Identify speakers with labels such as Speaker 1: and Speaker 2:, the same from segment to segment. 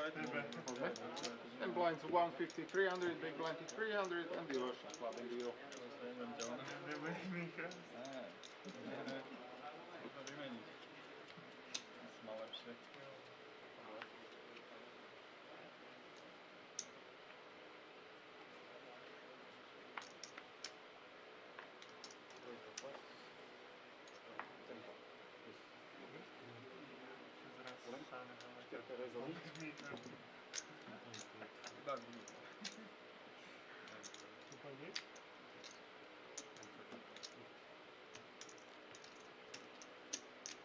Speaker 1: Okay. And blinds 150, 300, big blind to 300, and the Ocean Club in the deal.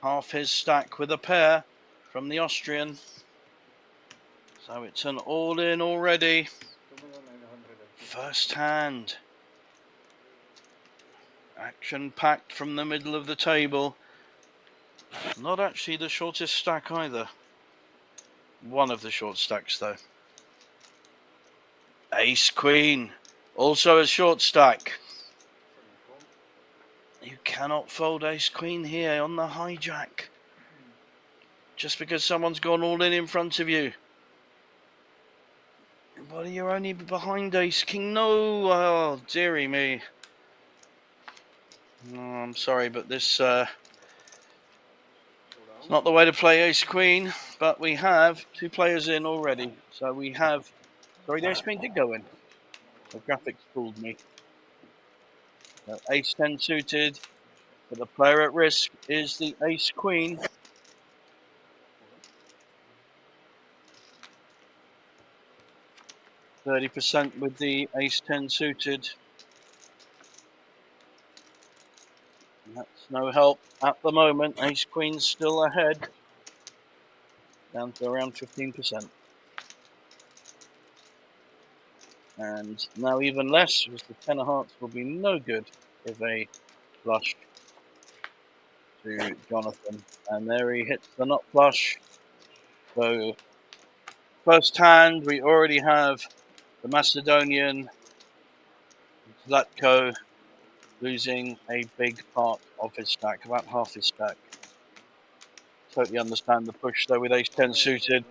Speaker 2: Half his stack with a pair from the Austrian. So it's an all-in already. First hand. Action-packed from the middle of the table. Not actually the shortest stack either. One of the short stacks though. Ace Queen. Also a short stack. You cannot fold Ace Queen here on the hijack. Just because someone's gone all in front of you. Well, you're only behind Ace King. No, oh, dearie me. Oh, I'm sorry, but this it's not the way to play Ace Queen. But we have two players in already. So we have... Sorry, the Ace Queen did go in. The graphics fooled me. Ace 10 suited. But the player at risk is the Ace Queen. %30 with the Ace 10 suited. And that's no help at the moment. Ace Queen's still ahead. Down to around 15%. And now even less, because the 10 of hearts will be no good if a flush to Jonathan. And there he hits the not flush. So first hand, we already have the Macedonian Zlatko losing a big part of his stack, about half his stack. Totally understand the push though with Ace 10 suited.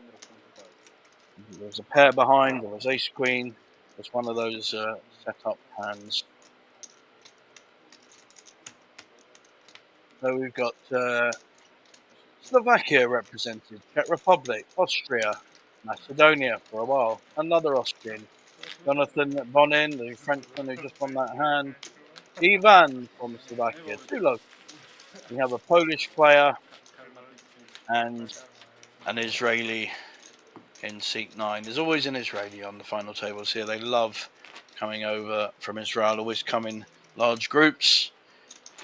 Speaker 2: There was a pair behind, there was Ace Queen. It's one of those set-up hands. So we've got Slovakia represented, Czech Republic, Austria, Macedonia for a while, another Austrian, Jonathan Bonin, the Frenchman who just won that hand, Ivan from Slovakia, two locals. We have a Polish player and an Israeli in seat 9. There's always an Israeli on the final tables here. They love coming over from Israel, always come in large groups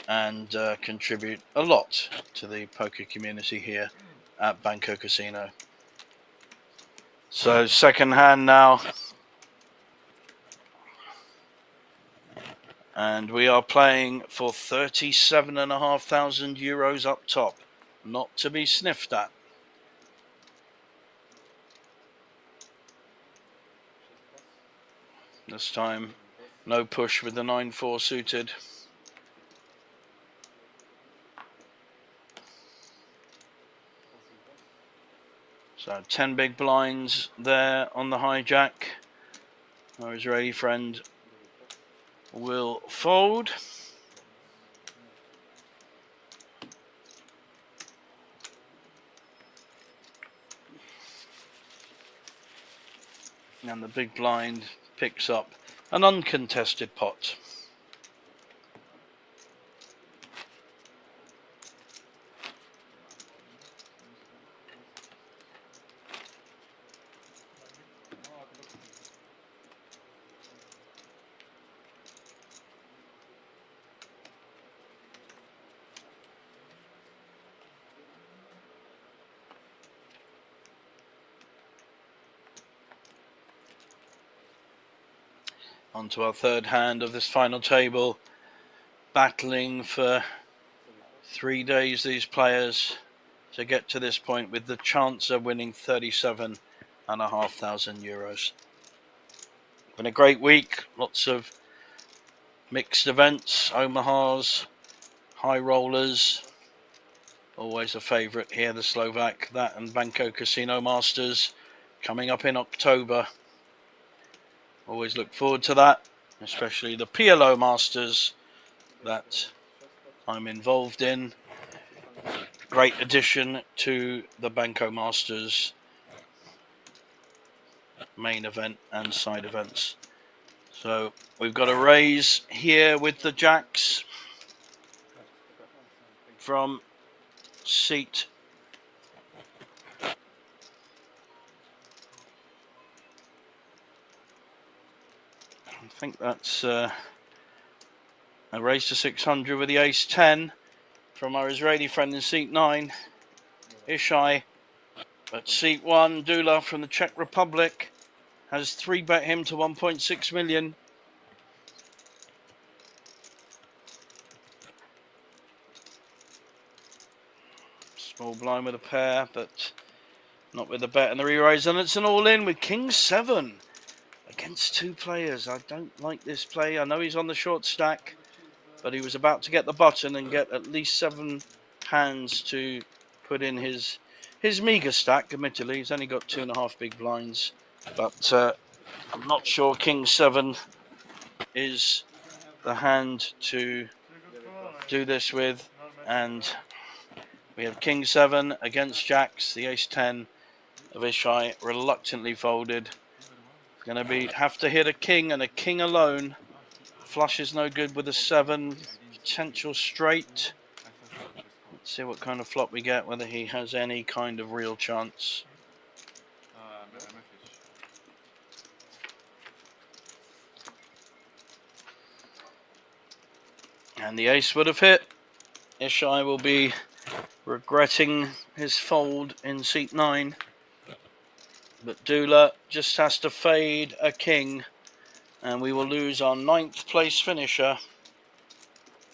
Speaker 2: and contribute a lot to the poker community here at Banco Casino. So second hand now. And we are playing for 37,500 euros up top. Not to be sniffed at. This time, no push with the 9-4 suited. So 10 big blinds there on the hijack. Our Israeli friend will fold. And the big blind picks up an uncontested pot. On to our third hand of this final table. Battling for 3 days, these players, to get to this point with the chance of winning 37,500 euros. Been a great week. Lots of mixed events, Omahas, high rollers. Always a favourite here, the Slovak. That and Banco Casino Masters coming up in October. Always look forward to that, especially the PLO Masters that I'm involved in. Great addition to the Banco Masters main event and side events. So we've got a raise here with the jacks from seat I think that's a raise to 600 with the ace 10 from our Israeli friend in seat 9, Ishai. But seat 1, Dula from the Czech Republic has 3-bet him to 1.6 million. Small blind with a pair, but not with the bet and the re-raise. And it's an all-in with King 7 against 2 players. I don't like this play. I know he's on the short stack, but he was about to get the button and get at least 7 hands to put in his meager stack. Admittedly, he's only got 2.5 big blinds, but I'm not sure King 7 is the hand to do this with. And we have King 7 against jacks, the ace 10 of Ishai reluctantly folded. It's going to have to hit a king and a king alone. Flush is no good with a 7, potential straight. Let's see what kind of flop we get, whether he has any kind of real chance. And the ace would have hit. Ishai will be regretting his fold in seat 9. But Dula just has to fade a king, and we will lose our 9th place finisher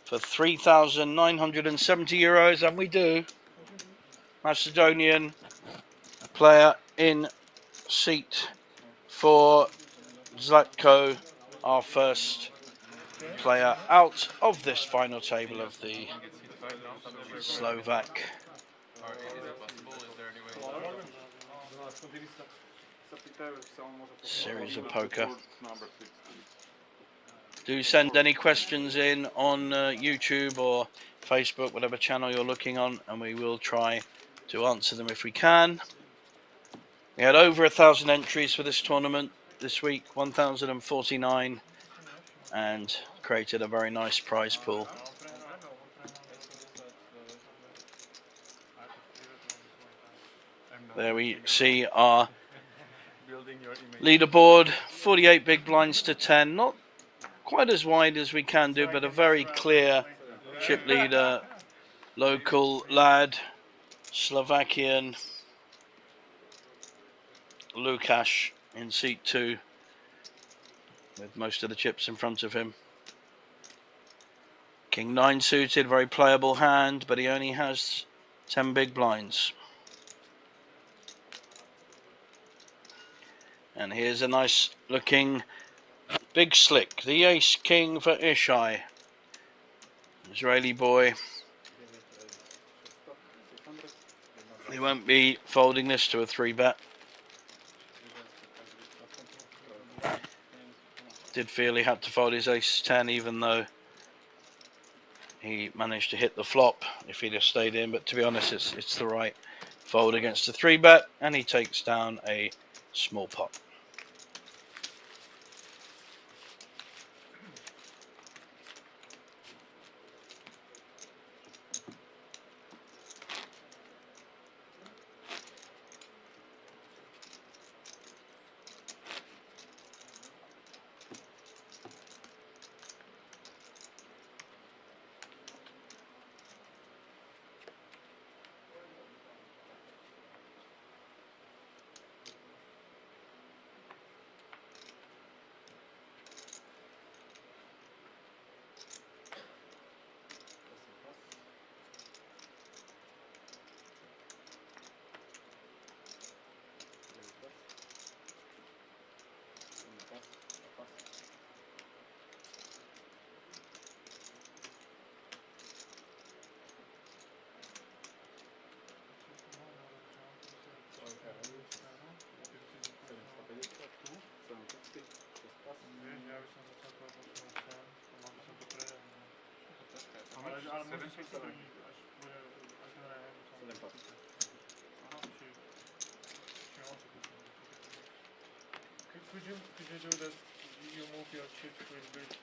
Speaker 2: for €3,970, and we do. Macedonian player in seat 4, Zlatko, our first player out of this final table of the Slovak Series of Poker. Do send any questions in on YouTube or Facebook, whatever channel you're looking on, and we will try to answer them if we can. We had over 1,000 entries for this tournament this week, 1,049, and created a very nice prize pool. There we see our leaderboard, 48 big blinds to 10, not quite as wide as we can do, but a very clear chip leader, local lad, Slovakian, Lukasz in seat 2, with most of the chips in front of him. King 9 suited, very playable hand, but he only has 10 big blinds. And here's a nice looking big slick, the ace king for Ishai, Israeli boy. He won't be folding this to a 3-bet. Did feel he had to fold his ace 10, even though he managed to hit the flop if he'd have stayed in, but to be honest, it's the right fold against a 3-bet, and he takes down a small pot.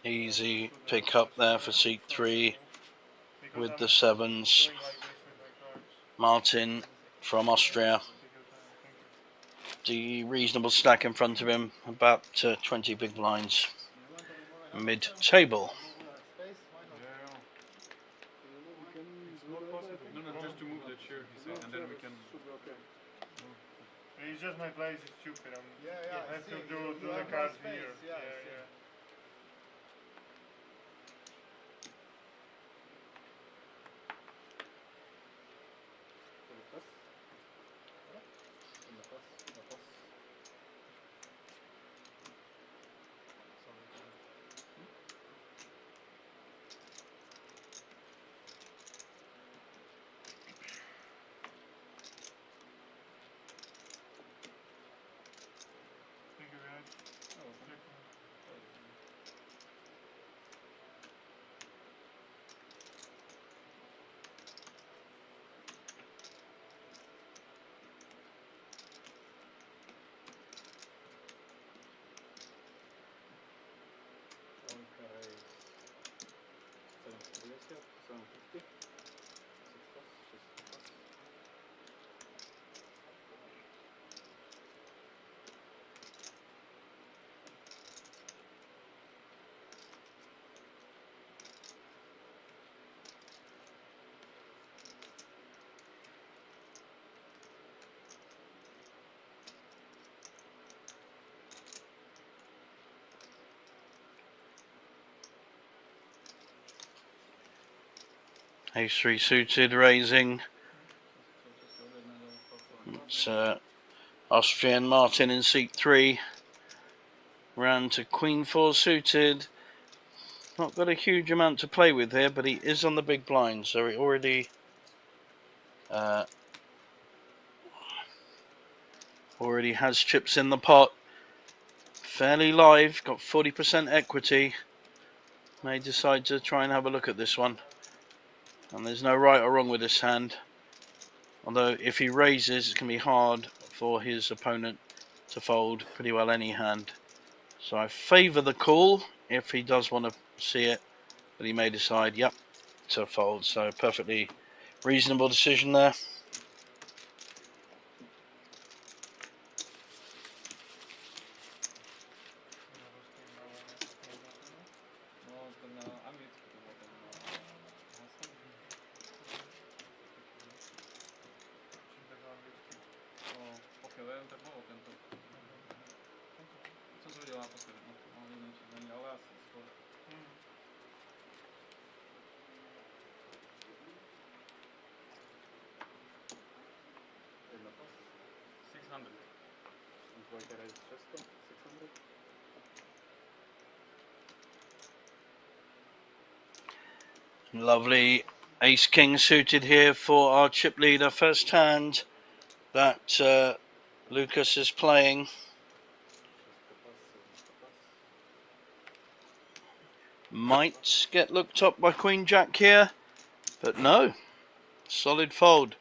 Speaker 2: Easy pick up there for seat 3 with the 7s. Martin from Austria. The reasonable stack in front of him, about 20 big blinds. Mid-table.
Speaker 1: Just to move the chair, he said, and then we can. It's just my place is stupid. I have to do the cards here. Yeah.
Speaker 2: Ace-3 suited, raising. It's Austrian Martin in seat 3. Round to Queen-4 suited. Not got a huge amount to play with here, but he is on the big blind, so he already has chips in the pot. Fairly live, got 40% equity. May decide to try and have a look at this one. And there's no right or wrong with this hand. Although if he raises, it's going to be hard for his opponent to fold pretty well any hand. So I favour the call if he does want to see it. But he may decide, yep, to fold. So perfectly reasonable decision there. Lovely ace-king suited here for our chip leader. First hand that Lucas is playing. Might get looked up by Queen Jack here, but no. Solid fold.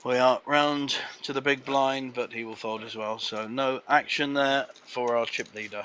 Speaker 2: We are round to the big blind, but he will fold as well. So no action there for our chip leader.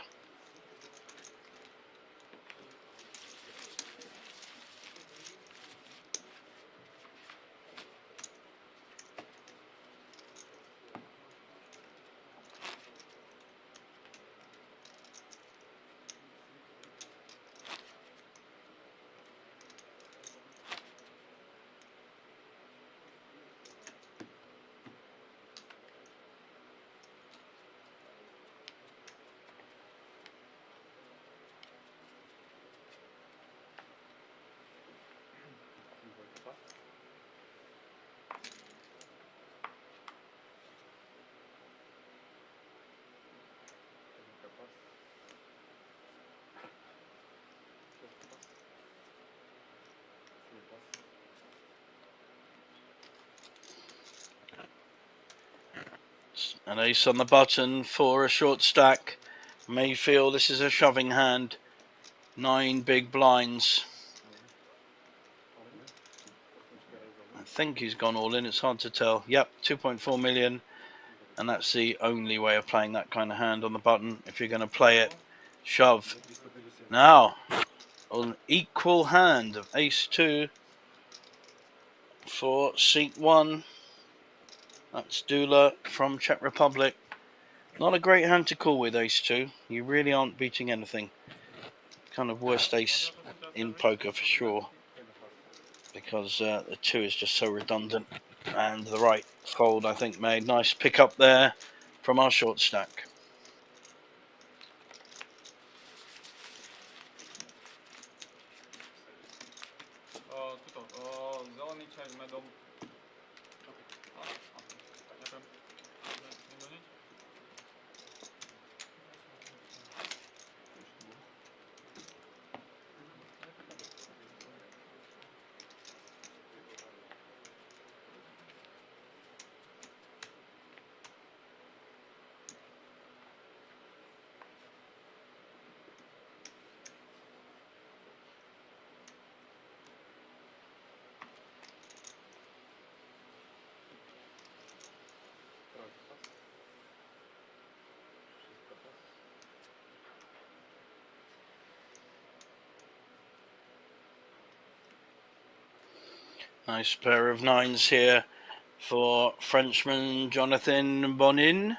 Speaker 2: An ace on the button for a short stack. may feel this is a shoving hand. 9 big blinds. I think he's gone all in. It's hard to tell. Yep, 2.4 million. And that's the only way of playing that kind of hand on the button. If you're going to play it, shove. Now, an equal hand of ace-2 for seat 1. That's Dula from Czech Republic. Not a great hand to call with ace-2. You really aren't beating anything. Kind of worst ace in poker for sure. Because the 2 is just so redundant. And the right fold, I think, made. Nice pick up there from our short stack.
Speaker 1: Zelený čaj s medom. Ďakujem.
Speaker 2: Nice pair of 9s here for Frenchman Jonathan Bonin.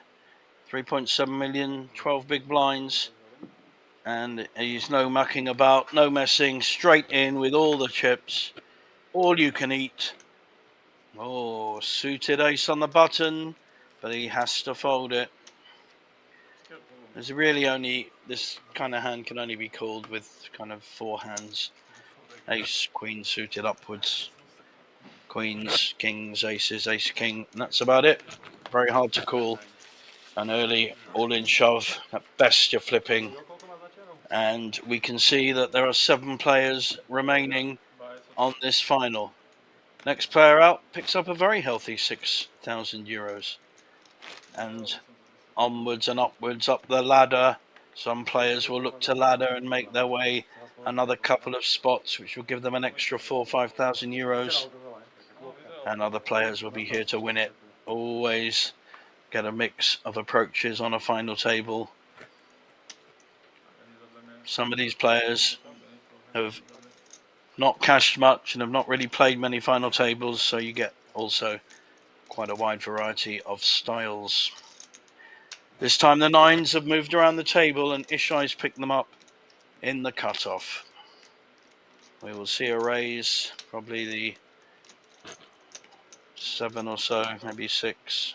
Speaker 2: 3.7 million, 12 big blinds. And he's no mucking about, no messing, straight in with all the chips. All you can eat. Oh, suited ace on the button, but he has to fold it. There's really only, this kind of hand can only be called with kind of 4 hands. Ace, queen suited upwards. Queens, kings, aces, ace, king, and that's about it. Very hard to call. An early all-in shove. At best, you're flipping. And we can see that there are 7 players remaining on this final. Next player out picks up a very healthy 6,000 euros. And onwards and upwards up the ladder. Some players will look to ladder and make their way another couple of spots, which will give them an extra 4,000 or 5,000 euros. And other players will be here to win it. Always get a mix of approaches on a final table. Some of these players have not cashed much and have not really played many final tables, so you get also quite a wide variety of styles. This time the 9s have moved around the table and Ishai's picked them up in the cutoff. We will see a raise, probably the 7 or so, maybe 6.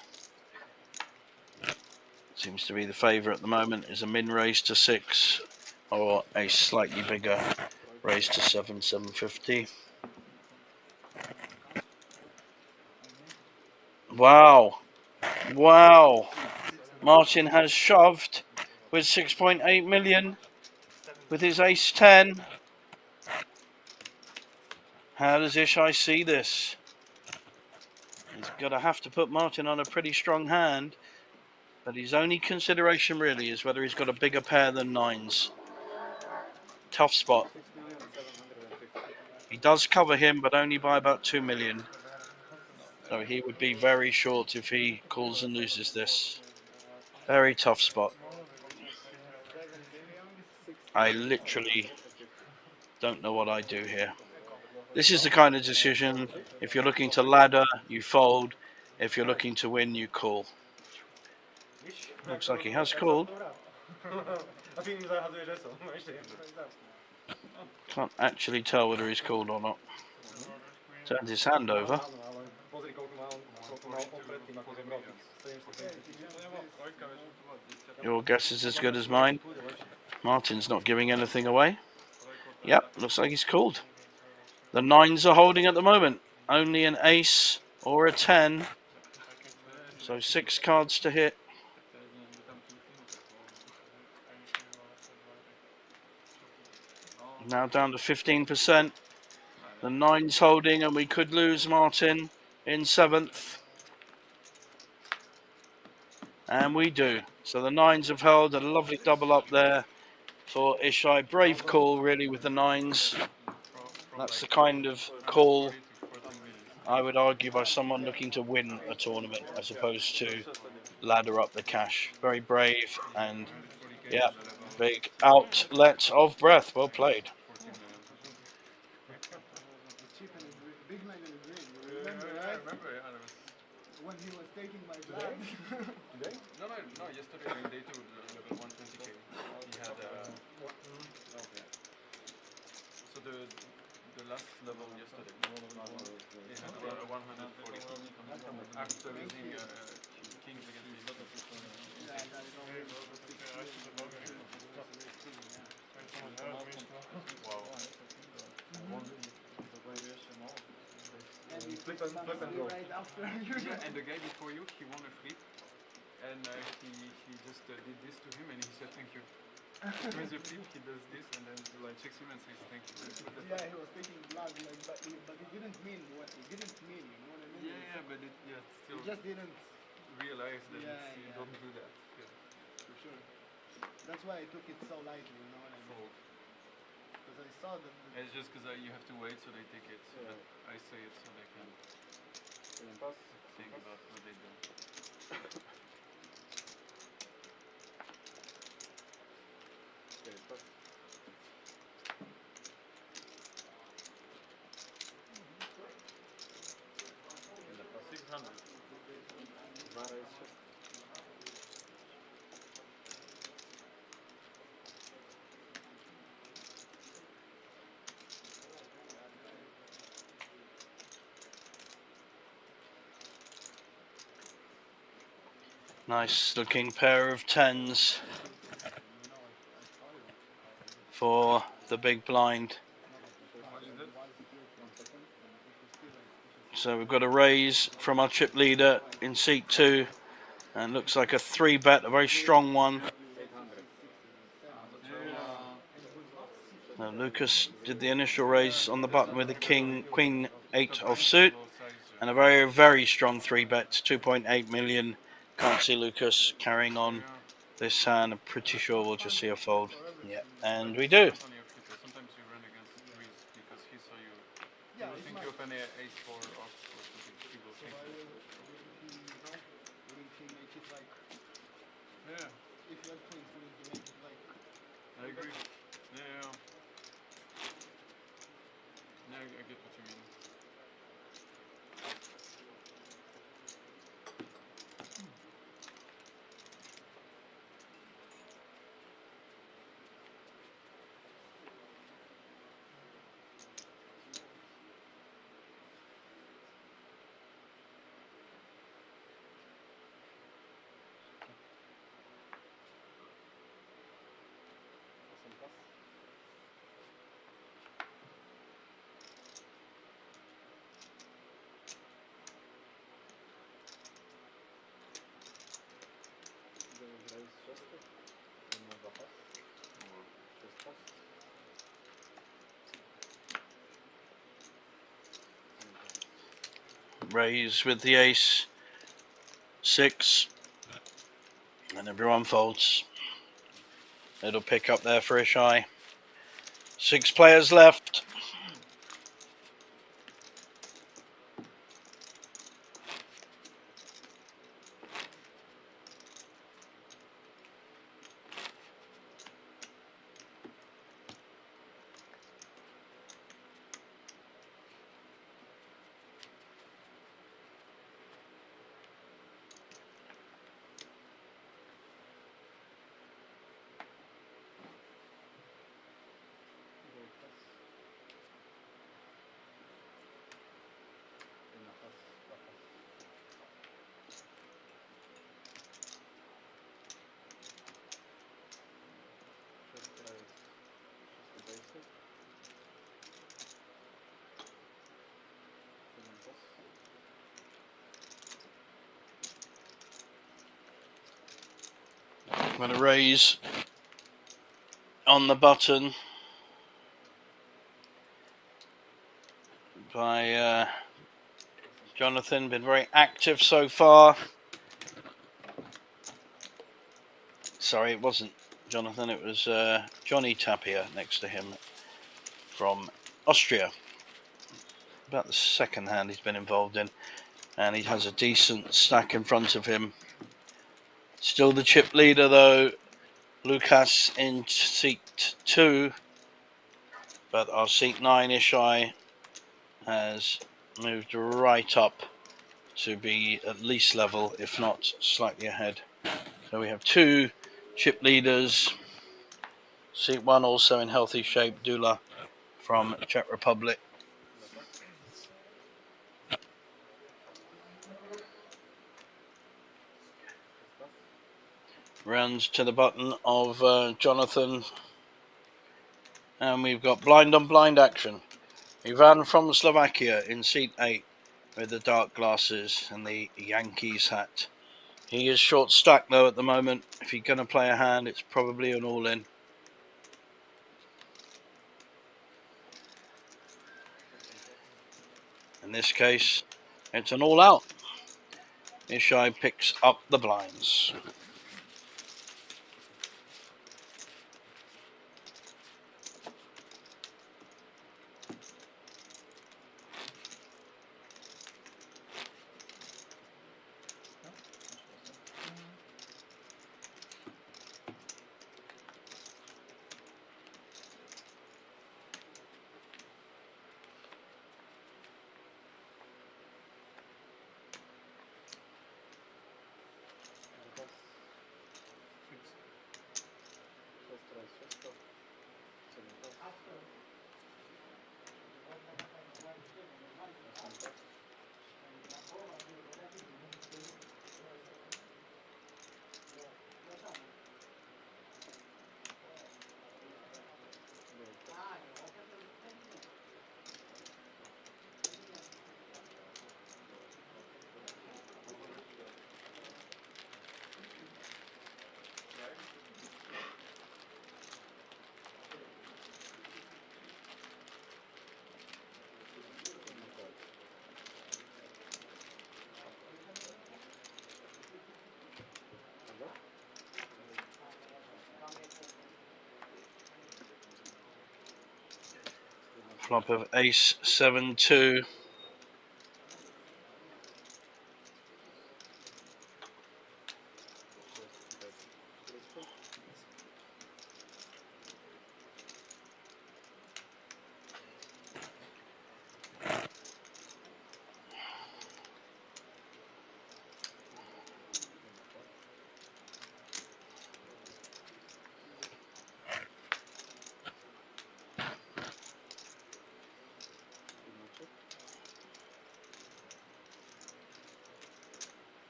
Speaker 2: Seems to be the favourite at the moment, is a min raise to 6 or a slightly bigger raise to 750. Wow. Wow. Martin has shoved with 6.8 million with his ace 10. How does Ishai see this? He's going to have to put Martin on a pretty strong hand, but his only consideration really is whether he's got a bigger pair than 9s. Tough spot. He does cover him, but only by about 2 million. So he would be very short if he calls and loses this. Very tough spot. I literally don't know what I do here. This is the kind of decision, if you're looking to ladder, you fold. If you're looking to win, you call. Looks like he has called. Can't actually tell whether he's called or not. Turned his hand over. Your guess is as good as mine. Martin's not giving anything away. Yep, looks like he's called. The 9s are holding at the moment. Only an ace or a 10. So 6 cards to hit. Now down to 15%. The 9's holding, and we could lose Martin in 7th. And we do. So the nines have held a lovely double up there for Ishai. Brave call, really, with the nines. That's the kind of call I would argue by someone looking to win a tournament as opposed to ladder up the cash. Very brave and, yeah, big outlet of breath. Well played.
Speaker 1: Big man in the green. You remember, right? I remember, yeah. When he was taking my blood. Today? No, yesterday in day 2, level 120k. He had okay. So the last level yesterday, he had 140. After losing kings against me. Wow. Flip and go. Right after you. And the guy before you, he won a flip, and he just did this to him, and he said thank you. With the flip, he does this, and then like checks him and says thank you. Yeah, he was taking blood, like, but he didn't mean what he didn't mean. You know what I mean? Yeah, but still. He just didn't realize that you don't do that. Yeah. For sure. That's why I took it so lightly. You know what I mean? Because I saw that. It's just because you have to wait, so they take it. So that I say it so they can think about what they do.
Speaker 2: Nice looking pair of tens for the big blind. So we've got a raise from our chip leader in seat 2, and looks like a 3-bet, a very strong one. Now Lucas did the initial raise on the button with the queen 8 offsuit, and a very, very strong 3-bet, 2.8 million. Can't see Lucas carrying on this hand. I'm pretty sure we'll just see a fold. Yeah, and we do.
Speaker 1: Sometimes you run against Greece because he saw you. He will think you open ace 4 off or something. He will think. Wouldn't he make it like? Yeah. If you had queens, wouldn't you make it like? I agree. Yeah. Yeah, I get what you mean.
Speaker 2: Raise with the ace 6, and everyone folds. It'll pick up there for Ishai. 6 players left. I'm going to raise on the button by Jonathan. Been very active so far. Sorry, it wasn't Jonathan, it was Johnny Tapia next to him from Austria. About the second hand he's been involved in, and he has a decent stack in front of him. Still the chip leader though, Lucas in seat 2, but our seat 9 Ishai has moved right up to be at least level, if not slightly ahead. So we have 2 chip leaders. Seat 1 also in healthy shape, Dula from Czech Republic. Runs to the button of Jonathan. And we've got blind on blind action. Ivan from Slovakia in seat 8 with the dark glasses and the Yankees hat. He is short stack though at the moment. If he's going to play a hand, it's probably an all-in. In this case, it's an all-out. Ishai picks up the blinds. Flop of ace 7-2.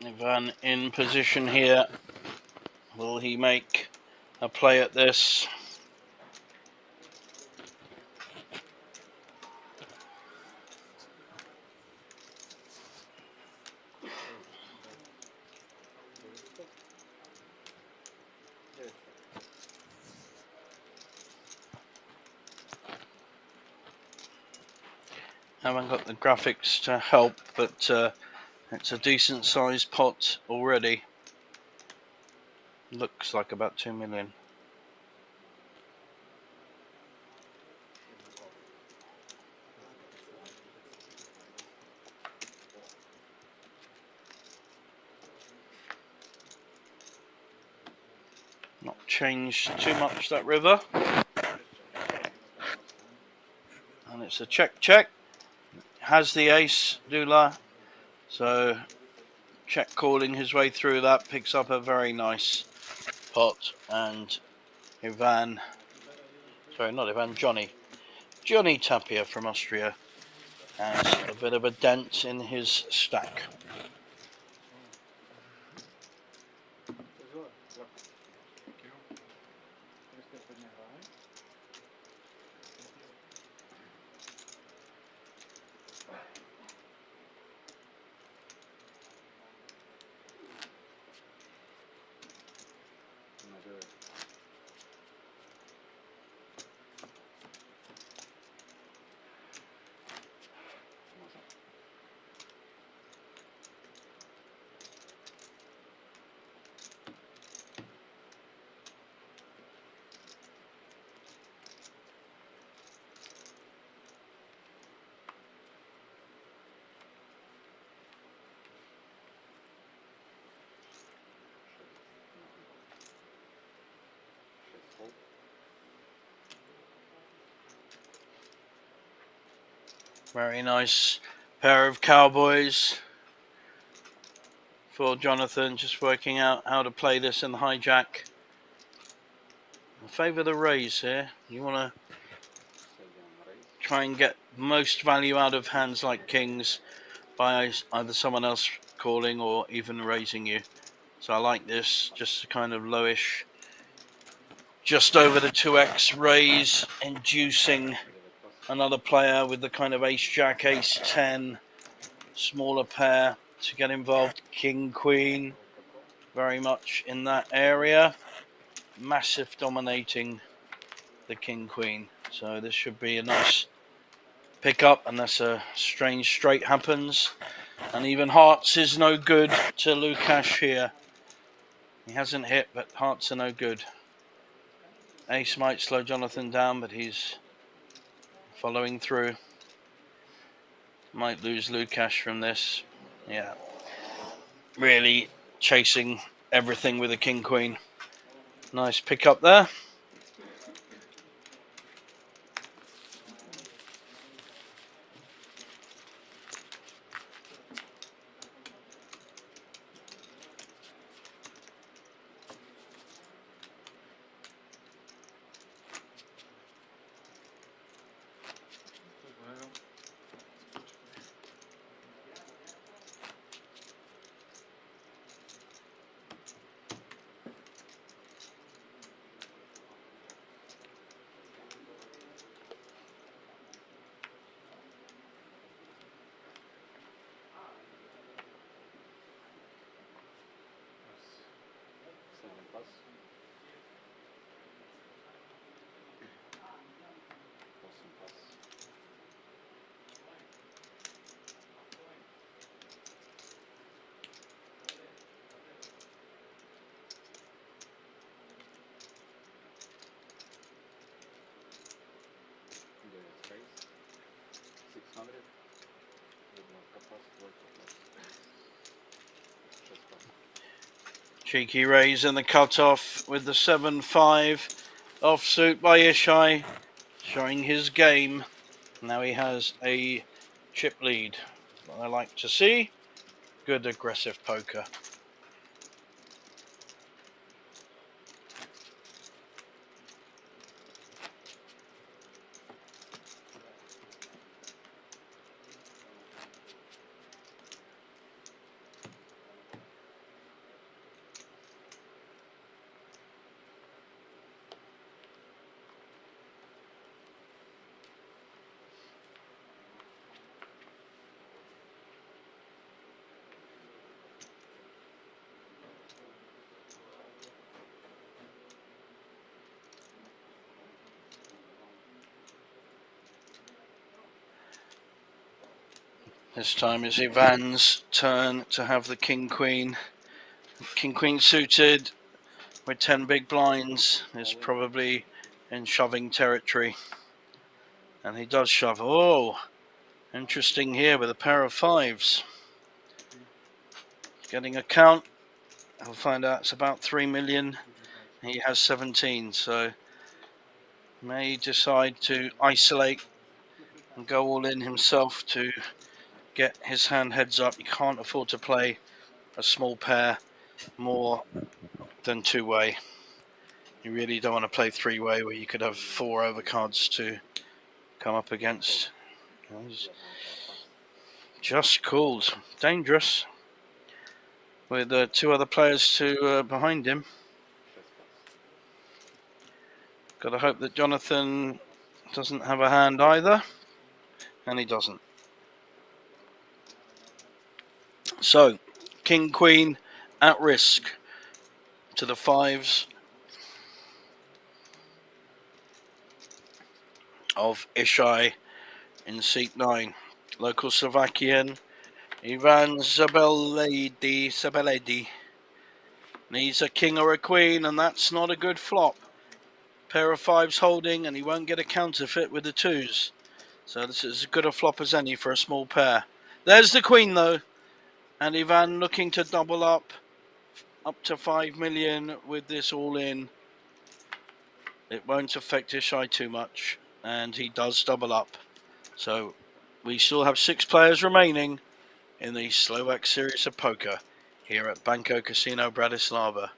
Speaker 2: Ivan in position here. Will he make a play at this? Haven't got the graphics to help, but it's a decent sized pot already. Looks like about 2 million. Not changed too much, that river. And it's a check. Has the ace, Dula. So check calling his way through that. Picks up a very nice pot. And Johnny Tapia from Austria has a bit of a dent in his stack. Very nice pair of cowboys for Jonathan, just working out how to play this in the hijack. I favour the raise here. You want to try and get most value out of hands like kings by either someone else calling or even raising you. So I like this, just a kind of lowish, just over the 2x raise, inducing another player with the kind of ace-jack, ace-10, smaller pair to get involved. King-queen, very much in that area. Massive dominating the king-queen. So this should be a nice pick up unless a strange straight happens. And even hearts is no good to Lukasz here. He hasn't hit, but hearts are no good. Ace might slow Jonathan down, but he's following through. Might lose Lukasz from this. Yeah. Really chasing everything with a king-queen. Nice pick up there. Cheeky raise in the cutoff with the 7-5 offsuit by Ishai, showing his game. Now he has a chip lead. What I like to see. Good aggressive poker. This time is Ivan's turn to have the king-queen. King-queen suited with 10 big blinds is probably in shoving territory. And he does shove. Oh, interesting here with a pair of fives. Getting a count. I'll find out it's about 3 million. He has 17, so may decide to isolate and go all in himself to get his hand heads up. You can't afford to play a small pair more than two-way. You really don't want to play three-way where you could have 4 overcards to come up against. He's just called. Dangerous. With 2 other players to behind him. Got to hope that Jonathan doesn't have a hand either. And he doesn't. So, King, Queen at risk to the 5s of Ishai in seat 9. Local Slovakian Ivan Zabeledi needs a king or a queen, and that's not a good flop. Pair of 5s holding, and he won't get a counterfeit with the 2s. So this is as good a flop as any for a small pair. There's the queen though, and Ivan looking to double up to 5 million with this all in. It won't affect Ishai too much, and he does double up. So we still have 6 players remaining in the Slovak Series of Poker here at Banco Casino Bratislava.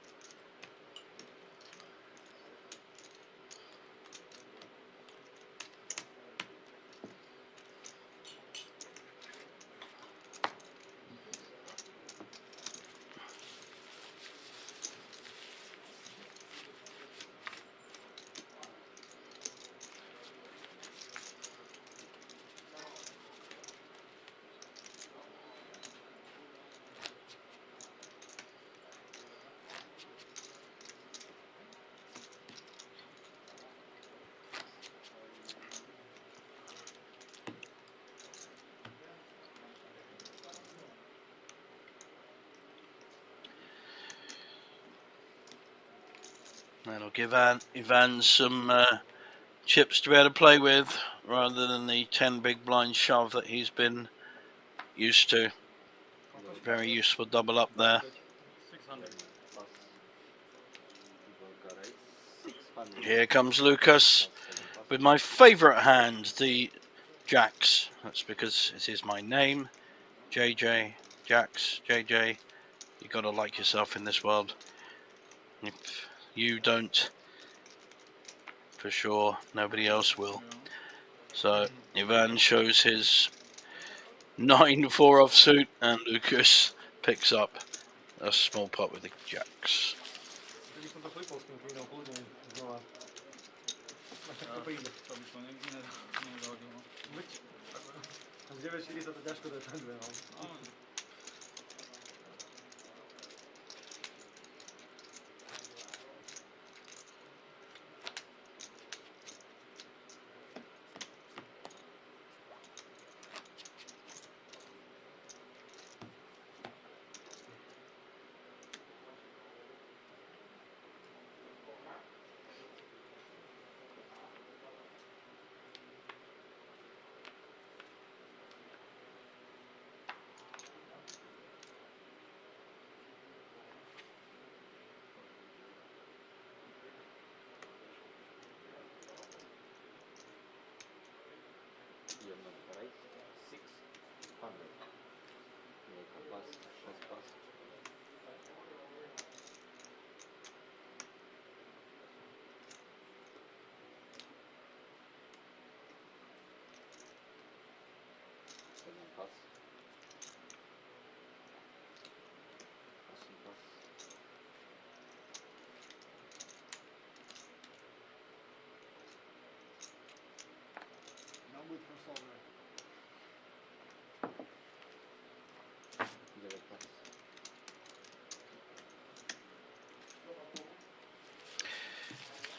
Speaker 2: That'll give Ivan some chips to be able to play with, rather than the 10 big blind shove that he's been used to. Very useful double up there.
Speaker 1: 600.
Speaker 2: Here comes Lucas with my favourite hand, the Jacks. That's because it is my name. JJ, Jacks, JJ. You got to like yourself in this world. If you don't, for sure, nobody else will. So Ivan shows his 9-4 offsuit, and Lucas picks up a small pot with the Jacks.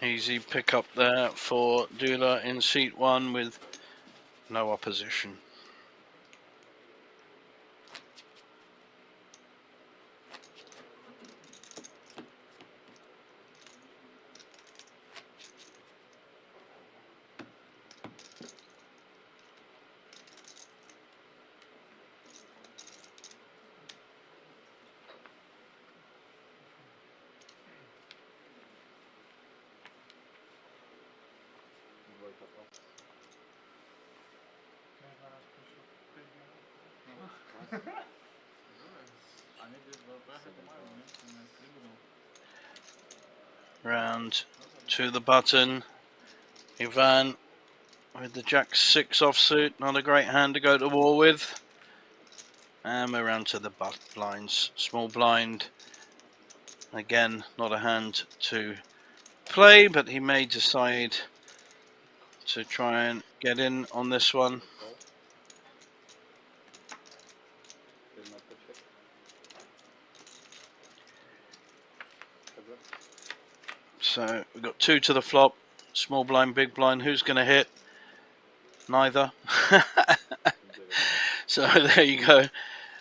Speaker 2: Easy pick up there for Dula in seat 1 with no opposition. Round to the button. Ivan with the Jack 6 offsuit. Not a great hand to go to war with. And we're round to the blinds. Small blind. Again, not a hand to play, but he may decide to try and get in on this one. So we've got 2 to the flop. Small blind, big blind. Who's going to hit? Neither. So there you go.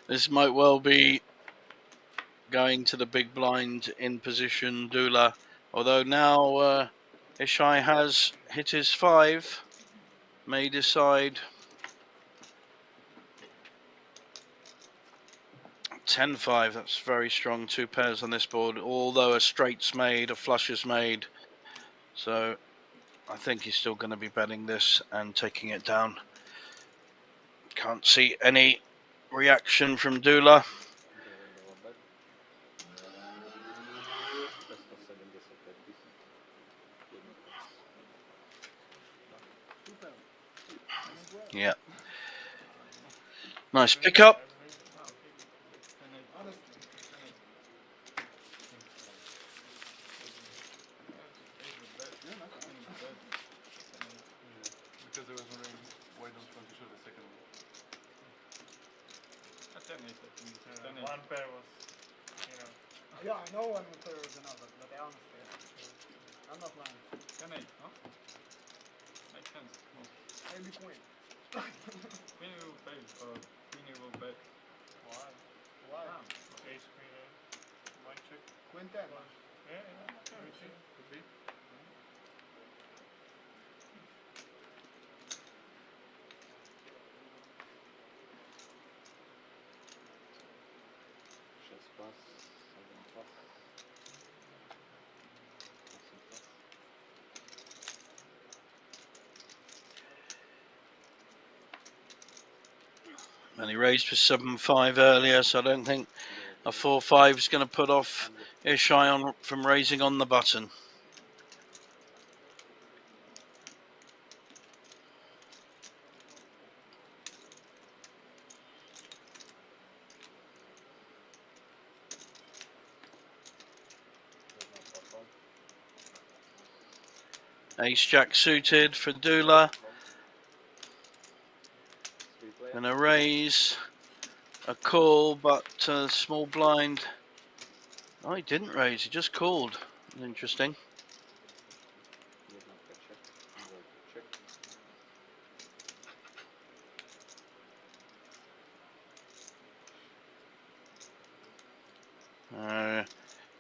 Speaker 2: This might well be going to the big blind in position, Dula. Although now Ishai has hit his 5. May decide. 10-5, that's very strong. 2 pairs on this board, although a straight's made, a flush is made. So I think he's still going to be betting this and taking it down Can't see any reaction from Dula. Yeah. Nice pickup.
Speaker 1: Because I was wondering why don't you want to show the second one?
Speaker 3: One pair was, you know.
Speaker 4: Yeah, I know one pair was enough, but honestly, I'm not lying.
Speaker 1: 10-8, no? Makes sense.
Speaker 4: Maybe queen.
Speaker 1: Queen will pay, or queen will bet.
Speaker 3: Why?
Speaker 4: Why?
Speaker 3: Ace, queen, white check.
Speaker 4: Queen 10.
Speaker 3: Yeah, everything.
Speaker 1: Could be.
Speaker 2: And he raised for 7-5 earlier, so I don't think a 4-5 is going to put off Ishai on from raising on the button. Ace Jack suited for Dula. And a raise, a call, but small blind. Oh, he didn't raise, he just called. Interesting.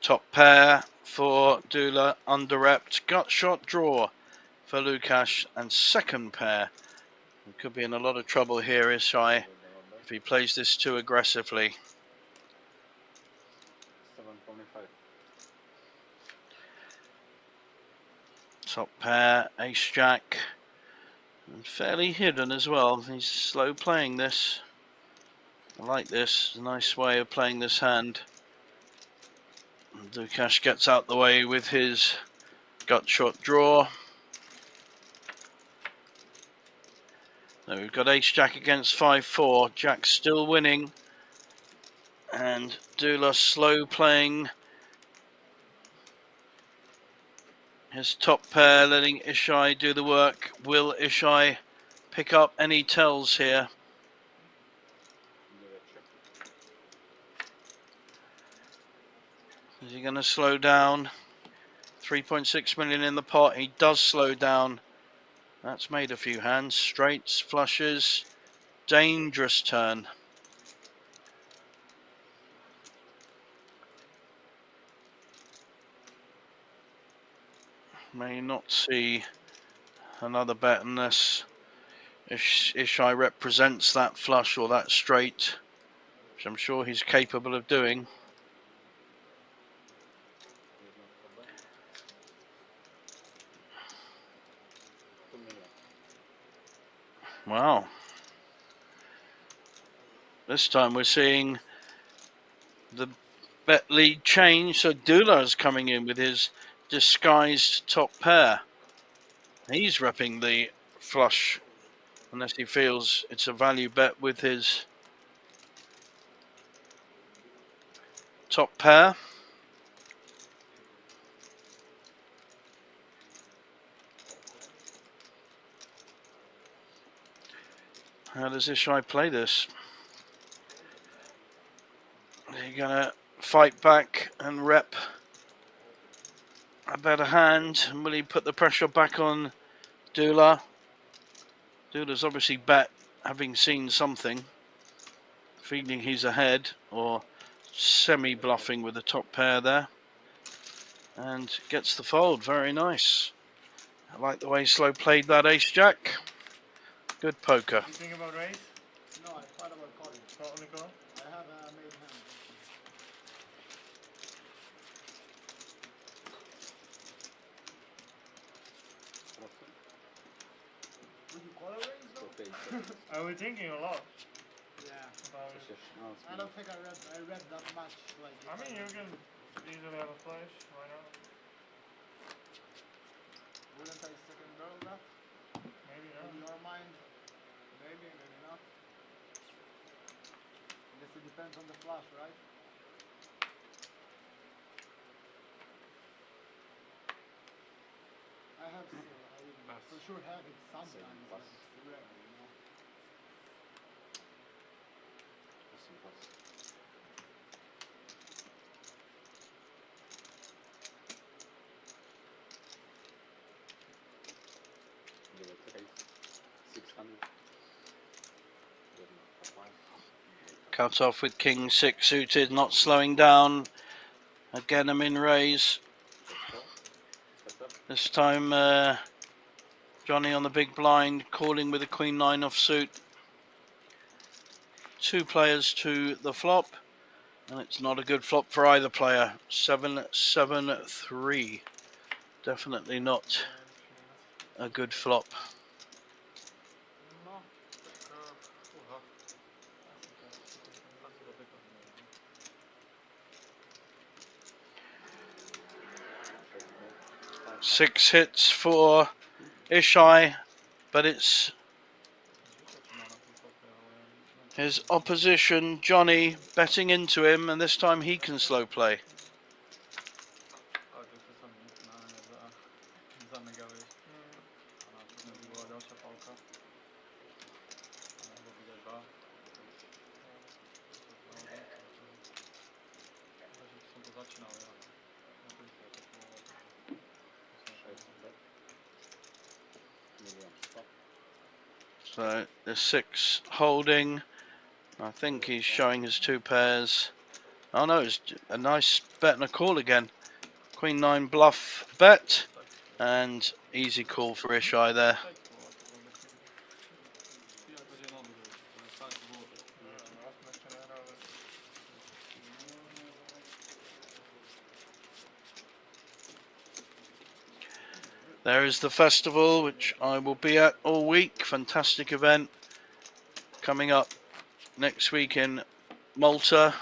Speaker 2: Top pair for Dula, under-repped. Gut shot draw for Lukasz, and second pair. He could be in a lot of trouble here, Ishai, if he plays this too aggressively. Top pair, ace jack, and fairly hidden as well. He's slow playing this. I like this, a nice way of playing this hand. Lukasz gets out the way with his gut shot draw. So we've got ace jack against 5-4. Jack's still winning, and Dula slow playing his top pair, letting Ishai do the work. Will Ishai pick up any tells here? Is he going to slow down? 3.6 million in the pot. He does slow down. That's made a few hands. Straights, flushes. Dangerous turn. May not see another bet unless Ishai represents that flush or that straight, which I'm sure he's capable of doing. Wow. This time we're seeing the bet lead change. So Dula is coming in with his disguised top pair. He's repping the flush unless he feels it's a value bet with his top pair. How does Ishai play this? Are you going to fight back and rep a better hand? And will he put the pressure back on Dula? Dula's obviously bet, having seen something, feeling he's ahead, or semi-bluffing with the top pair there. And gets the fold, very nice. I like the way Slow played that ace-jack. Good poker.
Speaker 3: You think about raise?
Speaker 4: No, I thought about calling.
Speaker 3: Probably call.
Speaker 4: I have a made hand. Would you call a raise though?
Speaker 3: Are we thinking a lot
Speaker 4: Yeah.
Speaker 3: about it?
Speaker 4: I don't think I read that much. Like.
Speaker 3: I mean, you can easily have a flash. Why not?
Speaker 4: Wouldn't I second barrel that?
Speaker 3: Maybe
Speaker 4: In
Speaker 3: not.
Speaker 4: your mind? Maybe, maybe not. I guess it depends on the flush, right? I have for sure have it sometimes, but it's rare, you know.
Speaker 2: Cut off with king 6 suited, not slowing down. Again a min raise. This time Johnny on the big blind, calling with a queen 9 offsuit. 2 players to the flop, and it's not a good flop for either player. 7-7-3. Definitely not a good flop.
Speaker 1: No, tak bardzo dotyka.
Speaker 2: 6 hits for Ishai, but it's his opposition, Johnny, betting into him, and this time he can slow play.
Speaker 1: A, to czasami finalnie zamygałeś. A na pewno była dalsza pałka. Bo widać dwa. Są to zaczynały, ale na końcu to było.
Speaker 2: So the 6 holding. I think he's showing his 2 pairs. Oh no, it's a nice bet and a call again. Queen 9 bluff bet, and easy call for Ishai there. There is the festival, which I will be at all week. Fantastic event coming up next week in Malta,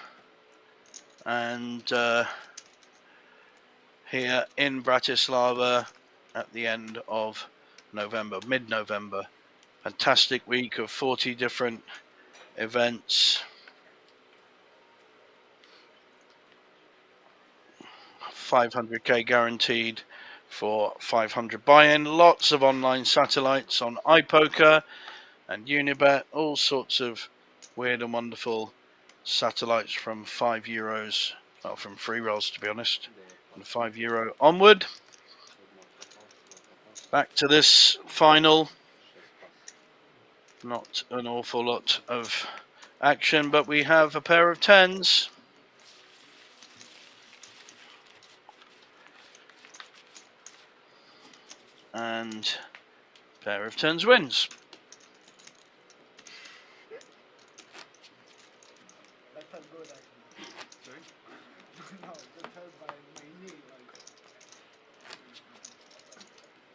Speaker 2: and here in Bratislava at the end of November, mid-November. Fantastic week of 40 different events. 500k guaranteed for 500 buy-in. Lots of online satellites on iPoker and Unibet. All sorts of weird and wonderful satellites from €5, well, from free rolls to be honest, and €5 onward. Back to this final. Not an awful lot of action, but we have a pair of 10s. And pair of 10s wins.
Speaker 4: That felt good actually.
Speaker 1: Sorry?
Speaker 4: No, that felt by my knee, like.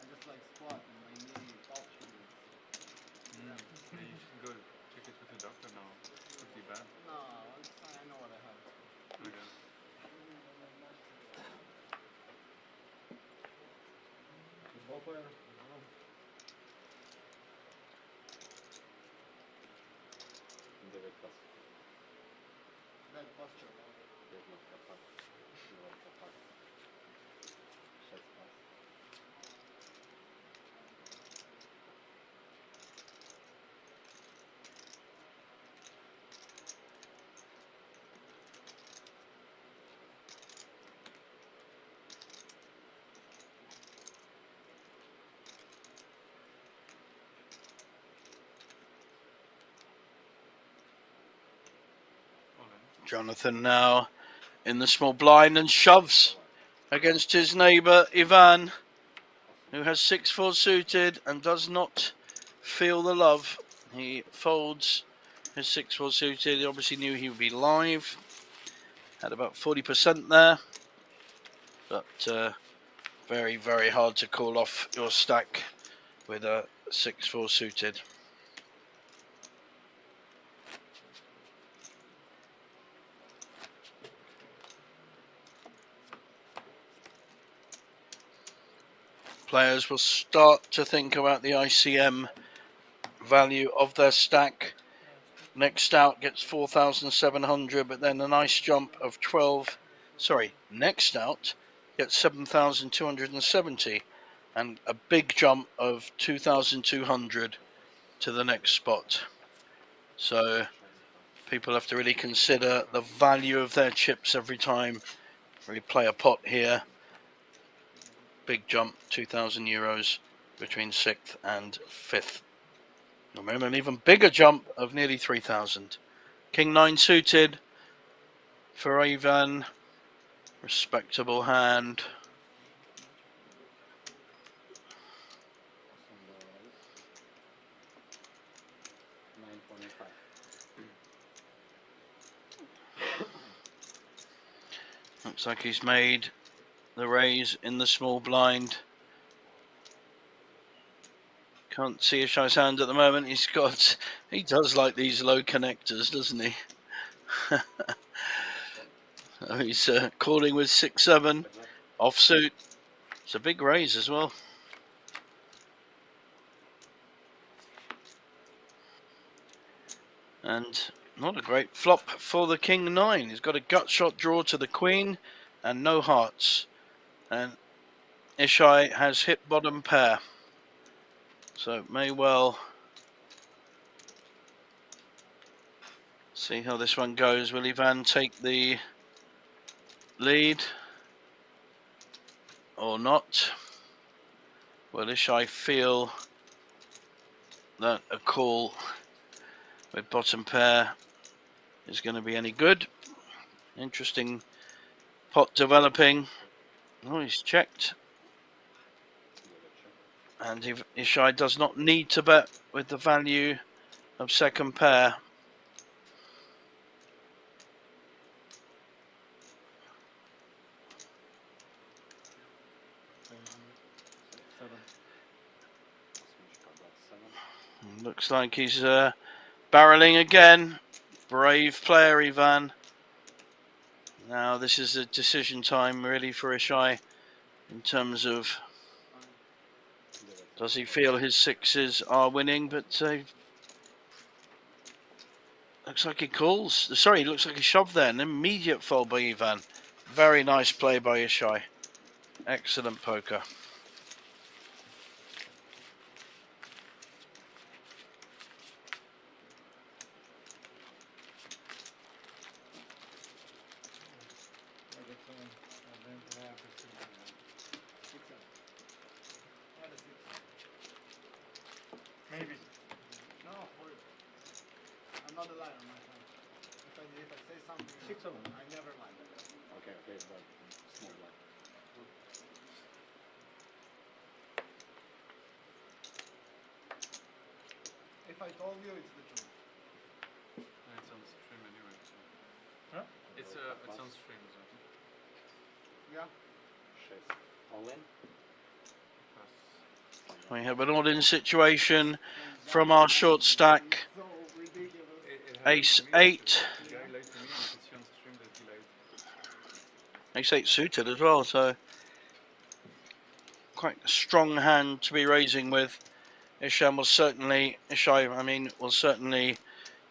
Speaker 4: I just like squat and my knee option.
Speaker 1: Yeah, you should go check it with the doctor now. Pretty bad.
Speaker 4: No, I know what I have.
Speaker 1: Okay.
Speaker 4: Bad posture.
Speaker 2: Jonathan now in the small blind and shoves against his neighbour Ivan, who has 6-4 suited and does not feel the love. He folds his 6-4 suited. He obviously knew he would be live. Had about 40% there, but very, very hard to call off your stack with a 6-4 suited. players will start to think about the ICM value of their stack. Next out gets 4,700, but then a nice jump of 12. Sorry, next out gets 7,270, and a big jump of 2,200 to the next spot. So people have to really consider the value of their chips every time we play a pot here. Big jump, 2,000 euros between 6th and 5th. Remember, an even bigger jump of nearly 3,000. King 9 suited for Ivan. Respectable hand. Looks like he's made the raise in the small blind. Can't see Ishai's hand at the moment. He does like these low connectors, doesn't he? So he's calling with 6-7 offsuit. It's a big raise as well. And not a great flop for the King 9. He's got a gut shot draw to the Queen and no hearts. And Ishai has hit bottom pair. So may well see how this one goes. Will Ivan take the lead or not? Will Ishai feel that a call with bottom pair is going to be any good? Interesting pot developing. Oh, he's checked. And if Ishai does not need to bet with the value of second pair. Looks like he's barreling again. Brave player, Ivan. Now this is a decision time really for Ishai in terms of does he feel his sixes are winning, but looks like he calls. Sorry, looks like he shoved there. An immediate fold by Ivan. Very nice play by Ishai. Excellent poker.
Speaker 3: Maybe.
Speaker 4: No, I'm not a liar, my friend. If I say something,
Speaker 5: 6-7.
Speaker 4: I never lie.
Speaker 5: Okay, but small blind.
Speaker 4: If I told you, it's the truth.
Speaker 1: It's on stream anyway. So.
Speaker 3: Huh?
Speaker 1: It's on stream. So.
Speaker 4: Yeah.
Speaker 5: 6. All in?
Speaker 2: We have an all-in situation from our short stack.
Speaker 4: So ridiculous.
Speaker 2: Ace 8.
Speaker 1: The guy lied to me and I could see on stream that he lied.
Speaker 2: Ace 8 suited as well, so quite a strong hand to be raising with. Ishai will certainly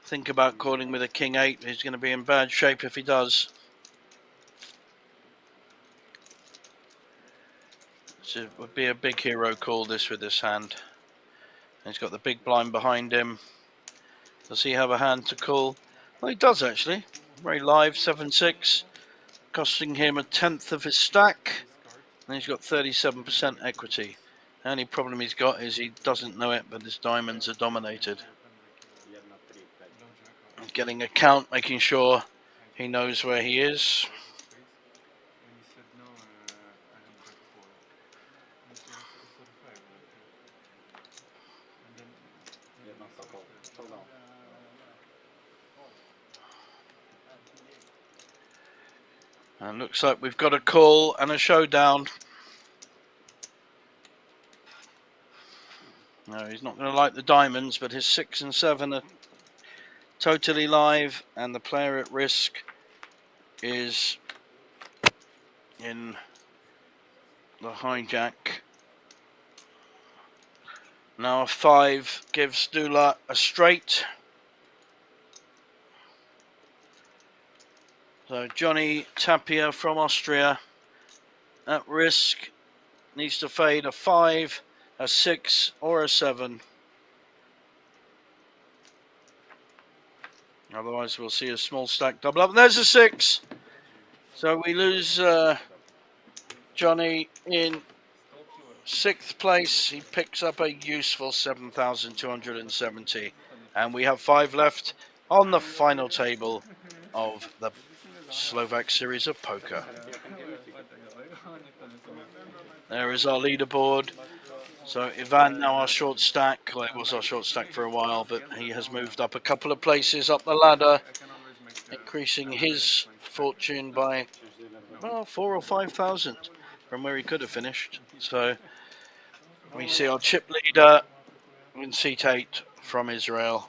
Speaker 2: think about calling with a King 8. He's going to be in bad shape if he does. So it would be a big hero call this with this hand. He's got the big blind behind him. Does he have a hand to call? Well, he does actually. Very live, 7-6, costing him a tenth of his stack. And he's got 37% equity. The only problem he's got is he doesn't know it, but his diamonds are dominated. Getting a count, making sure he knows where he is.
Speaker 1: And he said no, I don't bet 4. And so I said 5. And then
Speaker 5: Hold on.
Speaker 2: And looks like we've got a call and a showdown. No, he's not going to like the diamonds, but his 6 and 7 are totally live, and the player at risk is in the hijack. Now a 5 gives Dula a straight. So Johnny Tapia from Austria at risk needs to fade a 5, a 6 or a 7. Otherwise we'll see a small stack double up. And there's a 6. So we lose Johnny in 6th place. He picks up a useful 7,270. And we have 5 left on the final table of the Slovak Series of Poker. There is our leaderboard. So Ivan now our short stack. Well, it was our short stack for a while, but he has moved up a couple of places up the ladder, increasing his fortune by, well, 4,000 or 5,000 from where he could have finished. So we see our chip leader in seat 8 from Israel.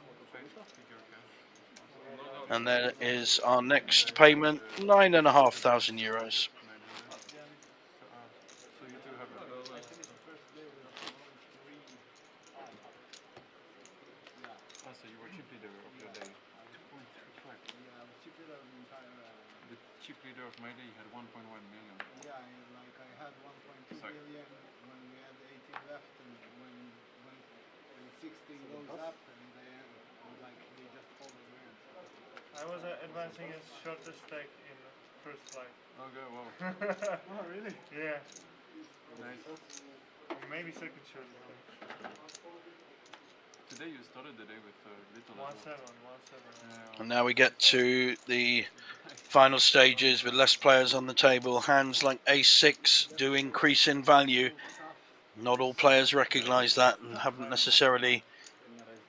Speaker 2: And there is our next payment, 9,500 euros.
Speaker 1: So you were chip leader of your day. 2.35.
Speaker 4: Yeah, I was chip leader of the entire.
Speaker 1: The chip leader of my day had 1.1 million.
Speaker 4: Yeah, I had 1.2 million when we had 18 left, and when 16 goes up, and then they just fold the hand.
Speaker 3: I was advancing his shortest stack in first flight.
Speaker 1: Okay, wow.
Speaker 4: Oh, really?
Speaker 3: Yeah.
Speaker 1: Nice.
Speaker 3: Or maybe second shortest.
Speaker 1: Today you started the day with little.
Speaker 3: 1-7.
Speaker 2: And now we get to the final stages with less players on the table. Hands like Ace-6 do increase in value. Not all players recognise that and haven't necessarily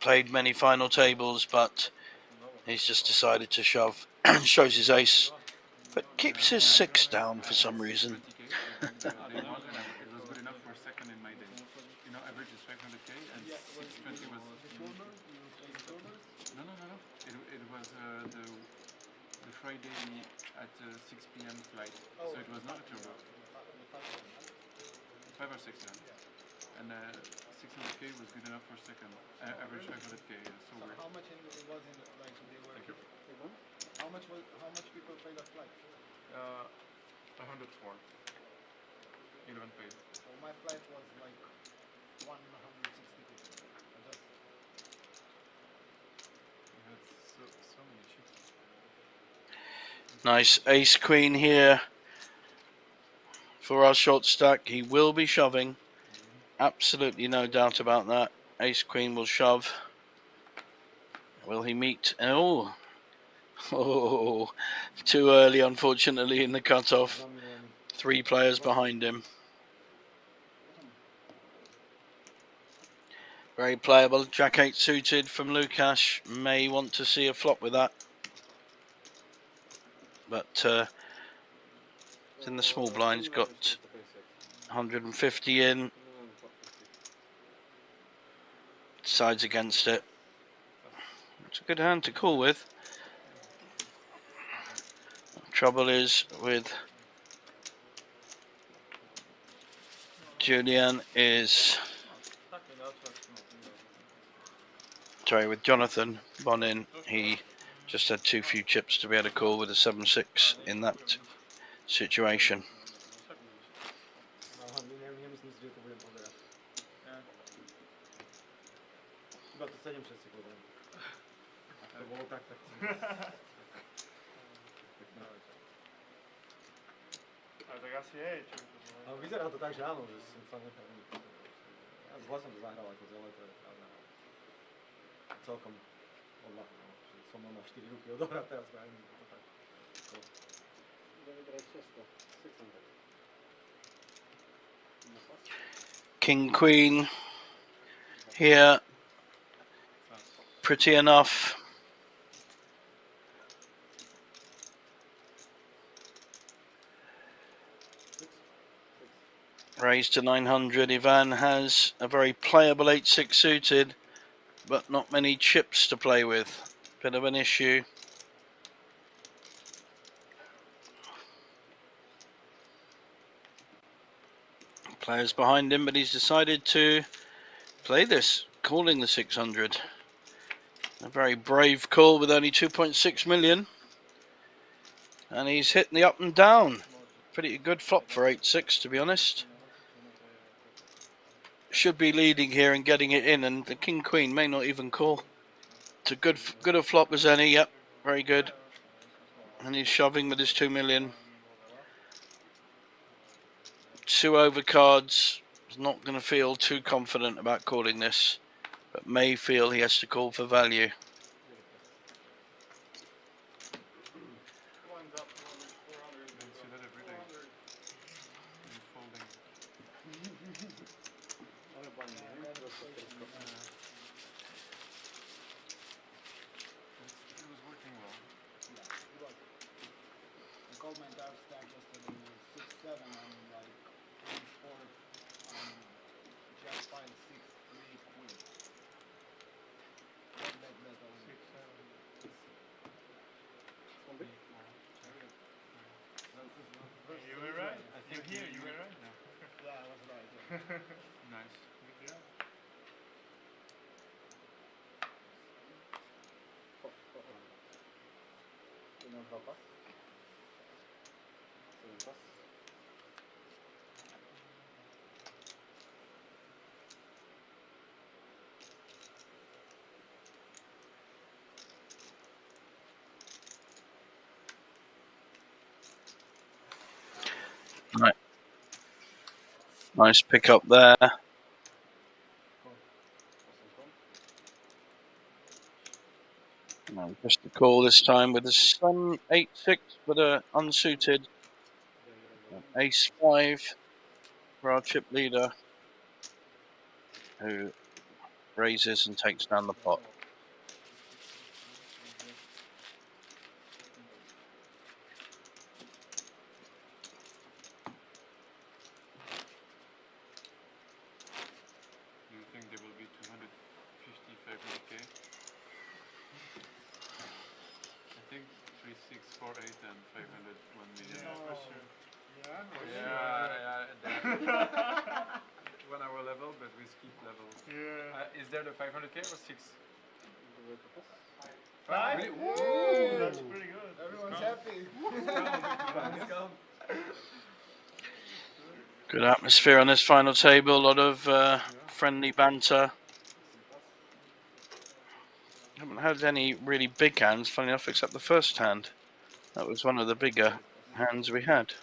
Speaker 2: played many final tables, but he's just decided to shove. Shows his ace, but keeps his 6 down for some reason.
Speaker 1: It was good enough for second in my day. You know, average is 500k and 620 was. No. It was the Friday at 6 p.m. flight, so it was not a turbo. 5 or 6, yeah. And 600k was good enough for second. Average 500k. So weird.
Speaker 4: How much was in like they were?
Speaker 1: Thank you.
Speaker 4: How much people paid that flight?
Speaker 1: 104. 11 paid.
Speaker 4: So my flight was like 160 people.
Speaker 1: We had so many chips.
Speaker 2: Nice ace queen here for our short stack. He will be shoving. Absolutely no doubt about that. Ace queen will shove. Will he meet? Oh, too early, unfortunately, in the cutoff. 3 players behind him. Very playable. Jack 8 suited from Lukash. May want to see a flop with that. But it's in the small blind. He's got 150 in. Decides against it. It's a good hand to call with. Trouble is with Julian is... Sorry, with Jonathan Bonin, he just had too few chips to be able to call with a 7-6 in that situation.
Speaker 3: Tak asi je, čo by to bolo.
Speaker 6: Ale vyzerá to tak, že áno, že som sa nechal. Ja zle som to zahral ako zele, to je pravda. Celkom odľahol, no. Som mal na 4 ruky odohrať, teraz vravím, že to tak.
Speaker 2: King Queen here, pretty enough. Raised to 900. Ivan has a very playable 8-6 suited, but not many chips to play with. Bit of an issue. Players behind him, but he's decided to play this, calling the 600. A very brave call with only 2.6 million. And he's hitting the up and down. Pretty good flop for 8-6, to be honest. Should be leading here and getting it in, and the king queen may not even call. It's a good a flop as any. Yep, very good. And he's shoving with his 2 million. 2 overcards. He's not going to feel too confident about calling this, but may feel he has to call for value.
Speaker 3: One's up 200, 400.
Speaker 1: Don't see that every day. He's folding. It was working well.
Speaker 4: I called my dark stack yesterday with 6-7 and like 4 jack 5, 6, 3 queen. One bet only.
Speaker 3: 6, 7. You were right.
Speaker 1: I think
Speaker 3: You're here. You were right.
Speaker 4: Yeah, I was right. Yeah.
Speaker 1: Nice.
Speaker 3: Good job.
Speaker 2: Nice pick up there. No, just a call this time with a sun 8-6, but a unsuited ace 5 for our chip leader, who raises and takes down the pot.
Speaker 1: Do you think there will be 250, 500k? I think 3, 6, 4, 8 and 500, 1 million.
Speaker 3: Yeah, for sure.
Speaker 1: Yeah. 1 hour level, but we skip levels.
Speaker 3: Yeah.
Speaker 1: Is there the 500k or 6?
Speaker 3: 5?
Speaker 1: Really?
Speaker 3: Ooh, that's pretty good.
Speaker 4: Everyone's happy.
Speaker 2: Good atmosphere on this final table, a lot of friendly banter. Haven't had any really big hands, funny enough, except the first hand. That was one of the bigger hands we had.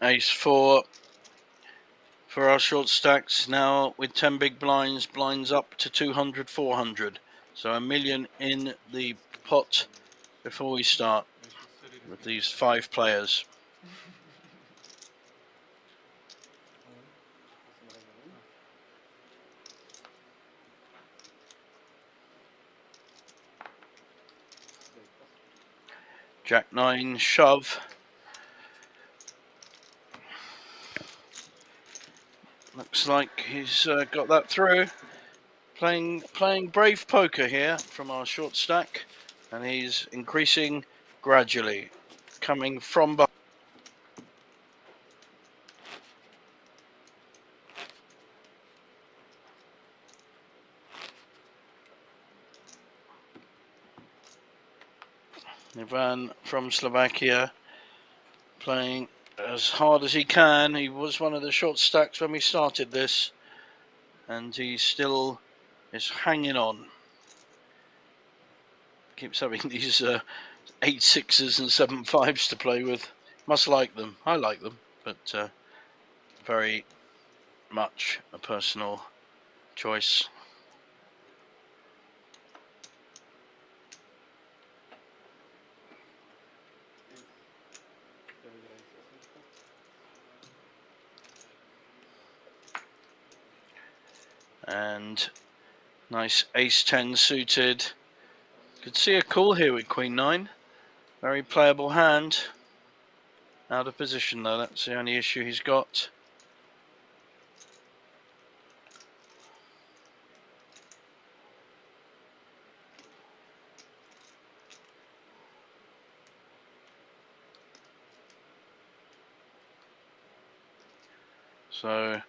Speaker 2: Ace 4 for our short stacks now with 10 big blinds, blinds up to 200, 400. So $1 million in the pot before we start with these 5 players. Jack 9 shove. Looks like he's got that through. Playing brave poker here from our short stack, and he's increasing gradually, coming from behind. Ivan from Slovakia playing as hard as he can. He was one of the short stacks when we started this, and he still is hanging on. Keeps having these 8 6s and 7 5s to play with. Must like them. I like them, but very much a personal choice. And nice ace-10 suited. Could see a call here with queen-9. Very playable hand. Out of position though, that's the only issue he's got. So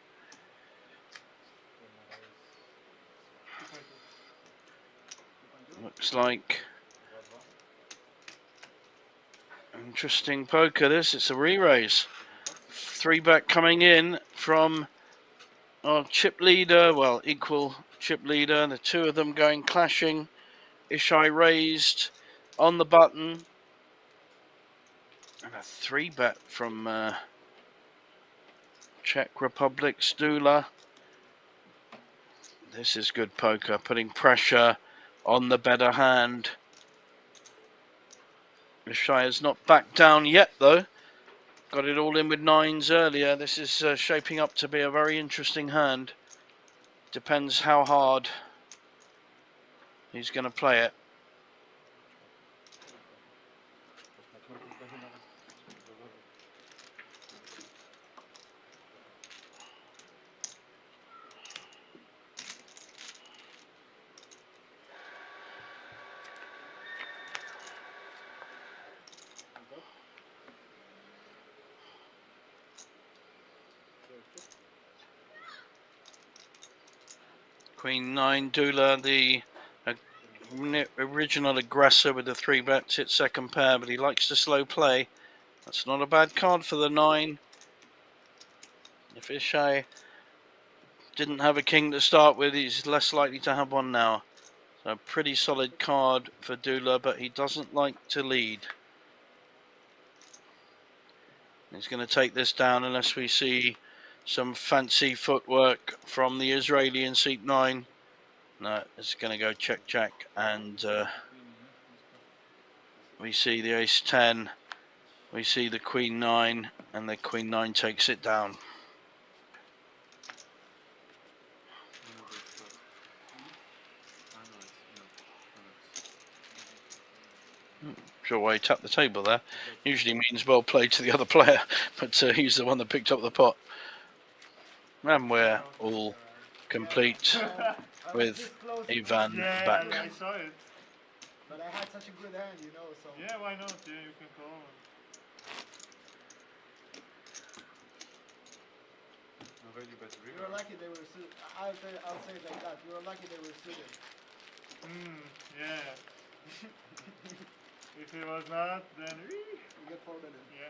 Speaker 2: looks like interesting poker this. It's a re-raise. 3-bet coming in from our chip leader, well, equal chip leader. The two of them going clashing. Ishai raised on the button. And a 3-bet from Czech Republic's Dula. This is good poker, putting pressure on the better hand. Ishai has not backed down yet though. Got it all in with 9s earlier. This is shaping up to be a very interesting hand. Depends how hard he's going to play it. Queen 9 Dula, the original aggressor with the 3-bets, hit second pair, but he likes to slow play. That's not a bad card for the 9. If Ishai didn't have a king to start with, he's less likely to have one now. So a pretty solid card for Dula, but he doesn't like to lead. He's going to take this down unless we see some fancy footwork from the Israeli in seat 9. No, it's going to go check, check, and we see the ace 10, we see the queen 9, and the queen 9 takes it down. Sure why he tapped the table there. Usually means well played to the other player, but he's the one that picked up the pot. And we're all complete with Ivan back.
Speaker 3: I saw it.
Speaker 4: But I had such a good hand, you know, so...
Speaker 3: Yeah, why not? Yeah, you can call.
Speaker 4: You were lucky they were suited. I'll say it like that. You were lucky they were suited.
Speaker 3: Yeah. If it was not, then...
Speaker 4: You get folded in.
Speaker 3: Yeah.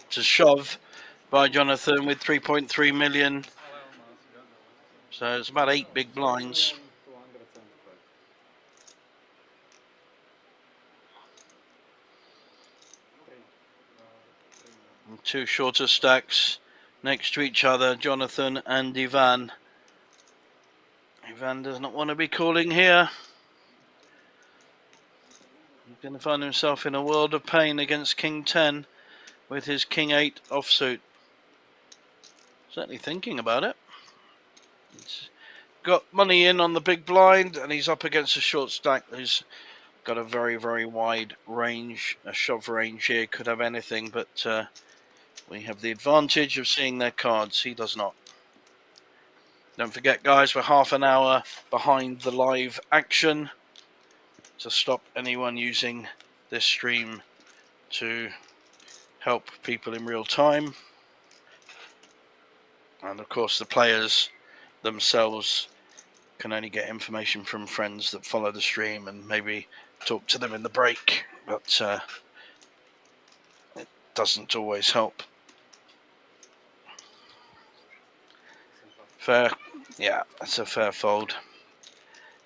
Speaker 2: It's a shove by Jonathan with 3.3 million. So it's about 8 big blinds. And 2 shorter stacks next to each other, Jonathan and Ivan. Ivan does not want to be calling here. He's going to find himself in a world of pain against King 10 with his King 8 offsuit. Certainly thinking about it. He's got money in on the big blind and he's up against a short stack who's got a very, very wide range, a shove range here, could have anything, but we have the advantage of seeing their cards. He does not. Don't forget, guys, we're half an hour behind the live action to stop anyone using this stream to help people in real time. And of course, the players themselves can only get information from friends that follow the stream and maybe talk to them in the break, but it doesn't always help. Fair, yeah, that's a fair fold.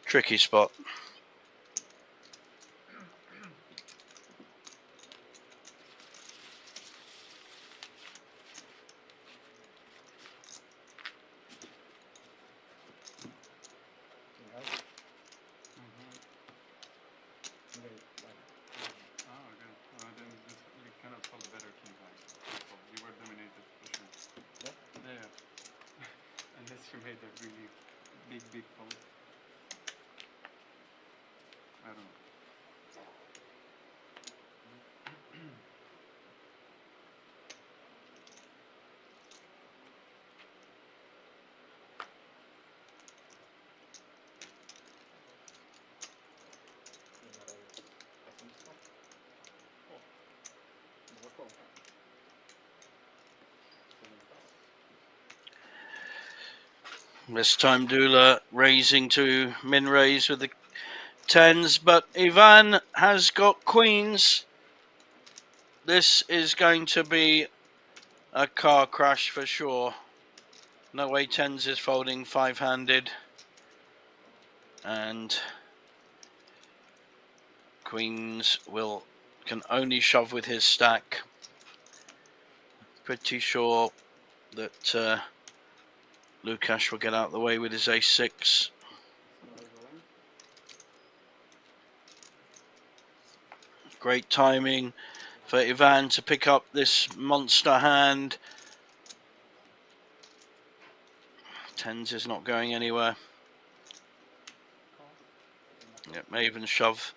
Speaker 2: Tricky spot.
Speaker 1: Then you cannot fold better king high. You were dominated for sure. Yeah. Unless you made a really big fold. I don't know.
Speaker 2: This time Dula raising to min raise with the tens, but Ivan has got queens. This is going to be a car crash for sure. No way tens is folding five-handed. And queens can only shove with his stack. Pretty sure that Lukasz will get out of the way with his ace-6. Great timing for Ivan to pick up this monster hand. Tens is not going anywhere. Yeah, may even shove.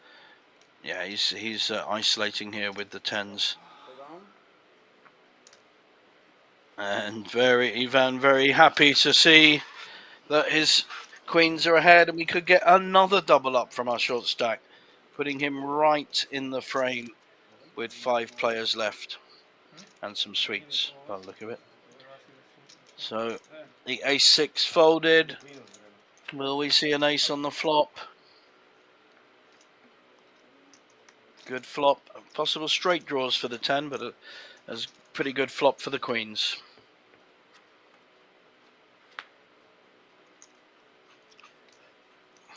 Speaker 2: Yeah, he's isolating here with the tens. And Ivan very happy to see that his queens are ahead, and we could get another double up from our short stack, putting him right in the frame with 5 players left and some sweets by the look of it. So the ace-6 folded. Will we see an ace on the flop? Good flop. Possible straight draws for the 10, but a pretty good flop for the queens.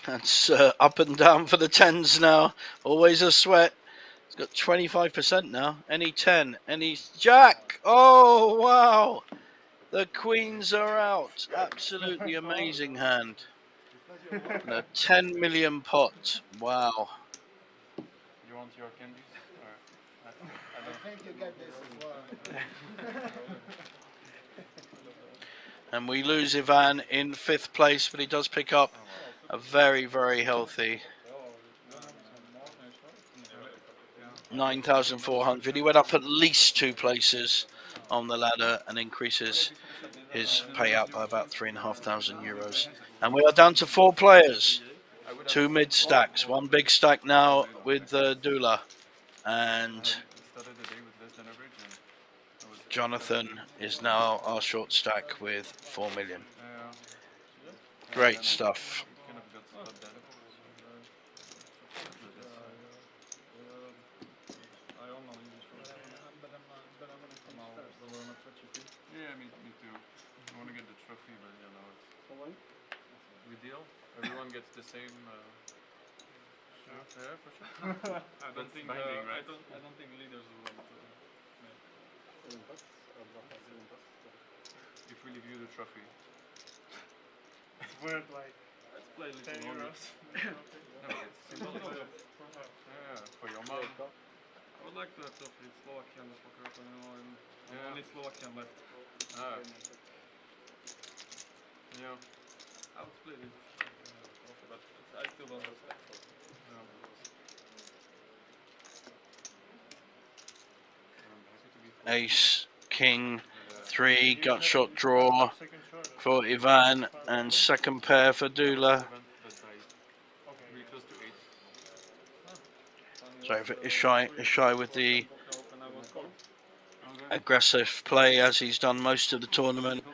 Speaker 2: That's up and down for the 10s now. Always a sweat. It's got 25% now. Any 10, any jack. Oh, wow. The queens are out. Absolutely amazing hand. And a 10 million pot. Wow.
Speaker 1: You want your candies?
Speaker 4: I think you get this as well.
Speaker 2: And we lose Ivan in 5th place, but he does pick up a very, very healthy 9,400. He went up at least 2 places on the ladder and increases his payout by about 3,500 euros. And we are down to 4 players, 2 mid stacks, 1 big stack now with Dula, and Jonathan is now our short stack with 4 million. Great stuff.
Speaker 1: Yeah, me too. I want to get the trophy, but you know, we deal. Everyone gets the same. Yeah, for sure. I don't think binding, right? I don't think leaders will want to. If we leave you the trophy.
Speaker 3: Worth like
Speaker 1: Let's play a little
Speaker 3: 10
Speaker 1: longer.
Speaker 3: euros.
Speaker 1: No, it's symbolic. Yeah, for your mom.
Speaker 3: I would like to have trophy. It's Slovakian poker, you know, and only Slovakian left.
Speaker 1: Yeah.
Speaker 3: I would split it, but I still don't have stack.
Speaker 2: Ace, king, 3, gut shot draw for Ivan, and second pair for Dula. Sorry for Ishai with the aggressive play as he's done most of the tournament,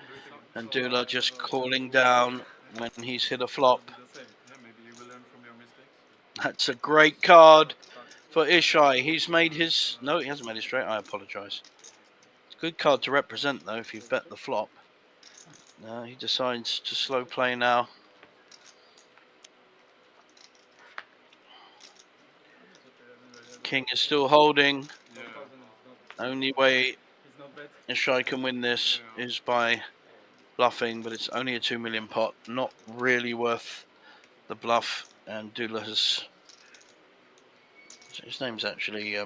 Speaker 2: And Dula just calling down when he's hit a flop.
Speaker 1: Do the same. Yeah, maybe you will learn from your mistakes.
Speaker 2: That's a great card for Ishai. He's made his... No, he hasn't made it straight. I apologise. It's a good card to represent, though, if you've bet the flop. No, he decides to slow play now. King is still holding.
Speaker 1: Yeah.
Speaker 2: Only way
Speaker 1: He's not bad.
Speaker 2: Ishai can win this is by bluffing, but it's only a 2 million pot. Not really worth the bluff. And Dula has... His name's actually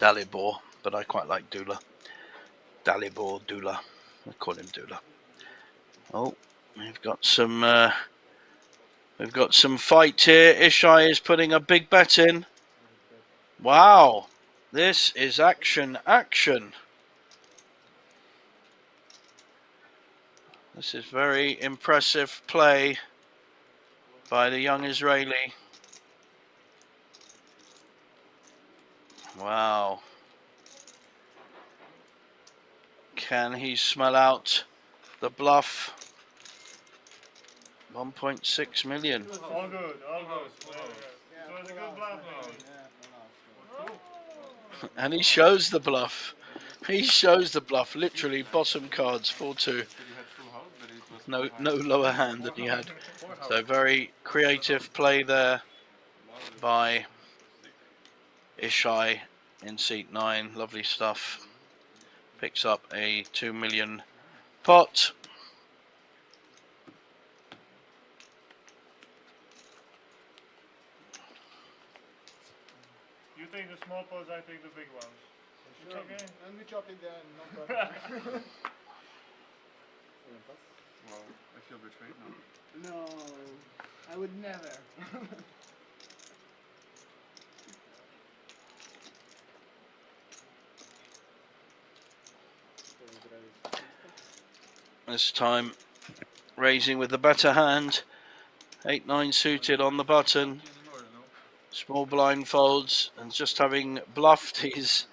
Speaker 2: Dalibor, but I quite like Dula. Dalibor, Dula. I call him Dula. Oh, we've got some fight here. Ishai is putting a big bet in. Wow, this is action. This is very impressive play by the young Israeli. Wow. Can he smell out the bluff? 1.6 million.
Speaker 3: All good, all good.
Speaker 4: Yeah,
Speaker 3: So it's a
Speaker 4: full
Speaker 3: good
Speaker 4: house,
Speaker 3: bluff.
Speaker 4: yeah, full house.
Speaker 2: And he shows the bluff. He shows the bluff. Literally bottom cards 4-2.
Speaker 1: He had full house, but it was
Speaker 2: No,
Speaker 1: too high.
Speaker 2: no lower hand than he had. So very creative play there by Ishai in seat 9. Lovely stuff. Picks up a 2 million pot.
Speaker 3: You take the small pots, I take the big ones. It's
Speaker 4: Sure.
Speaker 3: okay.
Speaker 4: And we chop it there, no problem.
Speaker 1: Wow, I feel betrayed now.
Speaker 4: No, I would never.
Speaker 2: This time raising with the better hand. 8-9 suited on the button.
Speaker 1: Anymore, you know.
Speaker 2: Small blind folds, and just having bluffed, he's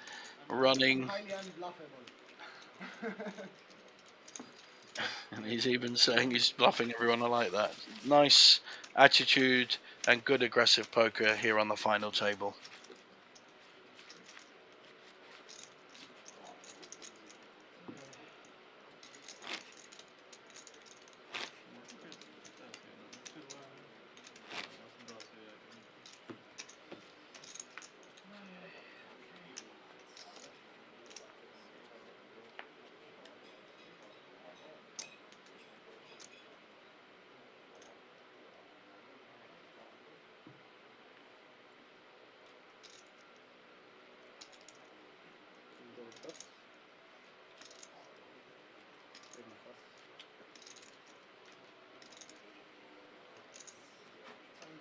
Speaker 2: running,
Speaker 4: Highly unbluffable.
Speaker 2: and he's even saying he's bluffing everyone. I like that. Nice attitude and good aggressive poker here on the final table.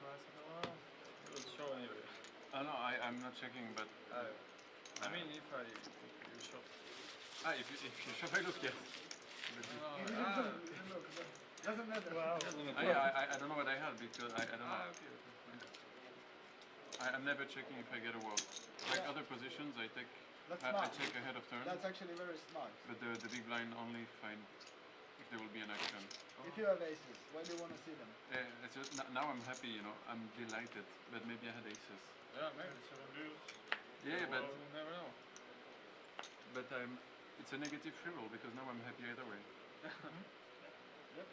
Speaker 1: It will show anyway. I'm not checking, but
Speaker 7: I mean, if you shot.
Speaker 1: if you shove, I look, yes.
Speaker 4: Doesn't matter.
Speaker 3: Wow.
Speaker 1: I don't know what I had because I don't know.
Speaker 7: Okay.
Speaker 1: I'm never checking if I get a wall. Like
Speaker 4: Yeah.
Speaker 1: other positions, I take
Speaker 4: That's
Speaker 1: I
Speaker 4: smart.
Speaker 1: check ahead of turn,
Speaker 4: That's actually very smart.
Speaker 1: but the big blind only find if there will be an action.
Speaker 4: If you have aces, why do you want to see them?
Speaker 1: It's just now I'm happy, you know. I'm delighted, but maybe I had aces.
Speaker 7: Yeah, maybe.
Speaker 1: Yeah, but
Speaker 7: Well, you never know.
Speaker 1: it's a negative free roll because now I'm happy either way.
Speaker 4: Yep.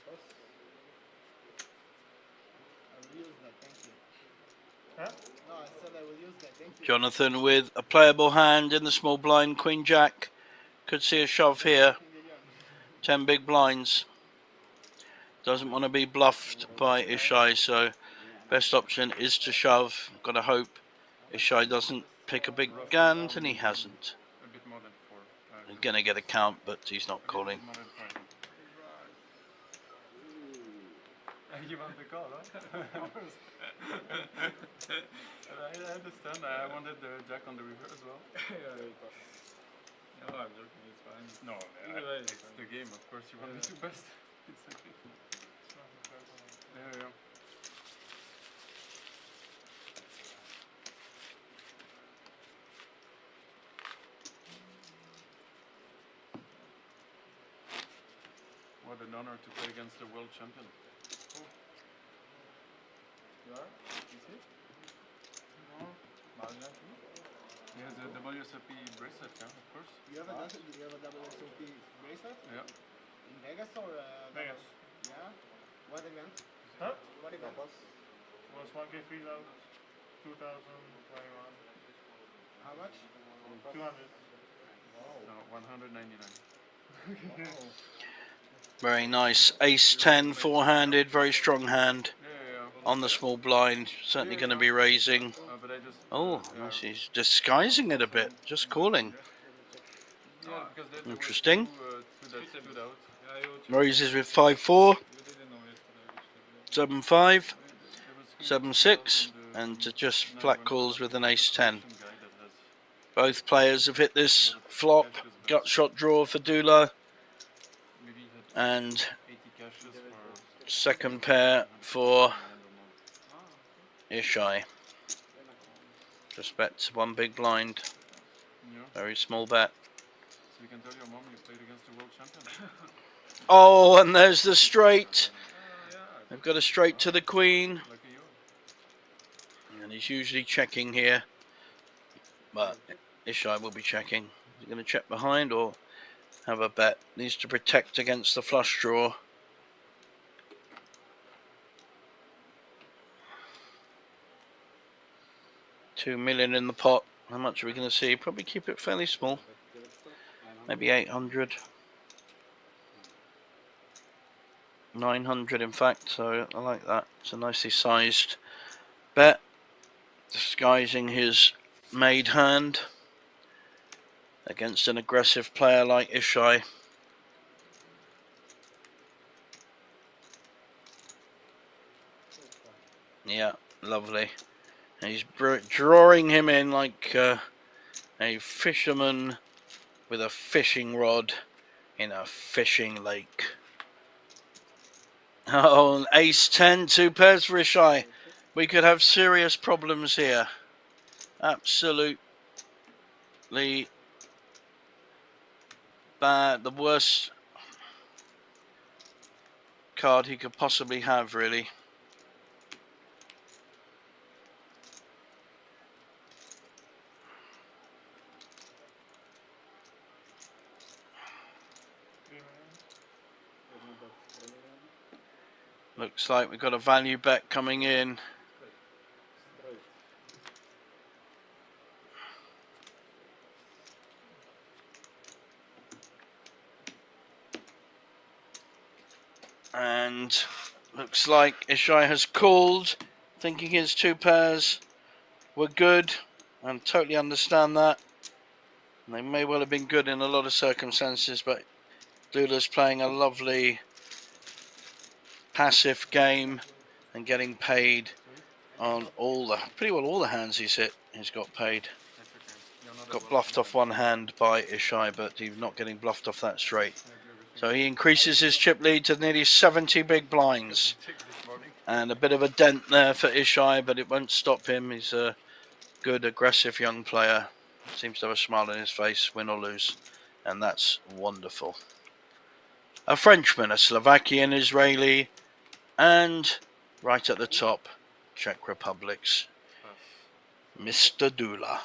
Speaker 1: So
Speaker 4: I will use that, thank you.
Speaker 3: Huh?
Speaker 4: No, I said I will use that, thank you.
Speaker 2: Jonathan with a playable hand in the small blind, Queen Jack. Could see a shove here. 10 big blinds. Doesn't want to be bluffed by Ishai, so best option is to shove. Got to hope Ishai doesn't pick a big hand, and he hasn't.
Speaker 1: a bit more than 4.
Speaker 2: He's going to get a count, but he's not calling.
Speaker 1: More than 5.
Speaker 7: You want the call, huh?
Speaker 1: I understand. I wanted the jack on the river as well.
Speaker 7: No, I'm joking, it's fine.
Speaker 1: No,
Speaker 7: Either way,
Speaker 1: it's the game. Of course, you want me to best. It's okay. Yeah. what an honor to play against the world champion.
Speaker 7: You are? You see?
Speaker 3: No.
Speaker 7: Malina too?
Speaker 1: He has a WSOP bracelet, yeah, of course.
Speaker 4: You have a WSOP bracelet
Speaker 1: Yeah.
Speaker 4: in Vegas or
Speaker 3: Vegas.
Speaker 4: Yeah. What event?
Speaker 3: Huh?
Speaker 4: What event?
Speaker 3: Was 1K freeze out 2021.
Speaker 4: How much?
Speaker 3: 200.
Speaker 1: No, 199.
Speaker 2: Very nice. Ace 10, four-handed, very strong hand
Speaker 1: Yeah.
Speaker 2: on the small blind. Certainly going to be raising.
Speaker 1: But I just.
Speaker 2: Oh, he's disguising it a bit, just calling.
Speaker 1: Yeah, because there were
Speaker 2: Interesting.
Speaker 1: two that stood out.
Speaker 2: Raises with 5-4,
Speaker 7: You didn't know yesterday which
Speaker 2: 7-5,
Speaker 1: There was
Speaker 2: 7-6, and just flat calls with an ace 10. Both players have hit this flop, gut shot draw for Dula, and
Speaker 1: 80 cashes for
Speaker 2: second pair for Ishai. Just bet one big blind,
Speaker 1: Yeah.
Speaker 2: very small bet.
Speaker 1: So you can tell your mom you played against the world champion.
Speaker 2: Oh, and there's the straight. They've got a straight to the queen.
Speaker 1: Lucky you.
Speaker 2: And he's usually checking here. But Ishai will be checking. Is he going to check behind or have a bet? Needs to protect against the flush draw. $2 million in the pot. How much are we going to see? Probably keep it fairly small. Maybe 800. 900 in fact, so I like that. It's a nicely sized bet, disguising his made hand against an aggressive player like Ishai. Yeah, lovely. And he's drawing him in like a fisherman with a fishing rod in a fishing lake. Oh, ace 10, two pairs for Ishai. We could have serious problems here. Absolutely bad. The worst card he could possibly have, really. Looks like we've got a value bet coming in. And looks like Ishai has called, thinking his two pairs were good. I totally understand that. And they may well have been good in a lot of circumstances, but Dula's playing a lovely passive game and getting paid on pretty well all the hands he's hit. He's got paid. Got bluffed off one hand by Ishai, but he's not getting bluffed off that straight. So he increases his chip lead to nearly 70 big blinds. And a bit of a dent there for Ishai, but it won't stop him. He's a good, aggressive young player. Seems to have a smile on his face, win or lose. And that's wonderful. A Frenchman, a Slovakian, Israeli, and right at the top, Czech Republic's Mr. Dula.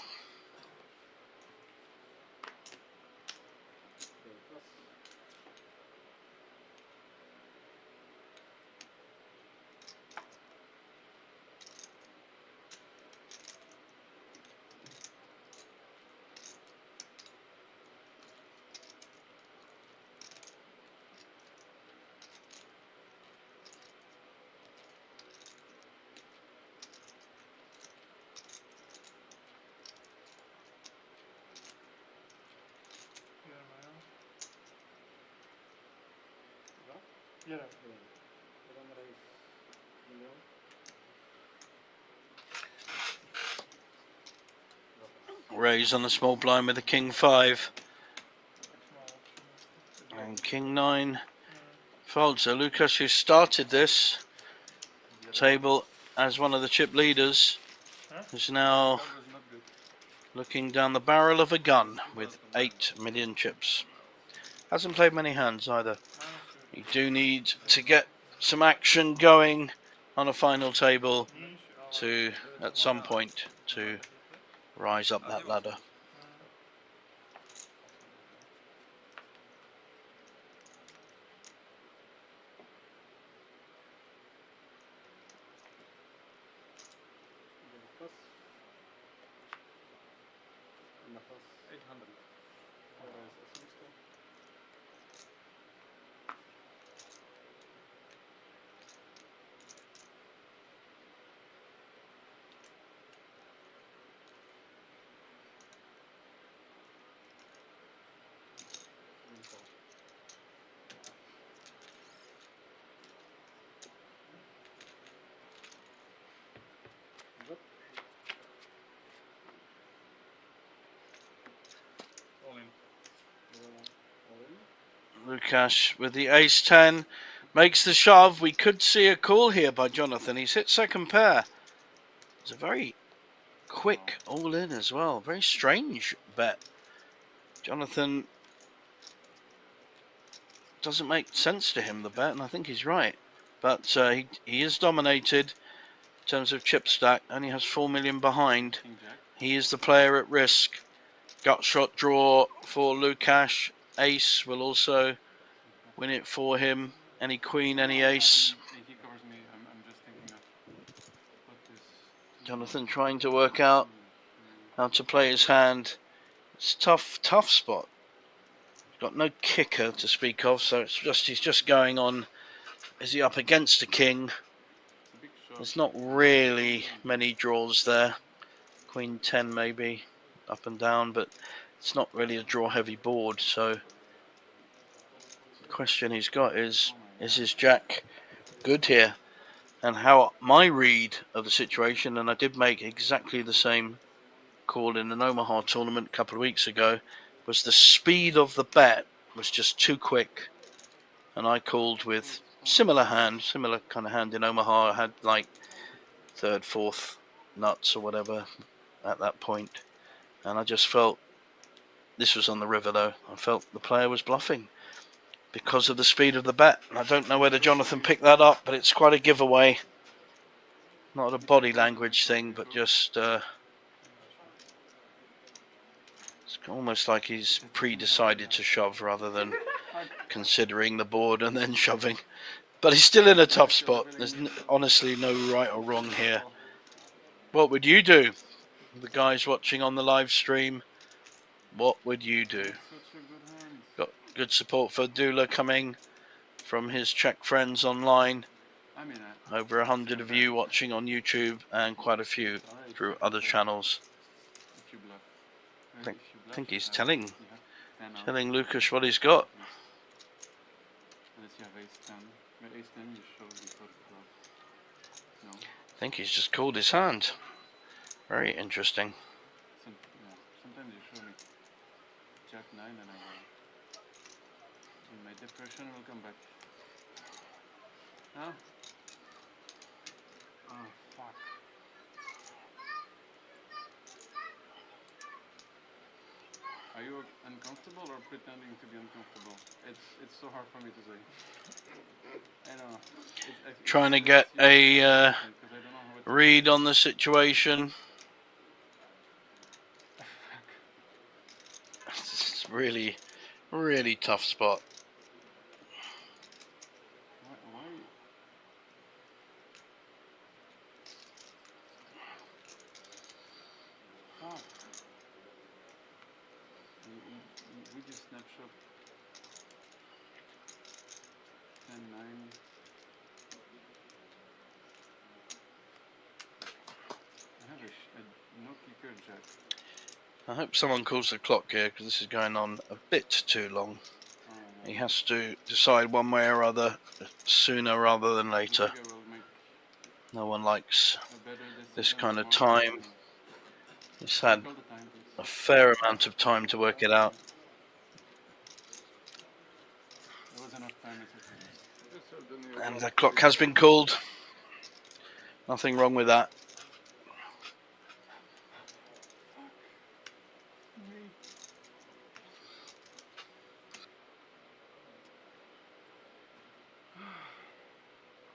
Speaker 3: Yeah.
Speaker 2: Raise on the small blind with the King 5. And King 9 folds. So Lucas, who started this table as one of the chip leaders, is now looking down the barrel of a gun with 8 million chips. Hasn't played many hands either. You do need to get some action going on a final table to, at some point, to rise up that ladder.
Speaker 5: Plus. And the plus 800. Otherwise, it's useful.
Speaker 7: All in.
Speaker 5: All in.
Speaker 2: Lukasz with the ace-10 makes the shove. We could see a call here by Jonathan. He's hit second pair. It's a very quick all-in as well. Very strange bet. Jonathan, doesn't make sense to him, the bet, and I think he's right. But he is dominated in terms of chip stack. Only has 4 million behind.
Speaker 1: King Jack.
Speaker 2: He is the player at risk. Gut shot draw for Lukasz. Ace will also win it for him. Any queen, any ace.
Speaker 1: He covers me. I'm just thinking of what this.
Speaker 2: Jonathan trying to work out how to play his hand. It's tough spot. Got no kicker to speak of, so he's just going on. Is he up against a king?
Speaker 1: It's a big shot.
Speaker 2: There's not really many draws there. Queen 10 maybe up and down, but it's not really a draw heavy board. So the question he's got is his jack good here? And how my read of the situation, and I did make exactly the same call in an Omaha tournament a couple of weeks ago, was the speed of the bet was just too quick, and I called with similar kind of hand in Omaha. I had like third, fourth nuts or whatever at that point, and I just felt, this was on the river though, I felt the player was bluffing because of the speed of the bet. And I don't know whether Jonathan picked that up, but it's quite a giveaway. Not a body language thing, but just it's almost like he's pre-decided to shove rather than considering the board and then shoving. But he's still in a tough spot. There's honestly no right or wrong here. What would you do? The guys watching on the live stream, what would you do?
Speaker 1: Such a good hand.
Speaker 2: Got good support for Dula coming from his Czech friends online.
Speaker 1: I mean,
Speaker 2: Over 100 of you watching on YouTube and quite a few through other channels.
Speaker 1: if you bluff.
Speaker 2: Think-
Speaker 1: If you bluff,
Speaker 2: I think
Speaker 1: you
Speaker 2: he's
Speaker 1: have-
Speaker 2: telling
Speaker 1: you have 10 out.
Speaker 2: Lukasz what he's got.
Speaker 1: Unless you have ace 10. With ace 10 you show the first bluff. No.
Speaker 2: I think he's just called his hand. Very interesting.
Speaker 1: Sometimes you show me Jack 9 and I go. And my depression will come back. Huh? Oh fuck. Are you uncomfortable or pretending to be uncomfortable? It's so hard for me to say. I don't know.
Speaker 2: Trying to get a
Speaker 1: 'cause I don't know how to
Speaker 2: read on the situation. It's really, really tough spot.
Speaker 1: Why? Fuck. We just snapshot 10-9. I have a no kicker jack.
Speaker 2: I hope someone calls the clock here because this is going on a bit too long.
Speaker 1: Oh,
Speaker 2: He has to decide one way or other sooner rather than
Speaker 1: I
Speaker 2: later.
Speaker 1: think I will make
Speaker 2: No one likes
Speaker 1: a better
Speaker 2: this
Speaker 1: decision
Speaker 2: kind of
Speaker 1: tomorrow.
Speaker 2: time. He's had
Speaker 1: Call the time,
Speaker 2: a
Speaker 1: please.
Speaker 2: fair amount of time to work it out.
Speaker 1: There was enough time. It's okay.
Speaker 2: And the clock has been called. Nothing wrong with that.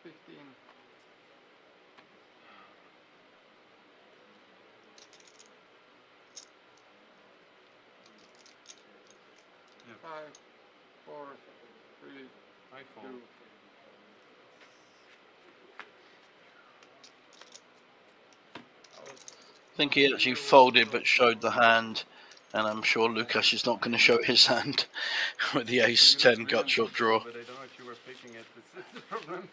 Speaker 1: 15. Yeah. 5, 4, 3, I fold. 2.
Speaker 2: I think he actually folded but showed the hand, and I'm sure Lukas is not going to show his hand with the ace-10 gut shot draw.
Speaker 1: But I don't know if you were faking it. It's the problem.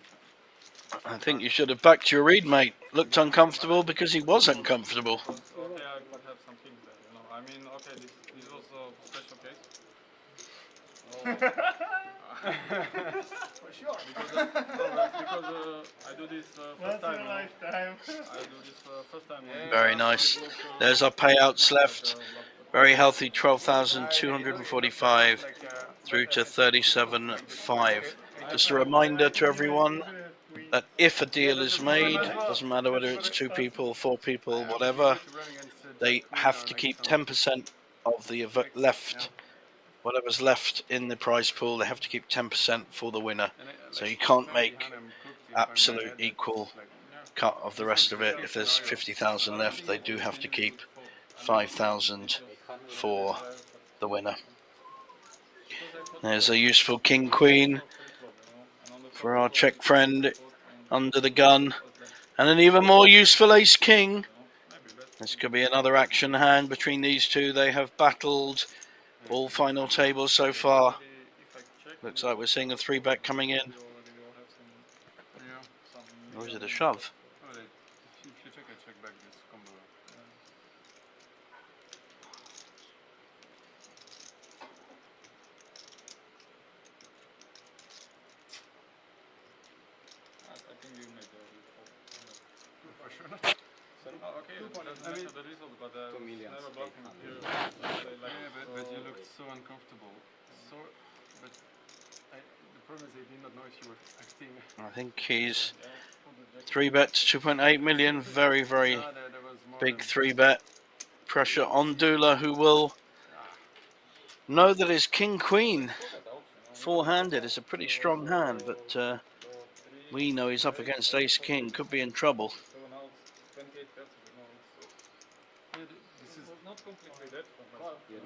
Speaker 2: I think you should have backed your read, mate. Looked uncomfortable because he was uncomfortable.
Speaker 7: Okay, I could have some things there, you know. I mean, okay, this was a special case.
Speaker 4: For sure.
Speaker 7: Because I do this first
Speaker 3: Once
Speaker 7: time.
Speaker 3: in a lifetime.
Speaker 7: I do this first time.
Speaker 2: Very nice. There's our payouts left. Very healthy, 12,245 through to 37.5. Just a reminder to everyone that if a deal is made, doesn't matter whether it's 2 people, 4 people, whatever, they have to keep 10% of the left, whatever's left in the prize pool, they have to keep 10% for the winner. So you can't make absolute equal cut of the rest of it. If there's 50,000 left, they do have to keep 5,000 for the winner. There's a useful king queen for our Czech friend under the gun, and an even more useful ace king. This could be another action hand between these two. They have battled all final tables so far. Looks like we're seeing a 3-bet coming in. Or is it a shove?
Speaker 1: If you check, I check back this combo.
Speaker 7: I think you made the
Speaker 1: For sure not.
Speaker 7: Oh, okay, that's the result, but never bluffing here.
Speaker 1: But you looked so uncomfortable. But the problem is I did not know if you were acting.
Speaker 2: I think he's 3-bets, 2.8 million. Very, very
Speaker 1: There was more
Speaker 2: big
Speaker 1: than
Speaker 2: 3-bet. Pressure on Dula, who will know that his king queen 4-handed is a pretty strong hand, but we know he's up against ace king, could be in trouble.
Speaker 7: So now it's 28 hertz,
Speaker 1: This is
Speaker 7: not completely dead.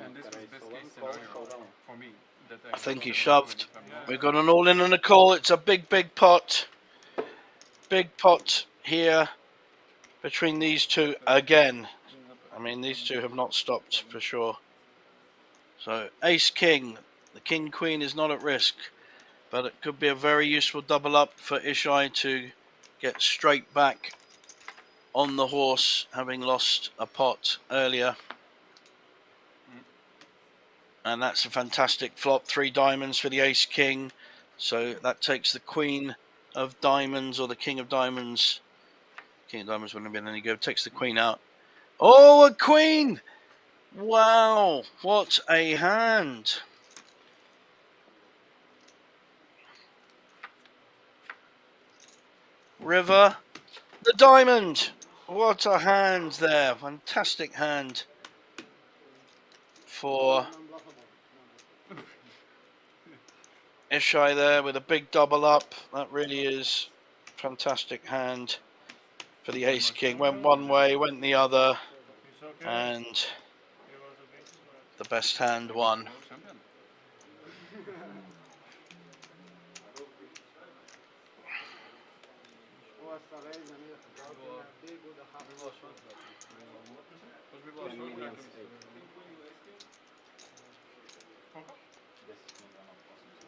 Speaker 1: and this was best case scenario for me. That
Speaker 2: I think he
Speaker 1: got
Speaker 2: shoved.
Speaker 1: Yeah.
Speaker 2: We've got an all-in and a call. It's a big, big pot. Big pot here between these two again. I mean, these two have not stopped for sure. So ace king, the king queen is not at risk, but it could be a very useful double up for Ishai to get straight back on the horse, having lost a pot earlier. And that's a fantastic flop. 3 diamonds for the ace king. So that takes the queen of diamonds, or the king of diamonds. King of diamonds wouldn't have been any good. Takes the queen out. Oh, a queen! Wow, what a hand. River, the diamond. What a hand there. Fantastic hand for Ishai there with a big double up. That really is fantastic hand for the ace king. Went one way, went the other, and the best hand won.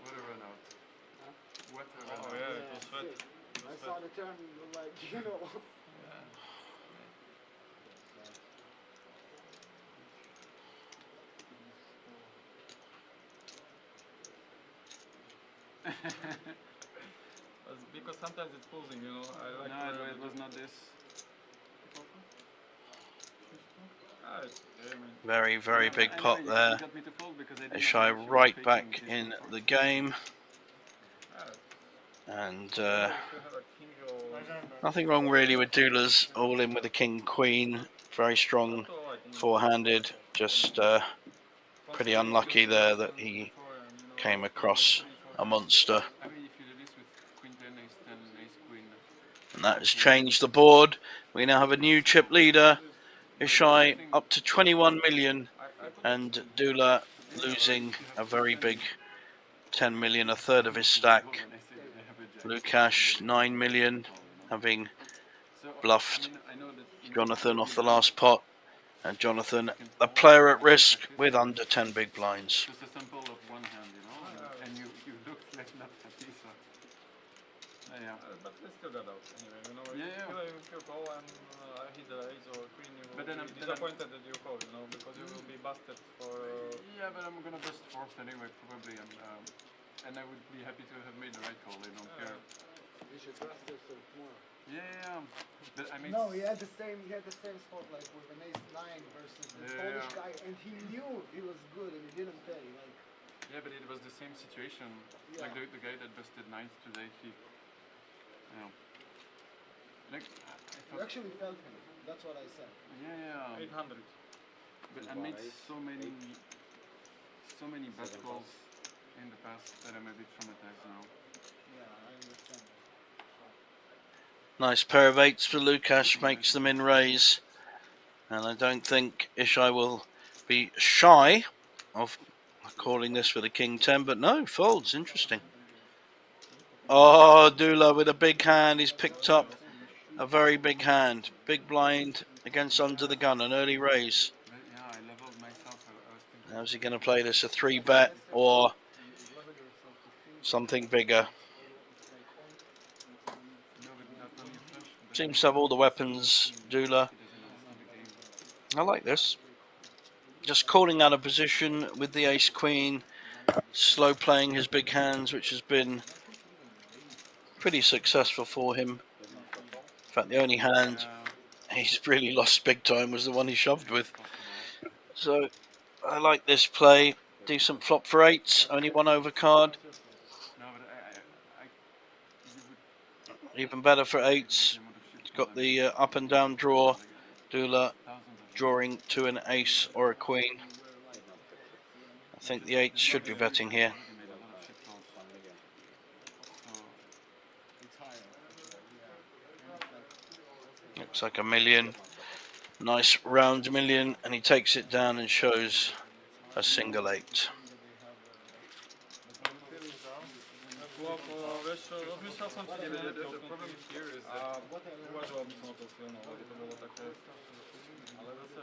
Speaker 1: What a run out. What a run out.
Speaker 7: Oh yeah, it was fat.
Speaker 4: I saw the turn, like, you know.
Speaker 7: Because sometimes it's posing, you know. I like
Speaker 1: No, it was not this.
Speaker 2: Very, very big pot there. Ishai right back in the game. And nothing wrong really with Dula's all in with a king queen. Very strong 4-handed. Just pretty unlucky there that he came across a monster.
Speaker 1: I mean, if you do this with queen 10, ace 10, ace queen,
Speaker 2: That has changed the board. We now have a new chip leader. Ishai up to 21 million, and Dula losing a very big 10 million, a third of his stack. Lukash 9 million, having bluffed Jonathan off the last pot, and Jonathan, a player at risk with under 10 big blinds.
Speaker 1: Just a sample of one hand, you know, and you look like not happy, so yeah.
Speaker 7: But they still got out anyway, you know.
Speaker 1: Yeah.
Speaker 7: If you call and I hit the ace or queen, you will
Speaker 1: But
Speaker 7: be disappointed that you call, you know, because you will be busted for...
Speaker 1: Yeah, but I'm gonna bust fourth anyway, probably, and I would be happy to have made the right call, I don't care.
Speaker 4: You should trust yourself more.
Speaker 1: Yeah, but I mean...
Speaker 4: No, he had the same spot like with an ace-9 versus the Polish guy, and he knew he was good and he didn't pay, like...
Speaker 1: Yeah, but it was the same situation, like the guy that busted ninth today, he... You know... Like,
Speaker 4: You actually felt him, that's what I said.
Speaker 1: Yeah.
Speaker 7: 800.
Speaker 1: But I made so many bad calls in the past that I'm a bit traumatized now.
Speaker 4: Yeah, I understand.
Speaker 2: Nice pair of eights for Lukash, makes them in raise. And I don't think Ishai will be shy of calling this with a king 10, but no, folds, interesting. Oh, Dula with a big hand, he's picked up a very big hand. Big blind against under the gun, an early raise.
Speaker 1: But yeah, I leveled myself, I was thinking...
Speaker 2: How's he going to play this, a 3-bet or something bigger?
Speaker 1: No, but not only flush, but
Speaker 2: Seems to have all the weapons, Dula.
Speaker 1: he doesn't understand the game.
Speaker 2: I like this. Just calling out of position with the ace queen, slow playing his big hands, which has been pretty successful for him. In fact, the only hand he's really lost big time was the one he shoved with. So I like this play. Decent flop for eights, only one overcard.
Speaker 1: No, but
Speaker 2: Even better for eights. He's got the up and down draw. Dula drawing to an ace or a queen. I think the eights should be betting here. Looks like a million. Nice round million, and he takes it down and shows a single eight.
Speaker 7: Rozmyślał sam ci ciebie
Speaker 1: the problem here is that
Speaker 7: uważałbym na to filmu, aby to było takie... Ale zase...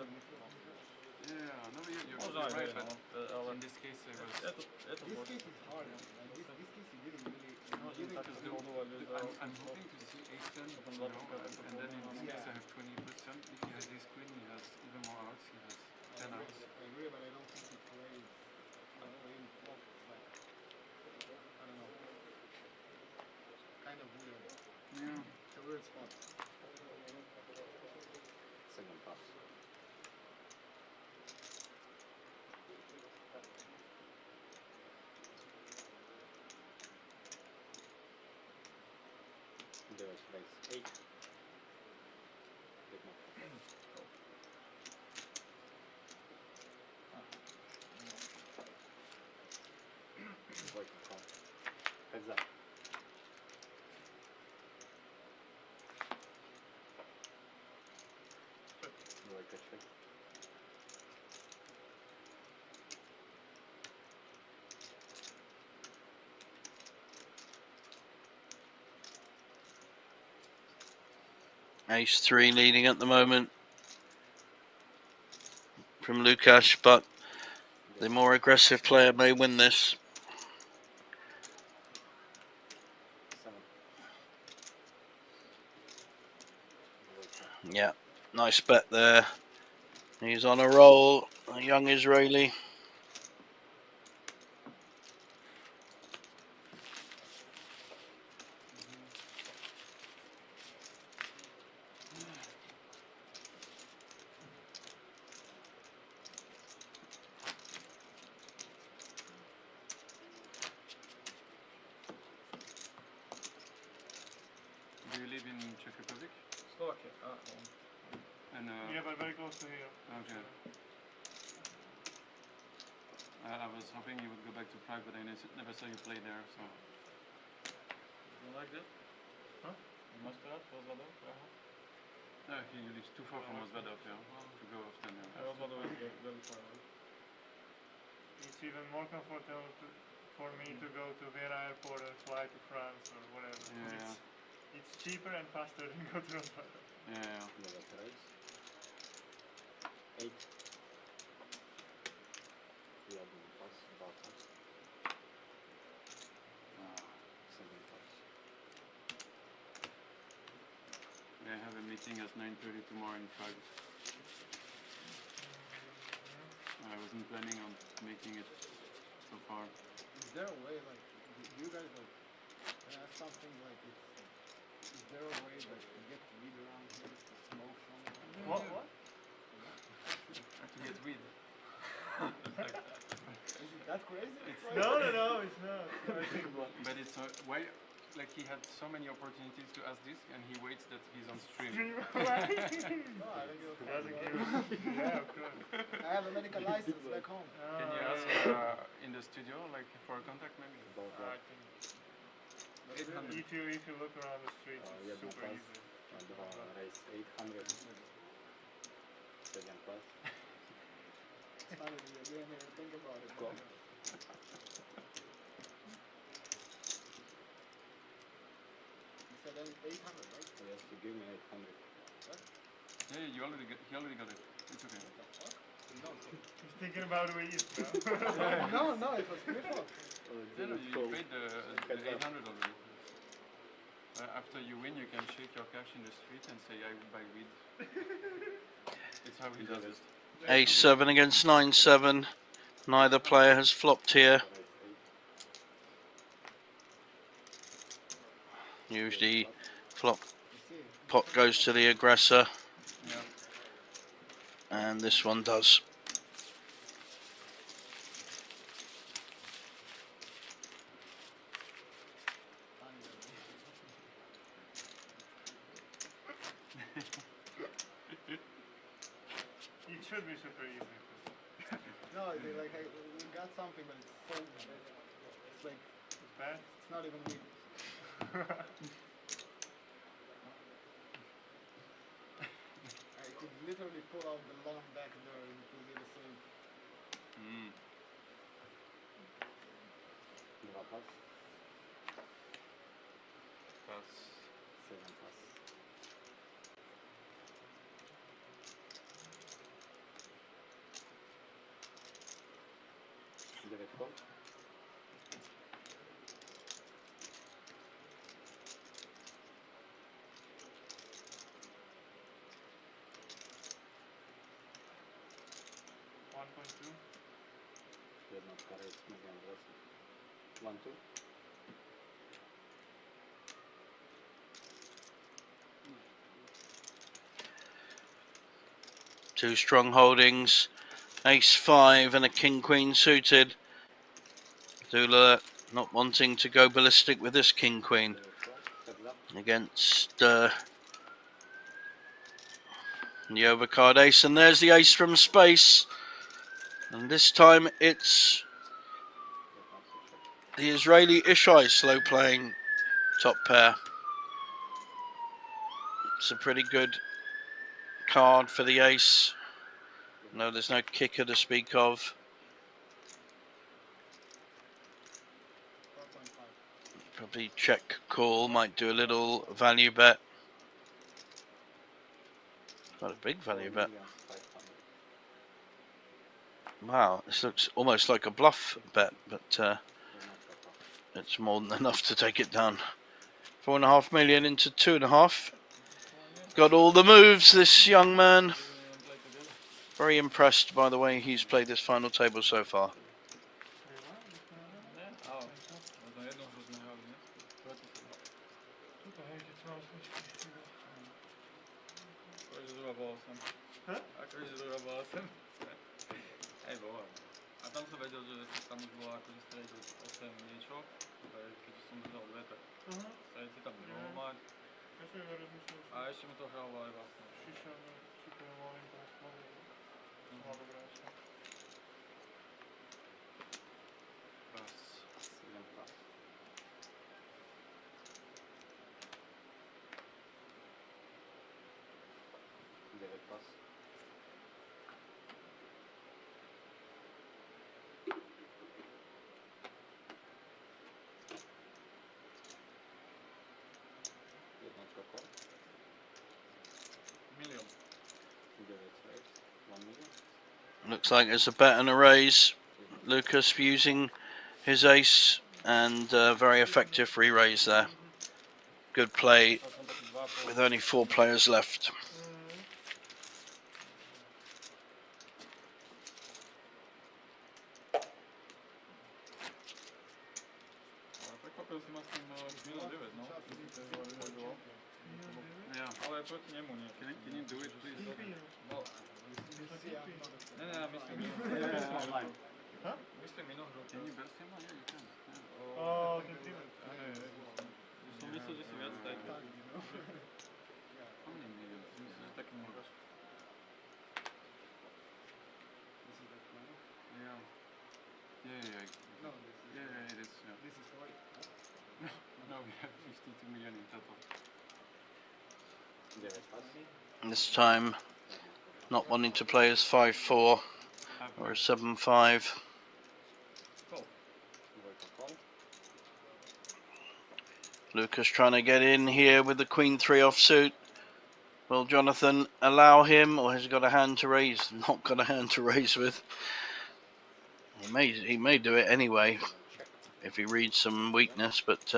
Speaker 1: yeah, no, you're
Speaker 7: Można,
Speaker 1: right, but
Speaker 7: ale...
Speaker 1: in this case it was...
Speaker 7: Это
Speaker 4: This
Speaker 7: вот...
Speaker 4: case is hard. Like, this case he didn't really...
Speaker 7: Można tak zbudować,
Speaker 1: I'm hoping to see ace 10, you know, and then in this case I have 20%. If he has ace queen, he has even more outs, he has 10 outs.
Speaker 4: I agree, but I don't think he plays... playing flop, it's like... I don't know. Kind of weird.
Speaker 1: Yeah.
Speaker 4: It's a weird spot.
Speaker 5: Second pass. There is race 8. Big move. Wait, call. Heads up. Like a check.
Speaker 2: Ace 3 leading at the moment from Lukash, but the more aggressive player may win this.
Speaker 5: 7.
Speaker 2: Yeah, nice bet there. He's on a roll, a young Israeli.
Speaker 1: Do you live in Czech Republic?
Speaker 7: Slovakia.
Speaker 1: And,
Speaker 3: Yeah, but very close to here.
Speaker 1: okay. I was hoping you would go back to Prague, but I never saw you play there, so...
Speaker 7: You like that?
Speaker 3: Huh?
Speaker 7: Máš to rád, rozvadov?
Speaker 1: No, he leaves 2-4 from Osvadov, yeah, to go off 10. Yeah.
Speaker 7: Rozvadov je veľmi fajn.
Speaker 3: It's even more comfortable for me to go to Vienna airport and fly to France or whatever.
Speaker 1: Yeah.
Speaker 3: It's cheaper and faster than go to Osvadov.
Speaker 1: Yeah.
Speaker 6: Another price. 8. We have one pass, Banco. 7 pass.
Speaker 1: I have a meeting at 9:30 tomorrow in Prague. I wasn't planning on making it so far.
Speaker 4: Is there a way, like, do you guys like something like is there a way like to get weed around here to smoke somewhere?
Speaker 3: What?
Speaker 1: To get weed.
Speaker 4: Is it that crazy?
Speaker 1: It's
Speaker 3: No, it's not.
Speaker 1: But it's why, like he had so many opportunities to ask this, and he waits that he's on stream.
Speaker 4: No, I don't give a fuck.
Speaker 3: Doesn't give yeah, of course.
Speaker 4: I have a medical license back home.
Speaker 1: Can you ask in the studio, like for a contact maybe?
Speaker 6: About
Speaker 3: I
Speaker 6: that.
Speaker 3: think
Speaker 1: 800.
Speaker 3: if you look around the streets,
Speaker 6: Yeah,
Speaker 3: it's super
Speaker 6: pass.
Speaker 3: easy.
Speaker 6: And raise 800. 7 pass.
Speaker 4: It's funny, you didn't even think about it.
Speaker 6: Go.
Speaker 4: You said 800, right?
Speaker 6: Yes, you give me 800.
Speaker 1: Yeah, he already got it. It's okay.
Speaker 3: He's thinking about weed now.
Speaker 4: No, it was before.
Speaker 1: No, you paid the 800 already. After you win, you can shake your cash in the street and say, I will buy weed. It's how he does it.
Speaker 2: Ace 7 against 9-7. Neither player has flopped here. Usually flop pot goes to the aggressor,
Speaker 1: Yeah.
Speaker 2: and this one does.
Speaker 3: It should be super easy.
Speaker 4: No, they like we got something, but it's so it's like
Speaker 3: It's bad.
Speaker 4: it's not even weed. I could literally pull out the long back door and it will be the same.
Speaker 6: Два pass.
Speaker 1: Pass.
Speaker 6: 7 pass. Девять call. Jedna kara jest medium wrestling. 1-2.
Speaker 2: Two strong holdings, Ace 5 and a King Queen suited. Dula not wanting to go ballistic with this King Queen against the overcard Ace, and there's the Ace from space, and this time it's the Israeli Ishai slow playing top pair. It's a pretty good card for the Ace. No, there's no kicker to speak of.
Speaker 4: 4.5.
Speaker 2: Probably check call, might do a little value bet. Quite a big value bet. Wow, this looks almost like a bluff bet, but it's more than enough to take it down. 4.5 million into 2.5. Got all the moves, this young man. Very impressed by the way he's played this final table so far.
Speaker 7: Na jednom, že sme hrali, ne? Bratislava.
Speaker 3: Tuto, hej, keď som mal smyčky.
Speaker 7: Akože druhá bola 8. Akože druhá bola 8. Hej, bola. A tam som vedel, že tam už bola akože straight 8 niečo. Keď som držal dve, tak straight si tam nebol mať.
Speaker 3: Ja som iba rozmýšľal, že
Speaker 7: A ešte mi to hralo aj vlastne.
Speaker 3: šiša mi super malým teraz spolu. Som mal dobré ešte.
Speaker 1: Pass.
Speaker 6: 7 pass. pass. Jednotka call.
Speaker 7: Milión.
Speaker 6: 9 raise. 1 million.
Speaker 2: Looks like there's a bet and a raise. Lucas using his ace and very effective free raise there. Good play
Speaker 7: To są takie 2,5.
Speaker 2: with only 4 players left.
Speaker 7: Ale prekvapil si ma s tým milión 9, no. Myslím, že to bylo.
Speaker 1: Yeah.
Speaker 7: Ale proti nemu nie.
Speaker 1: Can you do it, please?
Speaker 7: No, ne, myslím
Speaker 3: Huh?
Speaker 7: Myslím inú hru.
Speaker 1: Can you best him? Yeah, you can. Yeah.
Speaker 3: Oh, can see it.
Speaker 7: Som myslel, že si viac daj.
Speaker 1: How many millions?
Speaker 7: Myslím, že taký môžeš.
Speaker 1: Yeah. Yeah.
Speaker 4: No, this is,
Speaker 1: Yeah, it is. Yeah.
Speaker 4: this is right.
Speaker 1: No, we have 52 million in total.
Speaker 6: 9 pass.
Speaker 2: This time not wanting to play as 5-4 or a 7-5.
Speaker 6: Dvojka call.
Speaker 2: Lucas trying to get in here with the Queen 3 offsuit. Will Jonathan allow him, or has he got a hand to raise? Not got a hand to raise with. He may do it anyway if he reads some weakness, but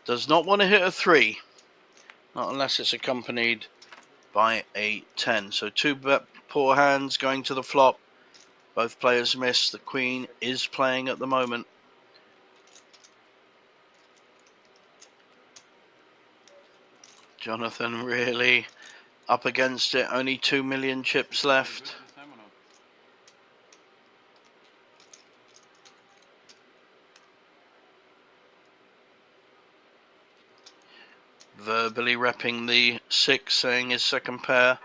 Speaker 2: does not want to hit a 3. Not unless it's accompanied by a 10. So 2 poor hands going to the flop. Both players miss. The Queen is playing at the moment. Jonathan really up against it. Only 2 million chips left.
Speaker 1: This time or not?
Speaker 2: Verbally repping the 6, saying his second pair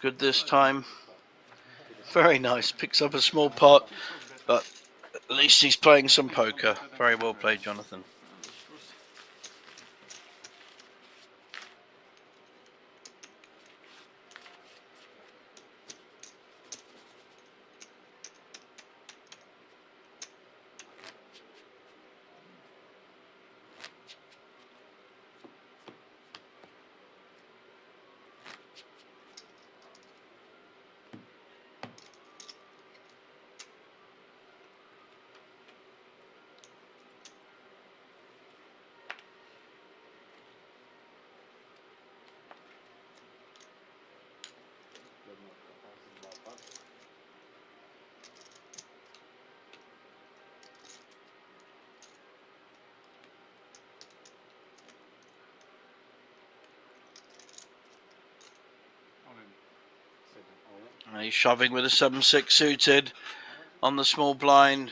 Speaker 2: good this time. Very nice. Picks up a small pot, but at least he's playing some poker. Very well played, Jonathan.
Speaker 6: Jednotka pass. 2 pass.
Speaker 1: All in.
Speaker 6: 7 all in.
Speaker 2: And he's shoving with a 7-6 suited on the small blind,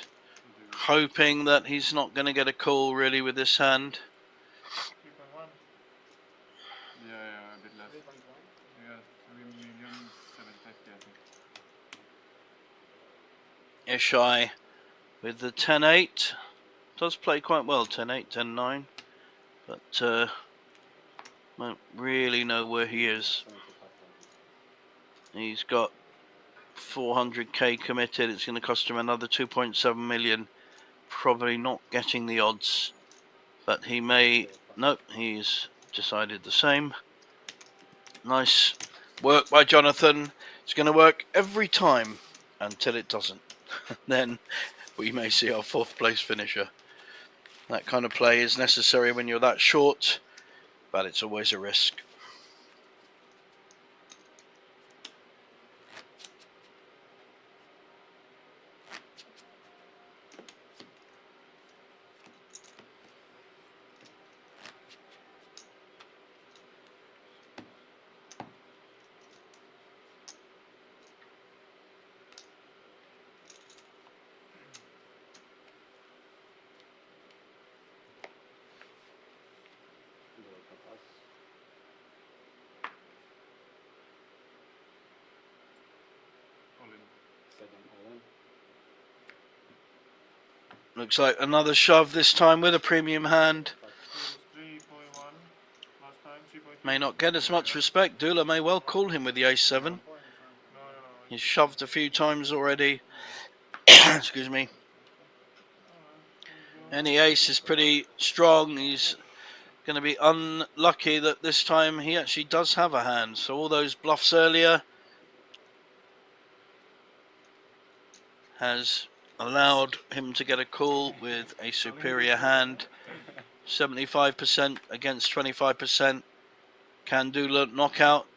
Speaker 2: hoping that he's not going to get a call really with this hand.
Speaker 3: 3.1.
Speaker 1: Yeah, a bit less. Yeah, 3,750,000, I think.
Speaker 2: Ishai with the 10-8. Does play quite well, 10-8, 10-9. But won't really know where he is.
Speaker 6: 75,000.
Speaker 2: He's got 400k committed. It's going to cost him another 2.7 million. Probably not getting the odds. But he may... Nope, he's decided the same. Nice work by Jonathan. It's going to work every time until it doesn't. Then we may see our 4th place finisher. That kind of play is necessary when you're that short, but it's always a risk.
Speaker 6: Dvojka pass.
Speaker 1: All in.
Speaker 6: 7 all in.
Speaker 2: Looks like another shove, this time with a premium hand.
Speaker 3: It was 3.1 last time, 3.2.
Speaker 2: May not get as much respect. Dula may well call him with the ace 7. He's shoved a few times already. Excuse me. And the ace is pretty strong. He's going to be unlucky that this time he actually does have a hand. So all those bluffs earlier has allowed him to get a call with a superior hand. 75% against 25%. Can Dula knockout?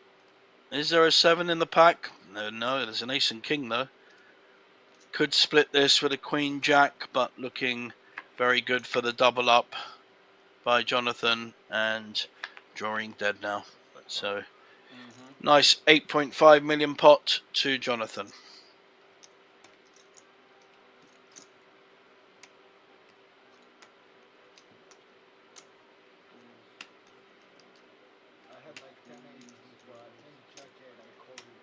Speaker 2: Is there a 7 in the pack? No, there's an ace and king though. Could split this with a queen jack, but looking very good for the double up by Jonathan, and drawing dead now. So nice 8.5 million pot to Jonathan.
Speaker 4: I had like 10 aces before. I think Jack 8, I called you.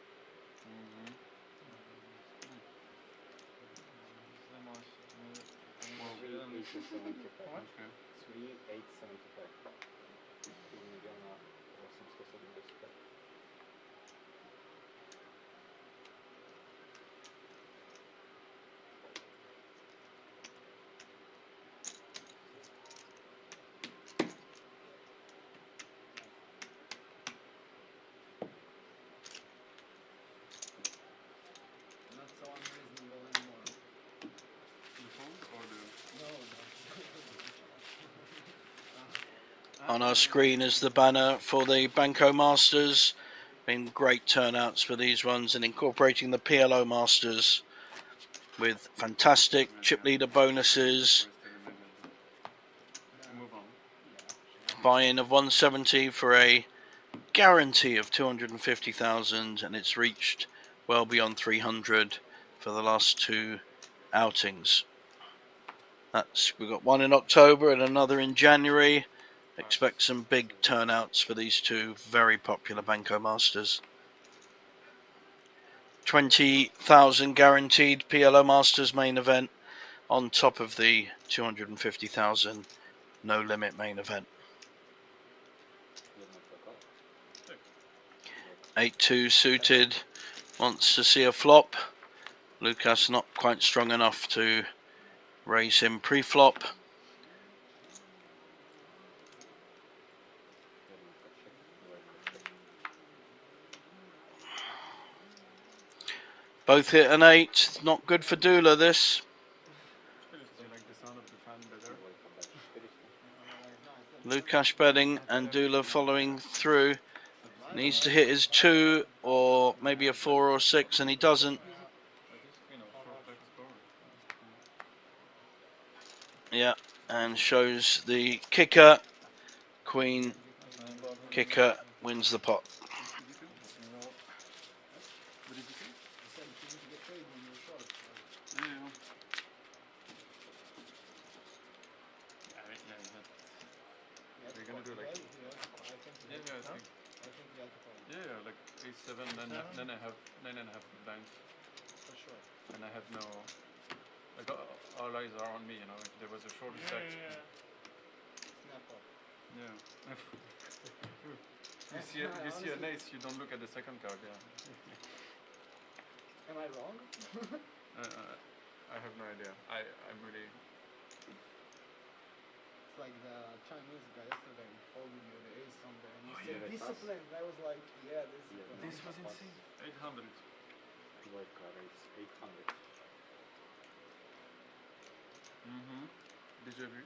Speaker 1: Okay.
Speaker 5: 3875. 3,875.
Speaker 4: Not so unreasonable anymore.
Speaker 1: The phone or the...
Speaker 4: No.
Speaker 2: On our screen is the banner for the Banco Masters. Been great turnouts for these ones, and incorporating the PLO Masters with fantastic chip leader bonuses.
Speaker 1: Move on.
Speaker 2: Buy-in of 170 for a guarantee of 250,000, and it's reached well beyond 300 for the last 2 outings. We've got one in October and another in January. Expect some big turnouts for these 2 very popular Banco Masters. 20,000 guaranteed PLO Masters main event on top of the 250,000 no limit main event. 8-2 suited, wants to see a flop. Lucas not quite strong enough to raise him pre-flop. Both hit an 8. Not good for Dula, this.
Speaker 1: Do you like the sound of the fan better?
Speaker 2: Lucas betting and Dula following through. Needs to hit his 2 or maybe a 4 or 6, and he doesn't. Yeah, and shows the kicker. Queen kicker wins the pot.
Speaker 1: What did you say?
Speaker 4: I said you need to get paid when you're short.
Speaker 1: Yeah. We're gonna do like... Yeah, like 8-7, then I have 9.5 blinds.
Speaker 4: For sure.
Speaker 1: And I have no... Like all eyes are on me, you know. If there was a short stack.
Speaker 4: Snap up.
Speaker 1: Yeah. You see an ace, you don't look at the second card, yeah.
Speaker 4: Am I wrong?
Speaker 1: I have no idea. I'm really...
Speaker 4: It's like the Chinese guy yesterday folded me the ace on there. And he
Speaker 1: Oh,
Speaker 4: said
Speaker 1: yeah,
Speaker 4: discipline. I was like, yeah, this is
Speaker 1: This was insane. 800.
Speaker 5: White card is 800.
Speaker 1: Déjà vu.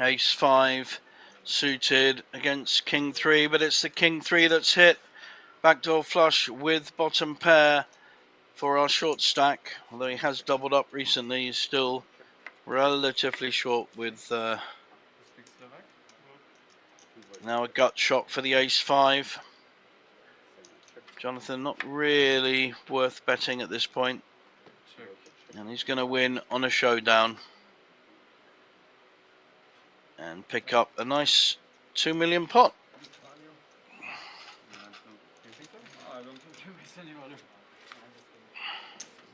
Speaker 2: Ace 5 suited against King 3, but it's the King 3 that's hit. Backdoor flush with bottom pair for our short stack. Although he has doubled up recently, he's still relatively short with
Speaker 1: Speak Slovak?
Speaker 2: now a gut shot for the Ace 5. Jonathan not really worth betting at this point.
Speaker 1: Check.
Speaker 2: And he's going to win on a showdown. And pick up a nice 2 million pot.
Speaker 1: any value.
Speaker 7: It's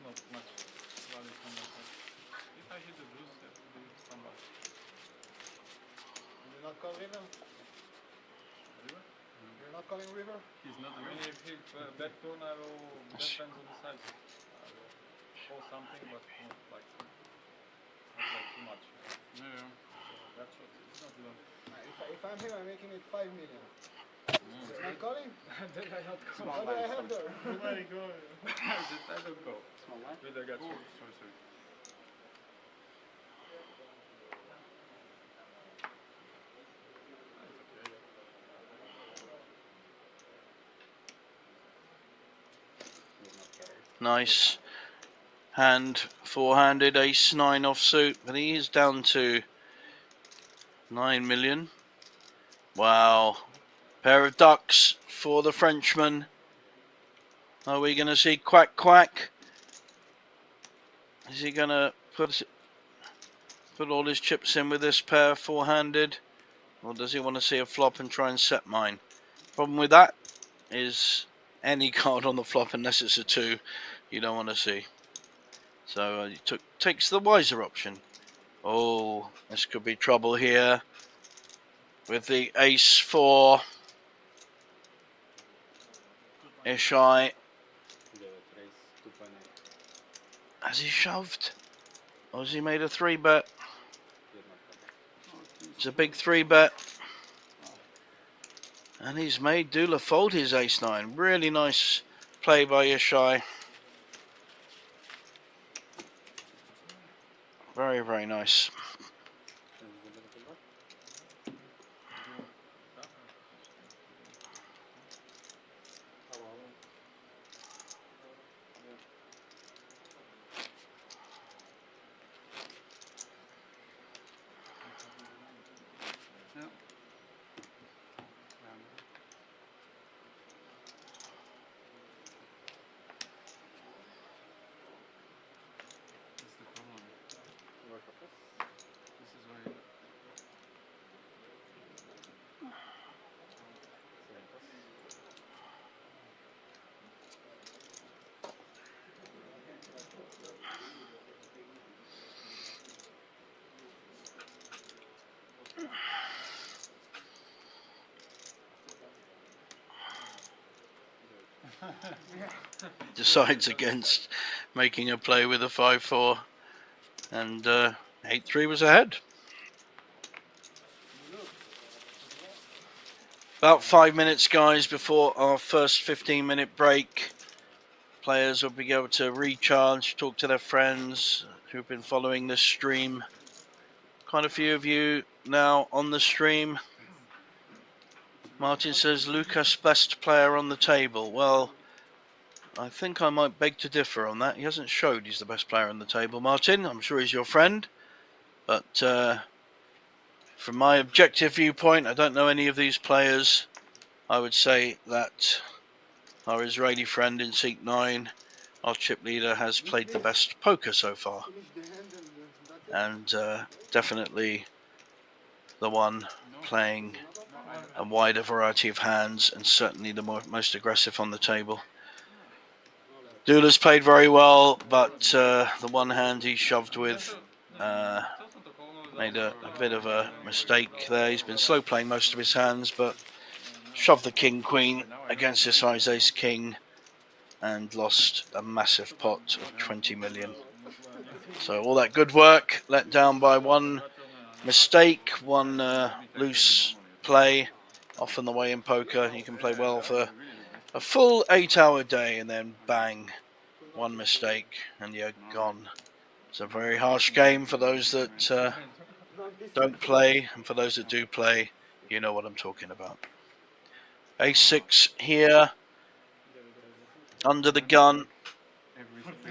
Speaker 7: not much value from my side. If I hit the deuce, that would be some bad.
Speaker 4: You're not calling river?
Speaker 7: River?
Speaker 4: You're not calling river?
Speaker 1: He's not
Speaker 7: I mean, if he bet turn, I will bet pens on the side. I will call something, but not like too much.
Speaker 1: Yeah.
Speaker 7: That shot is not even.
Speaker 4: If I'm him, I'm making it 5 million. You're not calling?
Speaker 7: Then I not call.
Speaker 4: What do I have there?
Speaker 3: Nobody go.
Speaker 7: I don't go.
Speaker 5: Small line.
Speaker 7: With the gut
Speaker 1: Oh,
Speaker 7: shot.
Speaker 1: sorry.
Speaker 2: Nice hand, four-handed, ace 9 offsuit, but he is down to 9 million. Wow. Pair of ducks for the Frenchman. Are we going to see quack quack? Is he going to put all his chips in with this pair four-handed? Or does he want to see a flop and try and set mine? Problem with that is any card on the flop, unless it's a 2, you don't want to see. So he takes the wiser option. Oh, this could be trouble here with the ace 4. Ishai. Has he shoved? Or has he made a 3-bet? It's a big 3-bet. And he's made Dula fold his ace 9. Really nice play by Ishai. Very, very nice. Decides against making a play with a 5-4, and 8-3 was ahead. About 5 minutes, guys, before our first 15-minute break. Players will be able to recharge, talk to their friends who've been following this stream. Quite a few of you now on the stream. Martin says, Lucas, best player on the table. Well, I think I might beg to differ on that. He hasn't showed he's the best player on the table, Martin. I'm sure he's your friend. But from my objective viewpoint, I don't know any of these players. I would say that our Israeli friend in Seat 9, our chip leader, has played the best poker so far. And definitely the one playing a wider variety of hands and certainly the most aggressive on the table. Dula's played very well, but the one hand he shoved with made a bit of a mistake there. He's been slow playing most of his hands, but shoved the king-queen against this size ace-king and lost a massive pot of 20 million. So all that good work let down by one mistake, one loose play. Often the way in poker, you can play well for a full 8-hour day and then bang, one mistake and you're gone. It's a very harsh game for those that don't play, and for those that do play, you know what I'm talking about. Ace-6 here, under the gun.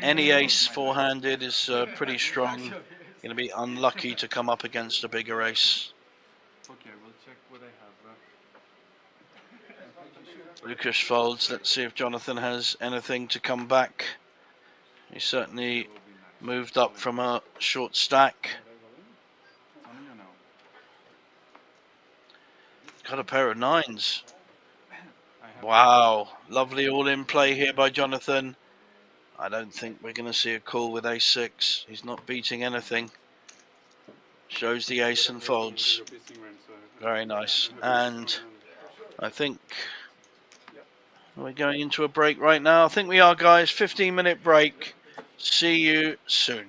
Speaker 2: Any ace four-handed is pretty strong. You're going to be unlucky to come up against a bigger ace.
Speaker 1: Okay, we'll check what I have.
Speaker 2: Lucas folds. Let's see if Jonathan has anything to come back. He certainly moved up from a short stack. Got a pair of 9s. Wow, lovely all-in play here by Jonathan. I don't think we're going to see a call with ace-6. He's not beating anything. Shows the ace and folds. Very nice. And I think we're going into a break right now. I think we are, guys. 15-minute break. See you soon.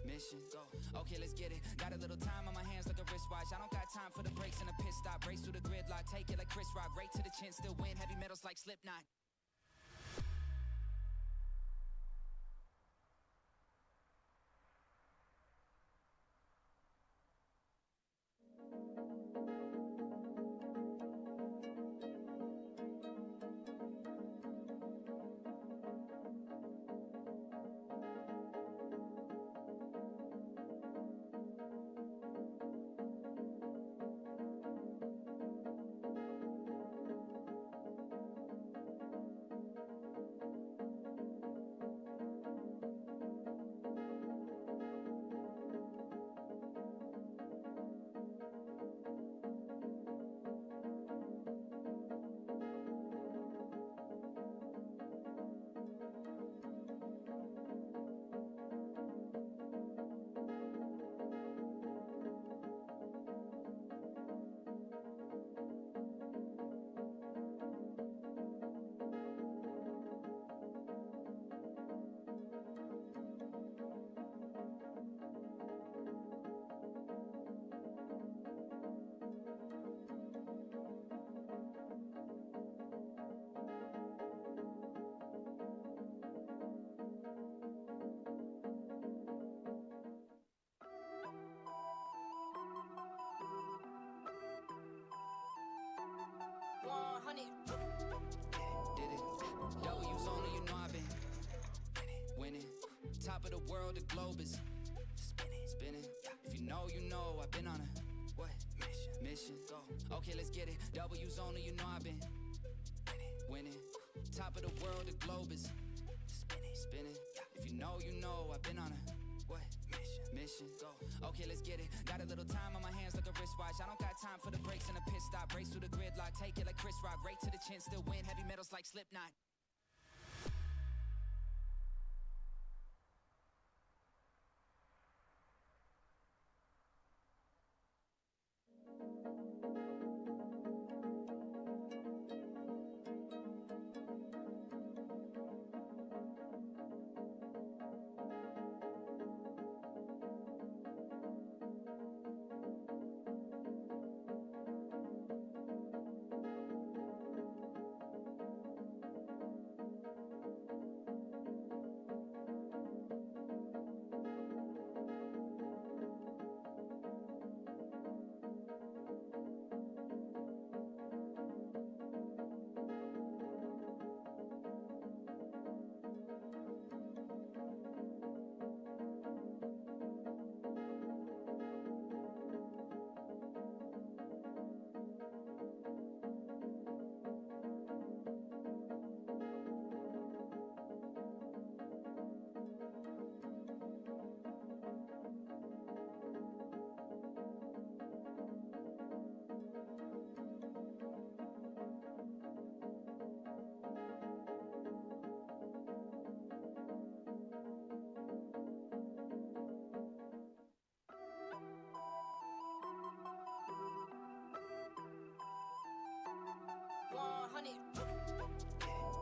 Speaker 8: mission, go. Okay, let's get it. Got a little time on my hands like a wristwatch. I don't got time for the breaks and a pit stop. Race through the gridlock, take it like Chris Rock. Right to the chin, still win. Heavy metals like Slipknot. Did it. W's only, you know I've been winning. Top of the world, the globe is spinning. If you know, I've been on a what? Mission. Go. Okay, let's get it. W's only, you know I've been winning. Top of the world, the globe is spinning. If you know, I've been on a what? Mission, go. Okay, let's get it. Got a little time on my hands like a wristwatch. I don't got time for the breaks and a pit stop. Race through the gridlock, take it like Chris Rock. Right to the chin, still win. Heavy metals like Slipknot.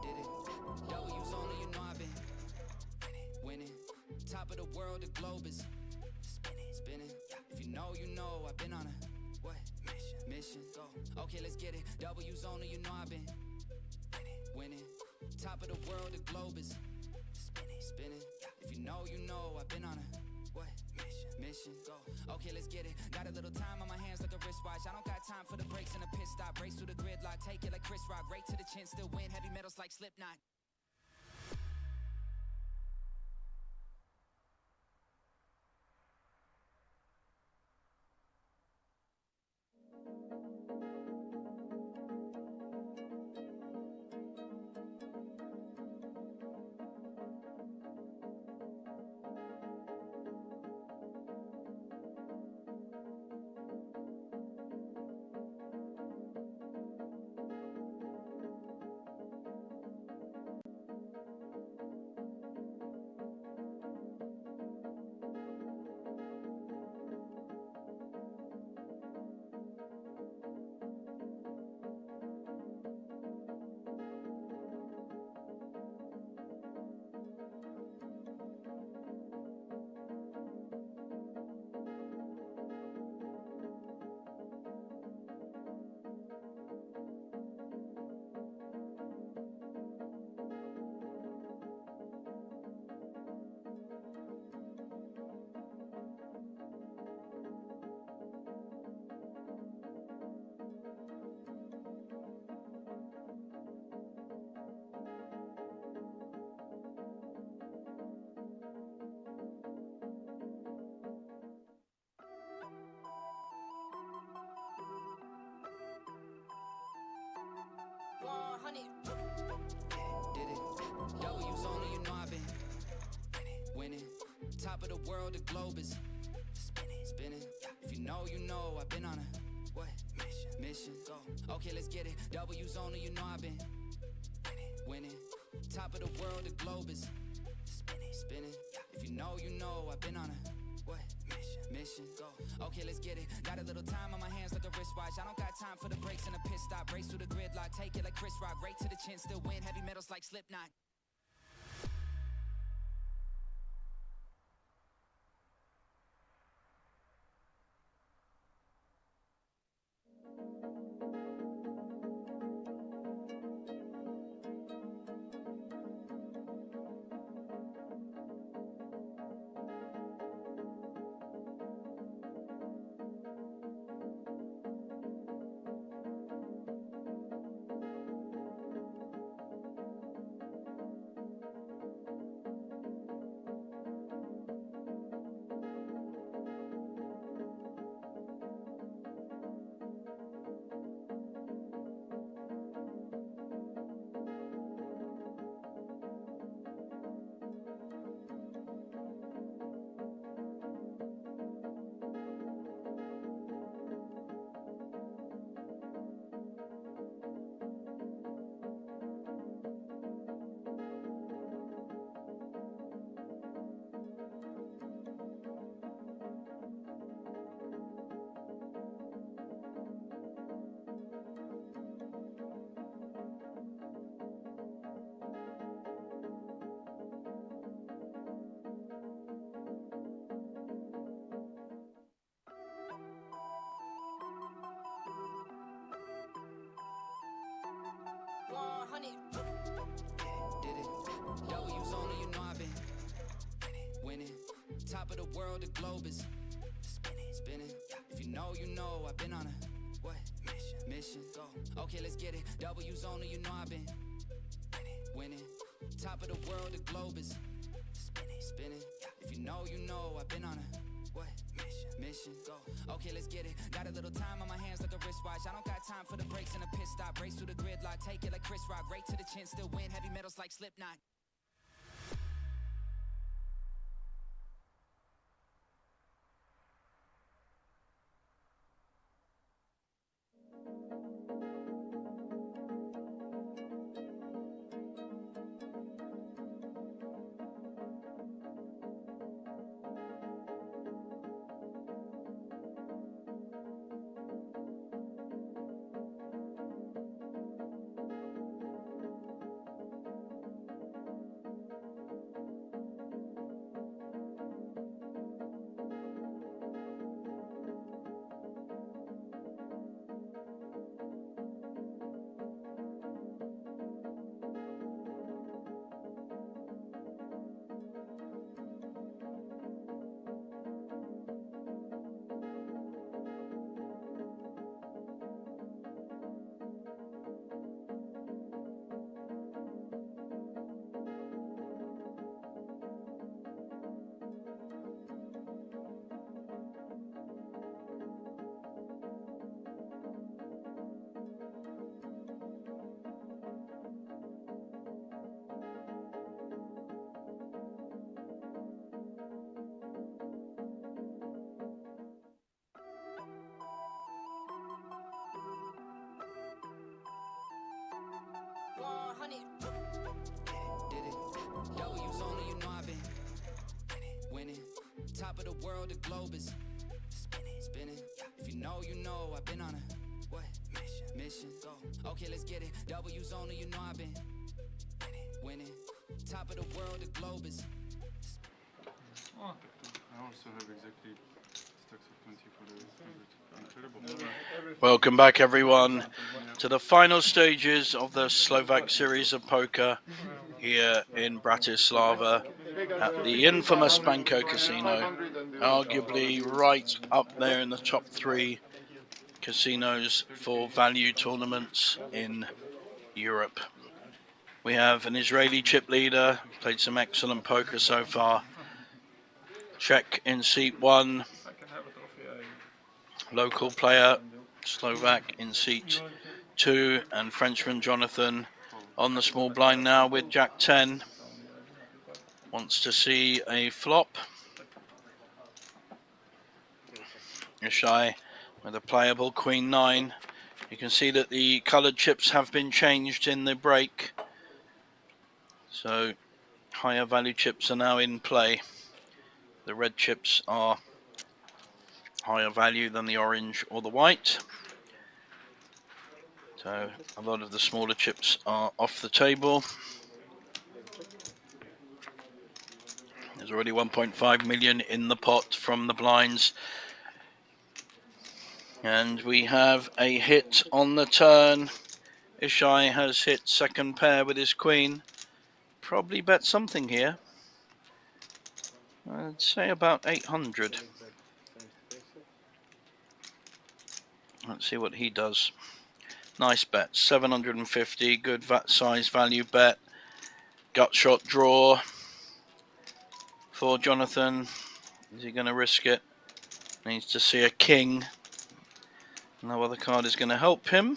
Speaker 8: Did it. W's only, you know I've been winning. Top of the world, the globe is spinning. If you know, I've been on a what? Mission, go. Okay, let's get it. W's only, you know I've been winning. Top of the world, the globe is spinning. If you know, I've been on a what? Mission, go. Okay, let's get it. Got a little time on my hands like a wristwatch. I don't got time for the breaks and a pit stop. Race through the gridlock, take it like Chris Rock. Right to the chin, still win. Heavy metals like Slipknot. top of the world, the globe is spinning, spinning. If you know, I've been on a what mission? Go. Okay, let's get it. W's only, you know I've been winning. Top of the world, the globe is spinning, spinning. If you know, I've been on a what mission? Go. Okay, let's get it. Got a little time on my hands like a wristwatch. I don't got time for the breaks and a pit stop. Race through the gridlock, take it like Chris Rock. Right to the chin, still win. Heavy metals like Slipknot. Did it. W's only, you know I've been winning. Top of the world, the globe is spinning, spinning. If you know, I've been on a what mission? Go. Okay, let's get it. W's only, you know I've been winning. Top of the world, the globe is spinning, spinning. If you know, I've been on a what mission? Go. Okay, let's get it. Got a little time on my hands like a wristwatch. I don't got time for the breaks and a pit stop. Race through the gridlock, take it like Chris Rock. Right to the chin, still win. Heavy metals like Slipknot. Did it. W's only, you know I've been winning. Top of the world, the globe is spinning, spinning. If you know, I've been on a what mission? Go. Okay, let's get it. W's only, you know I've been winning. Top of the world, the globe is.
Speaker 1: Oh, I also have exactly stacks of 20 for the incredible.
Speaker 2: Welcome back, everyone, to the final stages of the Slovak Series of Poker here in Bratislava at the infamous Banco Casino, arguably right up there in the top 3 casinos for value tournaments in Europe. We have an Israeli chip leader, played some excellent poker so far. Czech in seat 1, local player Slovak in seat 2, and Frenchman Jonathan on the small blind now with Jack 10. Wants to see a flop. Ishai with a playable Queen 9. You can see that the coloured chips have been changed in the break. So higher value chips are now in play. The red chips are higher value than the orange or the white. So a lot of the smaller chips are off the table. There's already 1.5 million in the pot from the blinds. And we have a hit on the turn. Ishai has hit second pair with his queen. Probably bet something here. I'd say about 800. Let's see what he does. Nice bet, 750, good size value bet. Gut shot draw for Jonathan. Is he going to risk it? Needs to see a king. No other card is going to help him.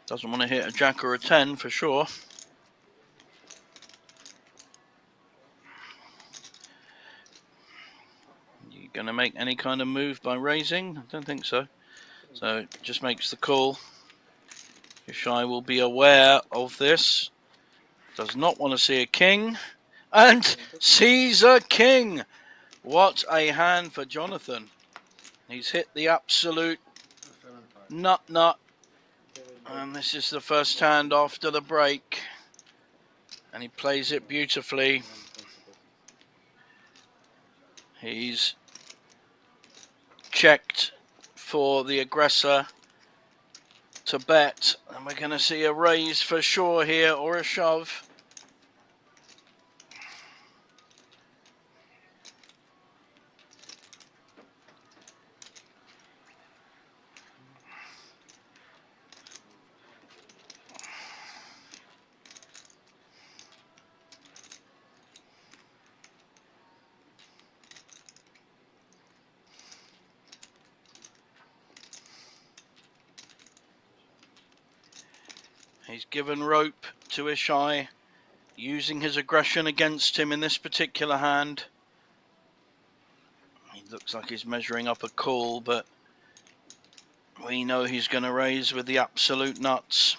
Speaker 2: Doesn't want to hit a jack or a 10 for sure. You going to make any kind of move by raising? I don't think so. So just makes the call. Ishai will be aware of this. Does not want to see a king. And sees a king. What a hand for Jonathan. He's hit the absolute nut. And this is the first hand after the break. And he plays it beautifully. He's checked for the aggressor to bet. And we're going to see a raise for sure here, or a shove. He's given rope to Ishai, using his aggression against him in this particular hand. He looks like he's measuring up a call, but we know he's going to raise with the absolute nuts.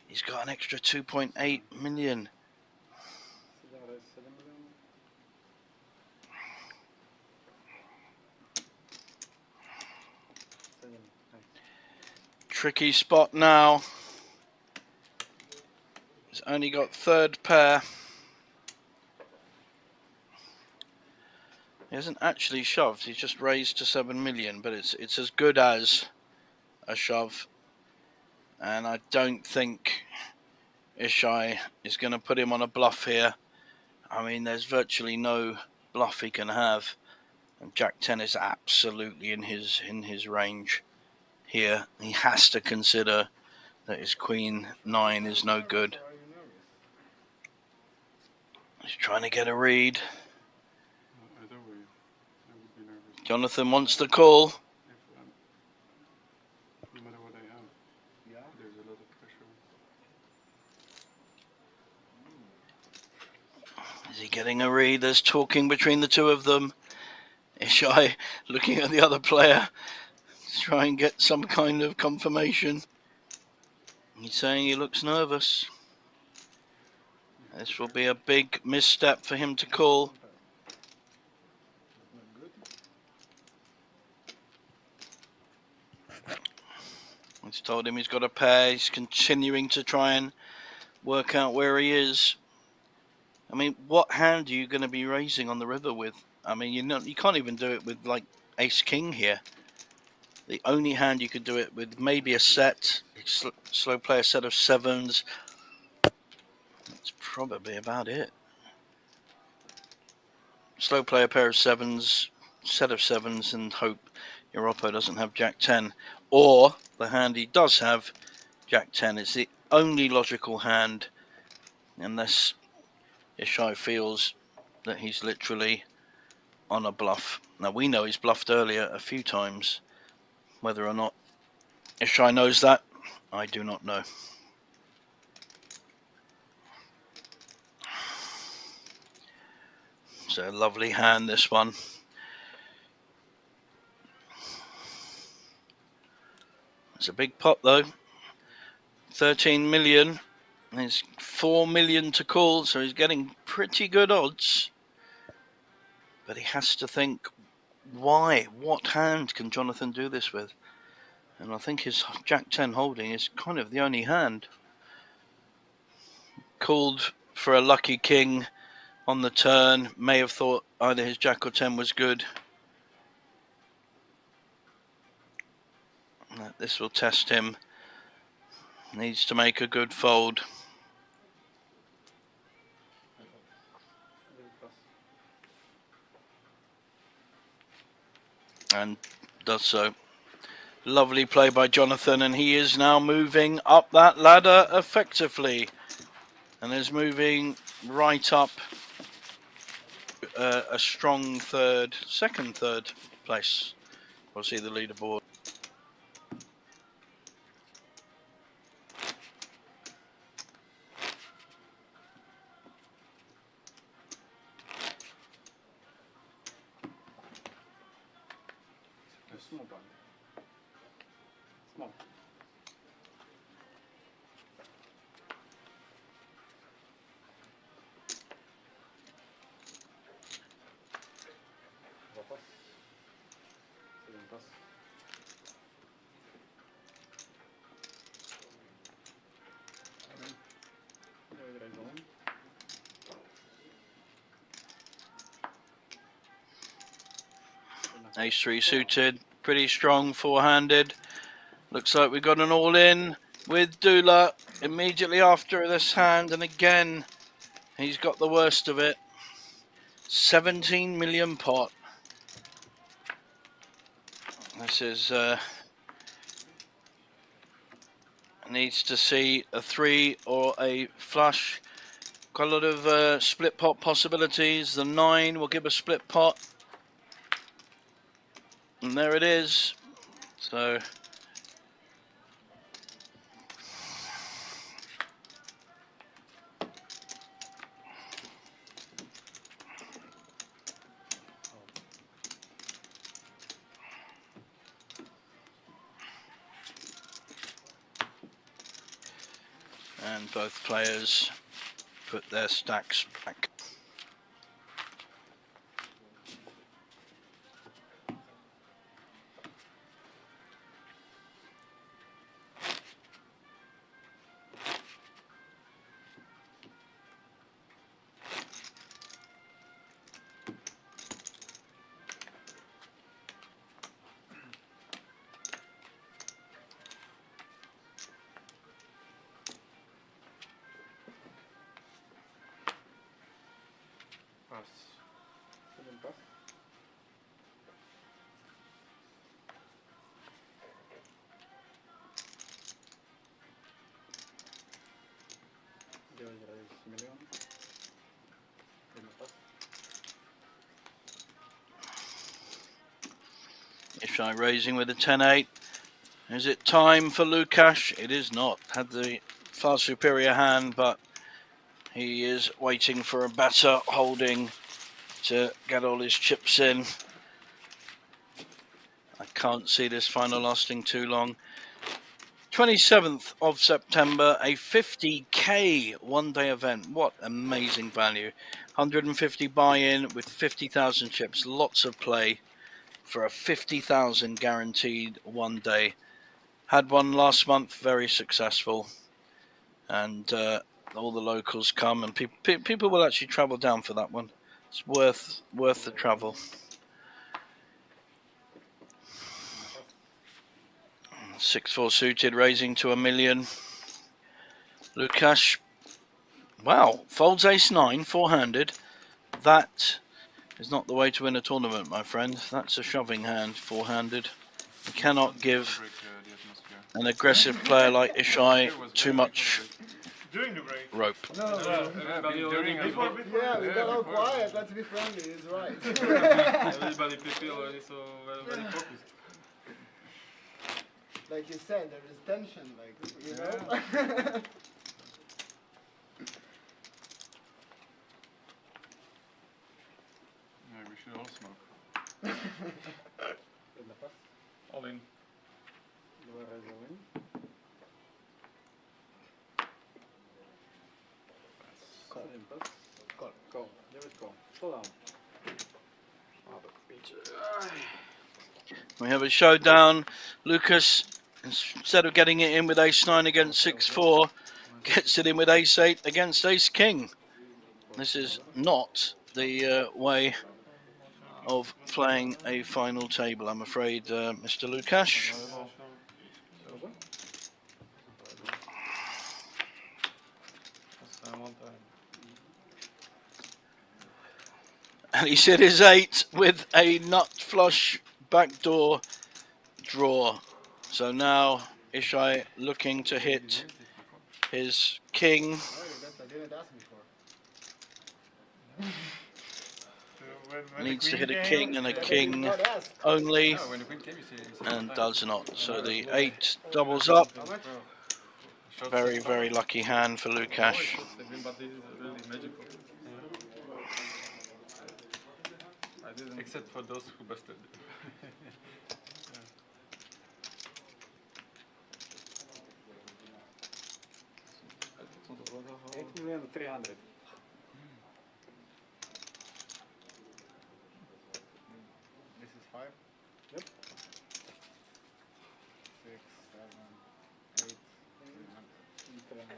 Speaker 2: He's got an extra 2.8 million. Tricky spot now. He's only got third pair. He hasn't actually shoved, he's just raised to 7 million, but it's as good as a shove. And I don't think Ishai is going to put him on a bluff here. I mean, there's virtually no bluff he can have. And Jack 10 is absolutely in his range here. He has to consider that his Queen 9 is no good. He's trying to get a read.
Speaker 1: Either way, I would be nervous.
Speaker 2: Jonathan wants the call.
Speaker 1: No matter what I have, there's a lot of pressure.
Speaker 2: Is he getting a read? There's talking between the two of them. Ishai looking at the other player to try and get some kind of confirmation. He's saying he looks nervous. This will be a big misstep for him to call. He's told him he's got a pair. He's continuing to try and work out where he is. I mean, what hand are you going to be raising on the river with? I mean, you can't even do it with like ace king here. The only hand you could do it with, maybe a set, slow play a set of sevens. That's probably about it. Slow play a pair of sevens, set of sevens, and hope your oppo doesn't have Jack 10. Or the hand he does have, Jack 10. It's the only logical hand, unless Ishai feels that he's literally on a bluff. Now we know he's bluffed earlier a few times. Whether or not Ishai knows that, I do not know. So a lovely hand, this one. It's a big pot though. 13 million. There's 4 million to call, so he's getting pretty good odds. But he has to think, why? What hand can Jonathan do this with? And I think his Jack 10 holding is kind of the only hand. Called for a lucky king on the turn. May have thought either his Jack or 10 was good. This will test him. Needs to make a good fold. And does so. Lovely play by Jonathan, and he is now moving up that ladder effectively. And is moving right up a strong third place. We'll see the leaderboard.
Speaker 1: Small blind. Small.
Speaker 2: Ace 3 suited, pretty strong four-handed. Looks like we got an all-in with Dula immediately after this hand, and again he's got the worst of it. 17 million pot. This is needs to see a 3 or a flush. Got a lot of split pot possibilities. The 9 will give a split pot. And there it is. So and both players put their stacks back. Ishai raising with a 10-8. Is it time for Lukash? It is not. Had the far superior hand, but he is waiting for a better holding to get all his chips in. I can't see this final lasting too long. 27th of September, a 50k one-day event. What amazing value. 150 buy-in with 50,000 chips. Lots of play for a 50,000 guaranteed one day. Had one last month, very successful. And all the locals come, and people will actually travel down for that one. It's worth the travel. 6-4 suited, raising to $1 million. Lukash, wow, folds ace-9, four-handed. That is not the way to win a tournament, my friend. That's a shoving hand, four-handed. You cannot give an aggressive player like Ishai too much
Speaker 3: During the break.
Speaker 2: rope.
Speaker 3: No,
Speaker 1: During
Speaker 3: before.
Speaker 4: Yeah, we got all quiet. Let's be friendly. He's right.
Speaker 7: Everybody PP already, so very focused.
Speaker 4: Like you said, there is tension. Like you know.
Speaker 1: Yeah, we should all smoke.
Speaker 7: All in.
Speaker 5: Where is the win? Call. Call. Call. There is call. Slow down.
Speaker 2: We have a showdown. Lucas, instead of getting it in with ace-9 against 6-4, gets it in with ace-8 against ace-king. This is not the way of playing a final table, I'm afraid, Mr. Lukasz. And he's hit his 8 with a nut flush backdoor draw. So now Ishai looking to hit his king.
Speaker 6: I didn't ask before.
Speaker 2: Needs to hit a king and a king only, and does not. So the 8 doubles up. Very, very lucky hand for Lukasz.
Speaker 1: Except for those who busted.
Speaker 5: 8,300,000.
Speaker 4: This is 5?
Speaker 5: Yep.
Speaker 4: 6, 7, 8, 300.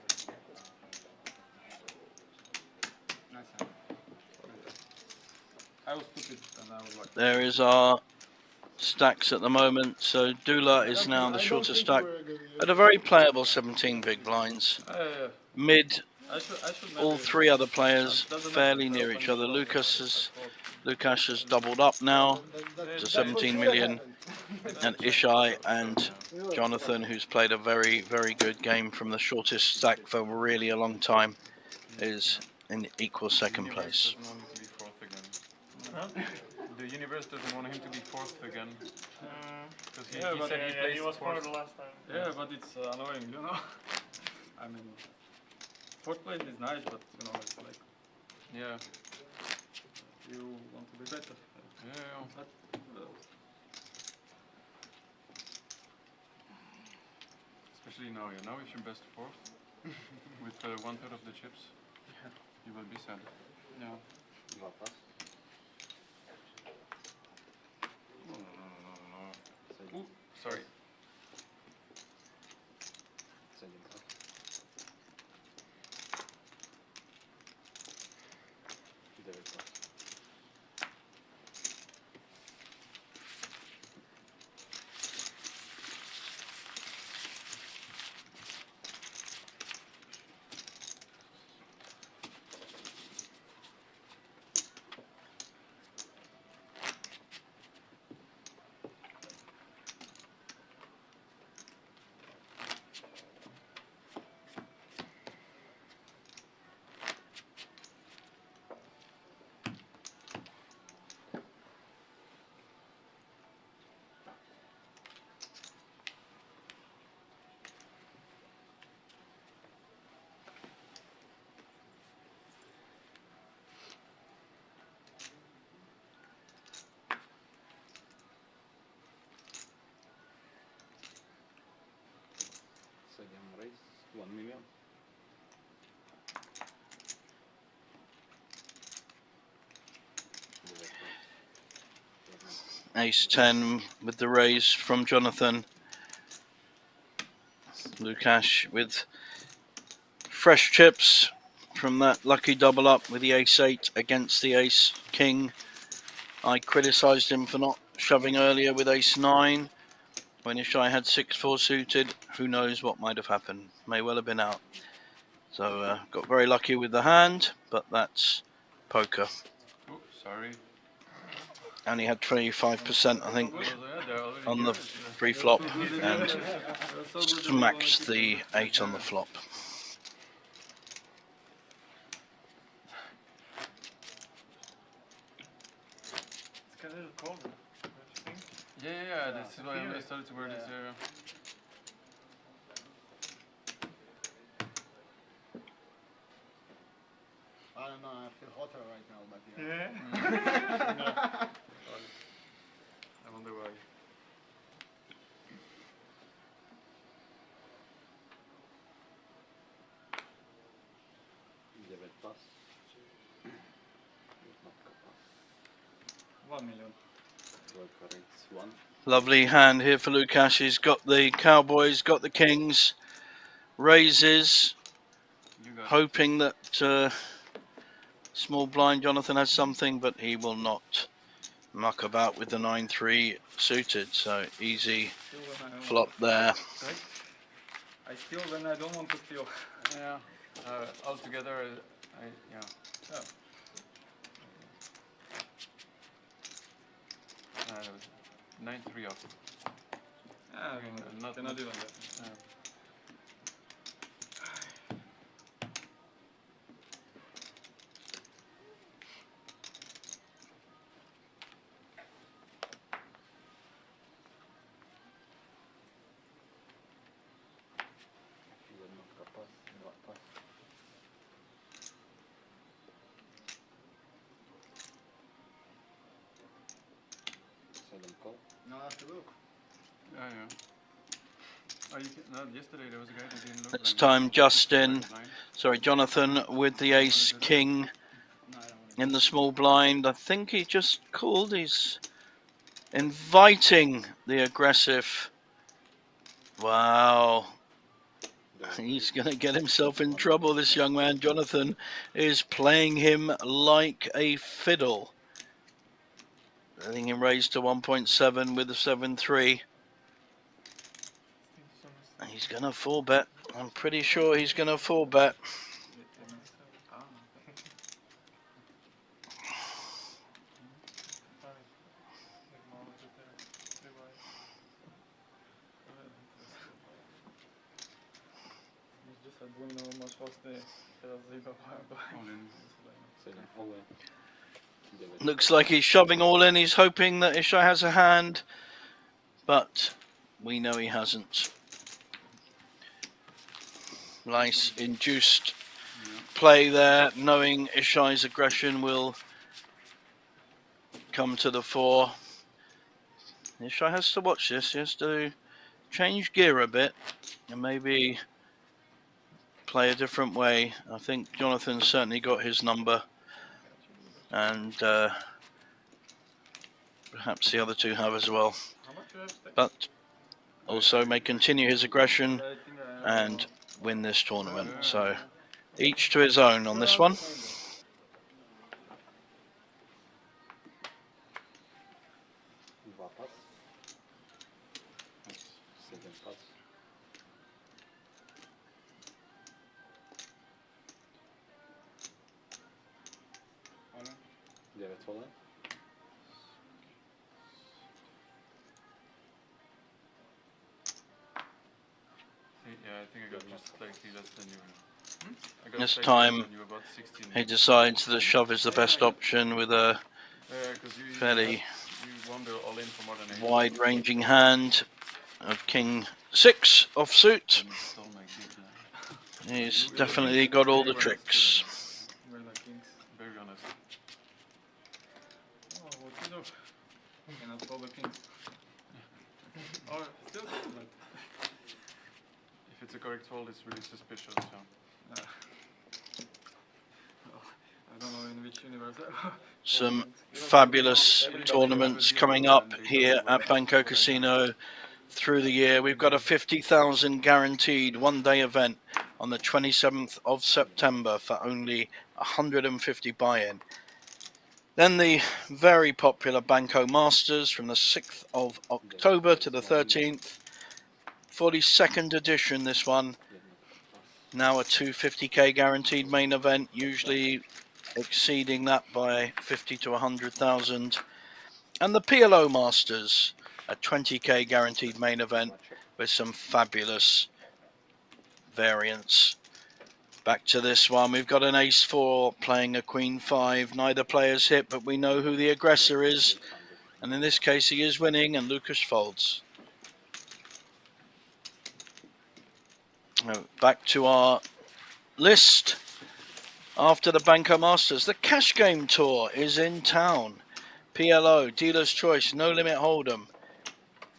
Speaker 4: Nice hand.
Speaker 7: I was stupid and I was like.
Speaker 2: There is our stacks at the moment. So Dula is now the shorter stack at a very playable 17 big blinds. Mid, all three other players fairly near each other. Lukasz has doubled up now to 17 million, and Ishai and Jonathan, who's played a very, very good game from the shortest stack for really a long time, is in equal second place.
Speaker 1: The universe doesn't want him to be fourth again. Because he
Speaker 3: but
Speaker 1: said he plays
Speaker 3: was
Speaker 1: fourth.
Speaker 3: fourth last time.
Speaker 7: Yeah, but it's annoying, you know. I mean, fourth place is nice, but you know, it's like
Speaker 1: Yeah.
Speaker 7: you want to be better.
Speaker 1: Yeah.
Speaker 7: But,
Speaker 1: Especially now, you know, if you're best fourth with 1/3 of the chips, you will be sad.
Speaker 7: yeah.
Speaker 1: Ooh, sorry.
Speaker 5: Raise 1 million.
Speaker 2: Ace-10 with the raise from Jonathan. Lukasz with fresh chips from that lucky double up with the ace-8 against the ace-king. I criticised him for not shoving earlier with ace-9. When Ishai had 6-4 suited, who knows what might have happened. May well have been out. So got very lucky with the hand, but that's poker.
Speaker 1: Oh, sorry.
Speaker 2: And he had 25%, I think, on the pre-flop, and smacked the 8 on the flop.
Speaker 3: It's kind of cold, don't you think?
Speaker 1: Yeah, this is why I started to wear this area.
Speaker 4: I don't know, I feel hotter right now, but
Speaker 3: Yeah.
Speaker 1: I wonder why.
Speaker 6: 9 pas.
Speaker 7: 1 million.
Speaker 6: Dvojka rates 1.
Speaker 2: Lovely hand here for Lukasz. He's got the cowboys, got the kings, raises,
Speaker 1: You got
Speaker 2: hoping that small blind Jonathan has something, but he will not muck about with the 9-3 suited. So easy
Speaker 7: Still when I
Speaker 2: flop there.
Speaker 7: Right? I steal when I don't want to steal.
Speaker 1: yeah. Altogether, yeah.
Speaker 7: Yeah.
Speaker 1: 9-3 off.
Speaker 7: Yeah,
Speaker 1: Not
Speaker 7: cannot even that.
Speaker 1: Yeah.
Speaker 6: Jednotka pas, 2 pas. Sedem kol.
Speaker 4: Now I have to look.
Speaker 1: Yeah. Oh, no, yesterday there was a guy that didn't look.
Speaker 2: This
Speaker 1: like
Speaker 2: time
Speaker 1: that.
Speaker 2: Justin,
Speaker 1: Blind.
Speaker 2: sorry, Jonathan with the ace king
Speaker 4: No, I don't want to.
Speaker 2: in the small blind. I think he just called. He's inviting the aggressive. Wow. He's going to get himself in trouble, this young man. Jonathan is playing him like a fiddle. Letting him raise to 1.7 with a 7-3. He's going to 4-bet. I'm pretty sure he's going to 4-bet. Looks like he's shoving all in. He's hoping that Ishai has a hand, but we know he hasn't. Nice induced play there, knowing Ishai's aggression will come to the fore. Ishai has to watch this. He has to change gear a bit and maybe play a different way. I think Jonathan certainly got his number, and perhaps the other two have as well. But also may continue his aggression and win this tournament. So each to his own on this one.
Speaker 6: Dwa pas. 7 pas.
Speaker 1: Ole?
Speaker 6: 9 vole.
Speaker 1: Yeah, I think I got just slightly less than you. I got
Speaker 2: This
Speaker 1: slightly
Speaker 2: time
Speaker 1: less than you, about 16.
Speaker 2: he decides that shove is the best option with a
Speaker 1: 'cause you
Speaker 2: fairly
Speaker 1: you won the all in for more than 8.
Speaker 2: wide-ranging hand of King 6 offsuit.
Speaker 1: And you stole my gig, yeah.
Speaker 2: He's definitely got all the tricks.
Speaker 7: We're like kings.
Speaker 1: Very honest.
Speaker 7: Oh, what you do? Cannot call the kings. Or still good, but
Speaker 1: If it's a correct fold, it's really suspicious. So.
Speaker 7: I don't know in which universe.
Speaker 2: Some fabulous tournaments coming up here at Banco Casino through the year. We've got a 50,000 guaranteed one-day event on the 27th of September for only 150 buy-in. Then the very popular Banco Masters from the 6th of October to the 13th. 42nd edition, this one. Now a 250k guaranteed main event, usually exceeding that by 50 to 100,000. And the PLO Masters, a 20k guaranteed main event with some fabulous variants. Back to this one, we've got an ace-4 playing a queen-5. Neither player's hit, but we know who the aggressor is. And in this case, he is winning, and Lukasz folds. Back to our list. After the Banco Masters, the Cash Game Tour is in town. PLO, Dealer's Choice, No Limit Hold'em.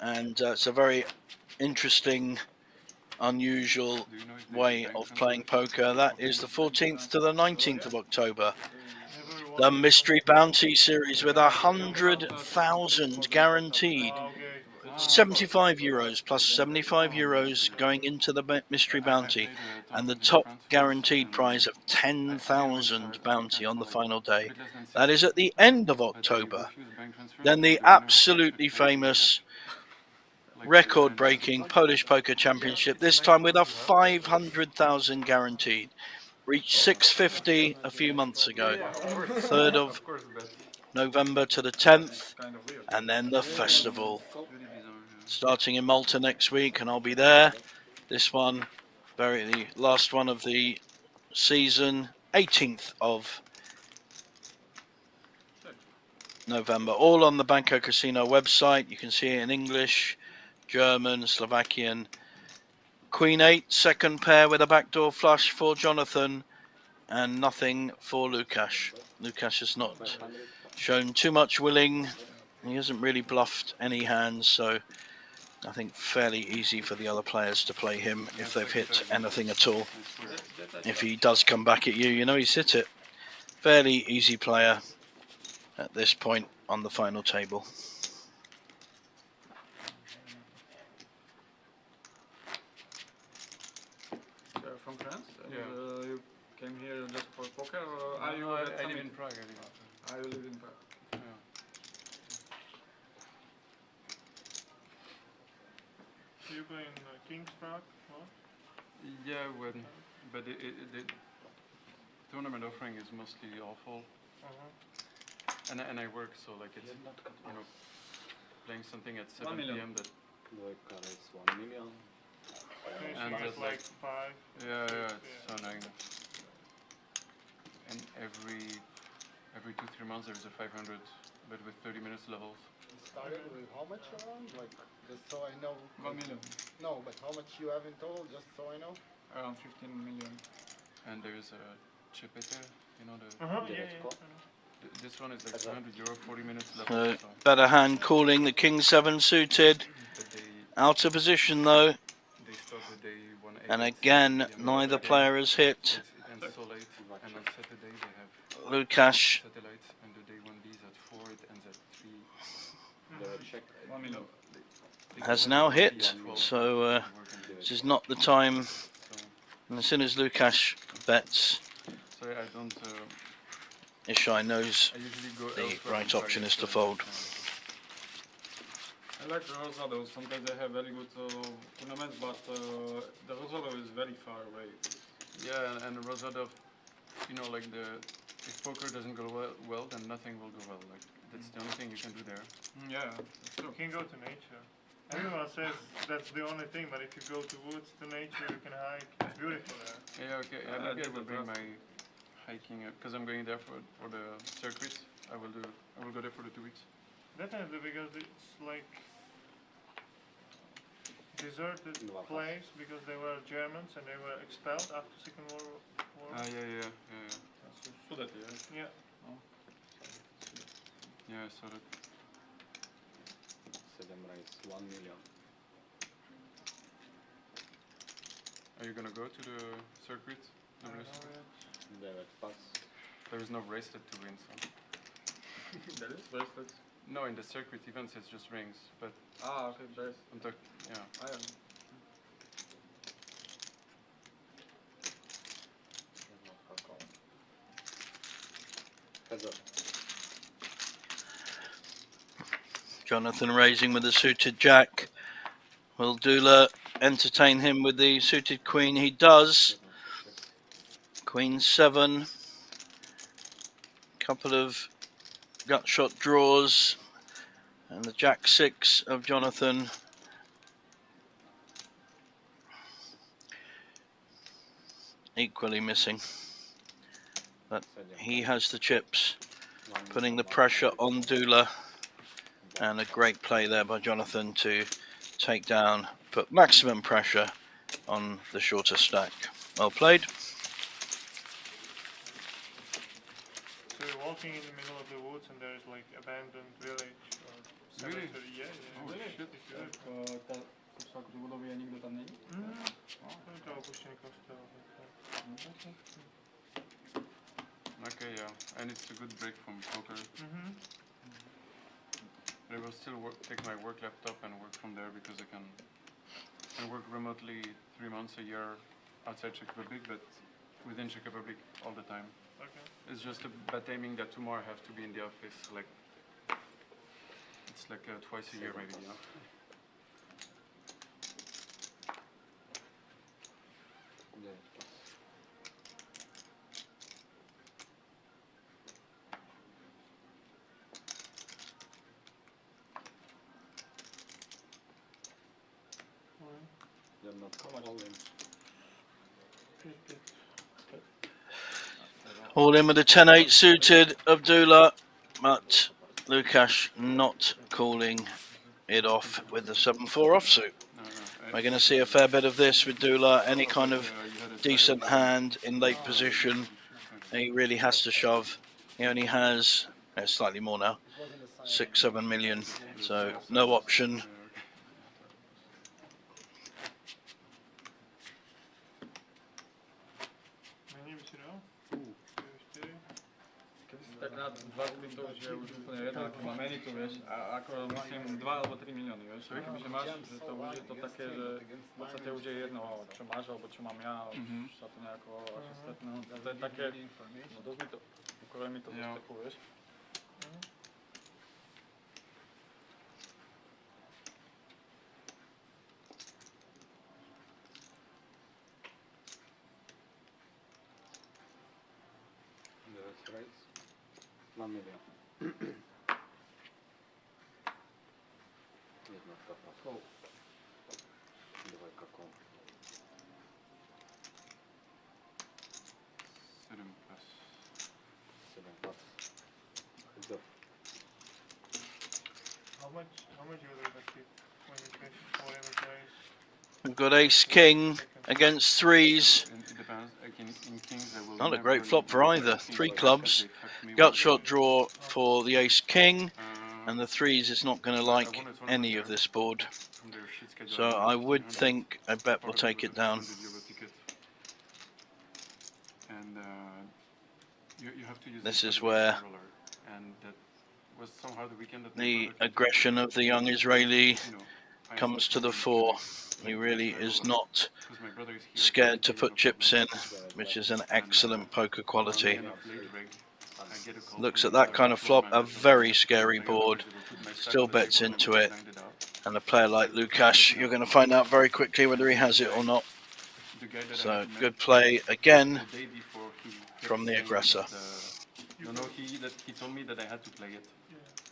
Speaker 2: And it's a very interesting unusual
Speaker 1: Do you know if they
Speaker 2: way
Speaker 1: bank
Speaker 2: of
Speaker 1: transfer?
Speaker 2: playing poker. That is the 14th to the 19th of October.
Speaker 3: Never
Speaker 2: The
Speaker 3: won.
Speaker 2: Mystery Bounty Series with 100,000 guaranteed.
Speaker 3: Ah, okay.
Speaker 2: 75 euros plus 75 euros going into the Mystery Bounty, and the top guaranteed prize of 10,000 bounty on the final day. That is at the end of October. Then the absolutely famous record-breaking Polish Poker Championship, this time with a 500,000 guaranteed. Reached 650 a few months ago, 3rd of November to the 10th, and then the festival starting in Malta next week, and I'll be there. This one, the last one of the season, 18th of November. All on the Banco Casino website. You can see it in English, German, Slovakian. Queen 8, second pair with a backdoor flush for Jonathan, and nothing for Lukasz. Lukasz has not shown too much willing. He hasn't really bluffed any hands, so I think fairly easy for the other players to play him if they've hit anything at all. If he does come back at you, you know he's hit it. Fairly easy player at this point on the final table.
Speaker 7: You're from France? And,
Speaker 1: Yeah.
Speaker 7: you came here just for poker, or
Speaker 1: I
Speaker 7: are you
Speaker 1: live in Prague.
Speaker 7: Are you live in Prague?
Speaker 3: You play in King's Prague? No?
Speaker 1: Yeah, but the tournament offering is mostly awful, and I work, so like it's playing something at 7 p.m. that
Speaker 5: is 1 million.
Speaker 1: And
Speaker 3: Finish
Speaker 1: that's
Speaker 3: like 5.
Speaker 1: it's so annoying. And every 2-3 months there's a 500, but with 30 minutes levels.
Speaker 4: Started with how much around? Like, just so I know.
Speaker 7: 1 million.
Speaker 4: No, but how much you have in total, just so I know?
Speaker 7: Around 15 million.
Speaker 1: And there's a chipete,
Speaker 3: Yeah.
Speaker 1: this one is like 200 euro, 40 minutes
Speaker 2: So
Speaker 1: levels.
Speaker 2: better hand calling the King 7 suited. Out of position though.
Speaker 1: They start the day 1
Speaker 2: And again, neither player has hit.
Speaker 1: It ends so late, and on Saturday they have
Speaker 2: Lukasz
Speaker 1: satellite, and the day 1 is at 4, it ends at 3.
Speaker 5: Check.
Speaker 7: 1 million.
Speaker 2: has now hit, so this is not the time. And as soon as Lukasz bets,
Speaker 1: Sorry, I don't.
Speaker 2: Ishai knows
Speaker 1: I usually go
Speaker 2: the
Speaker 1: elsewhere
Speaker 2: right
Speaker 1: and
Speaker 2: option
Speaker 1: target
Speaker 2: is to
Speaker 1: the-
Speaker 2: fold.
Speaker 7: I like the Rosado. Sometimes they have very good tournaments, but the Rosado is very far away.
Speaker 1: Yeah, and Rosado, like if poker doesn't go well, then nothing will go well. Like that's the only thing you can do there.
Speaker 7: Yeah, that's true.
Speaker 3: You can go to nature. Everyone says that's the only thing, but if you go to woods, to nature, you can hike. It's beautiful there.
Speaker 1: Yeah, okay. Yeah,
Speaker 7: I
Speaker 1: maybe I
Speaker 7: did
Speaker 1: will
Speaker 7: the
Speaker 1: bring
Speaker 7: first.
Speaker 1: my hiking because I'm going there for the circuit. I will go there for the 2 weeks.
Speaker 3: Definitely, because it's like deserted place because they were Germans and they were expelled after Second World War.
Speaker 1: Yeah.
Speaker 7: Sudet, yeah.
Speaker 3: Yeah.
Speaker 1: Yeah, I saw that.
Speaker 5: 7 raise 1 million.
Speaker 1: Are you gonna go to the circuit?
Speaker 3: I don't know
Speaker 1: circuit?
Speaker 3: yet.
Speaker 5: There at pass.
Speaker 1: There is no bracelet to win, so.
Speaker 7: There is bracelets.
Speaker 1: No, in the circuit events it's just rings, but
Speaker 7: Ah, okay, there is.
Speaker 1: I'm talking. Yeah.
Speaker 7: I am.
Speaker 5: Heads up.
Speaker 2: Jonathan raising with the suited jack. Will Dula entertain him with the suited queen? He does. Queen 7. Couple of gut shot draws. And the jack 6 of Jonathan. Equally missing. But he has the chips. Putting the pressure on Dula. And a great play there by Jonathan to take down, put maximum pressure on the shorter stack. Well played.
Speaker 3: So you're walking in the middle of the woods and there is like abandoned village or cemetery.
Speaker 1: Really?
Speaker 3: Yeah.
Speaker 1: Oh,
Speaker 3: Really?
Speaker 1: shit.
Speaker 3: It's beautiful.
Speaker 7: sú akože budovy a nikto tam není?
Speaker 3: To je to opuštený kostel.
Speaker 1: Okay, yeah, and it's a good break from poker. But I will still take my work laptop and work from there because I can work remotely 3 months a year outside Czech Republic, but within Czech Republic all the time.
Speaker 3: Okay.
Speaker 1: It's just a bad timing that tomorrow I have to be in the office. Like it's like twice a year maybe. You know?
Speaker 6: You're not calling.
Speaker 2: All in with the 10-8 suited Abdullah, but Lukash not calling it off with the 7-4 offsuit. We're going to see a fair bit of this with Dula. Any kind of decent hand in late position, he really has to shove. He only has slightly more now, 6-7 million, so no option.
Speaker 7: Tak na 2 to už je už úplne jedno, aký má menu tu, vieš, a ako musím 2 alebo 3 milióny, vieš, kebyže máš, že to už je to také, že v podstate už je jedno, čo máš alebo čo mám ja, už sa to nejako ako stretne, no to je také, no dosť mi to, ukroj mi to dosť takú, vieš.
Speaker 6: Raise 1 million. Jedna kapa. Dvojka kol.
Speaker 1: 7 plus.
Speaker 6: 7 plus. Heads up.
Speaker 3: How much you would keep when you fish whatever plays?
Speaker 2: We've got ace king against threes. Not a great flop for either. 3 clubs. Gut shot draw for the ace king, and the threes is not going to like any of this board. So I would think a bet will take it down. This is where the aggression of the young Israeli comes to the fore. He really is not scared to put chips in, which is an excellent poker quality. Looks at that kind of flop, a very scary board, still bets into it. And a player like Lukash, you're going to find out very quickly whether he has it or not. So good play again from the aggressor.
Speaker 1: No, he told me that I had to play it,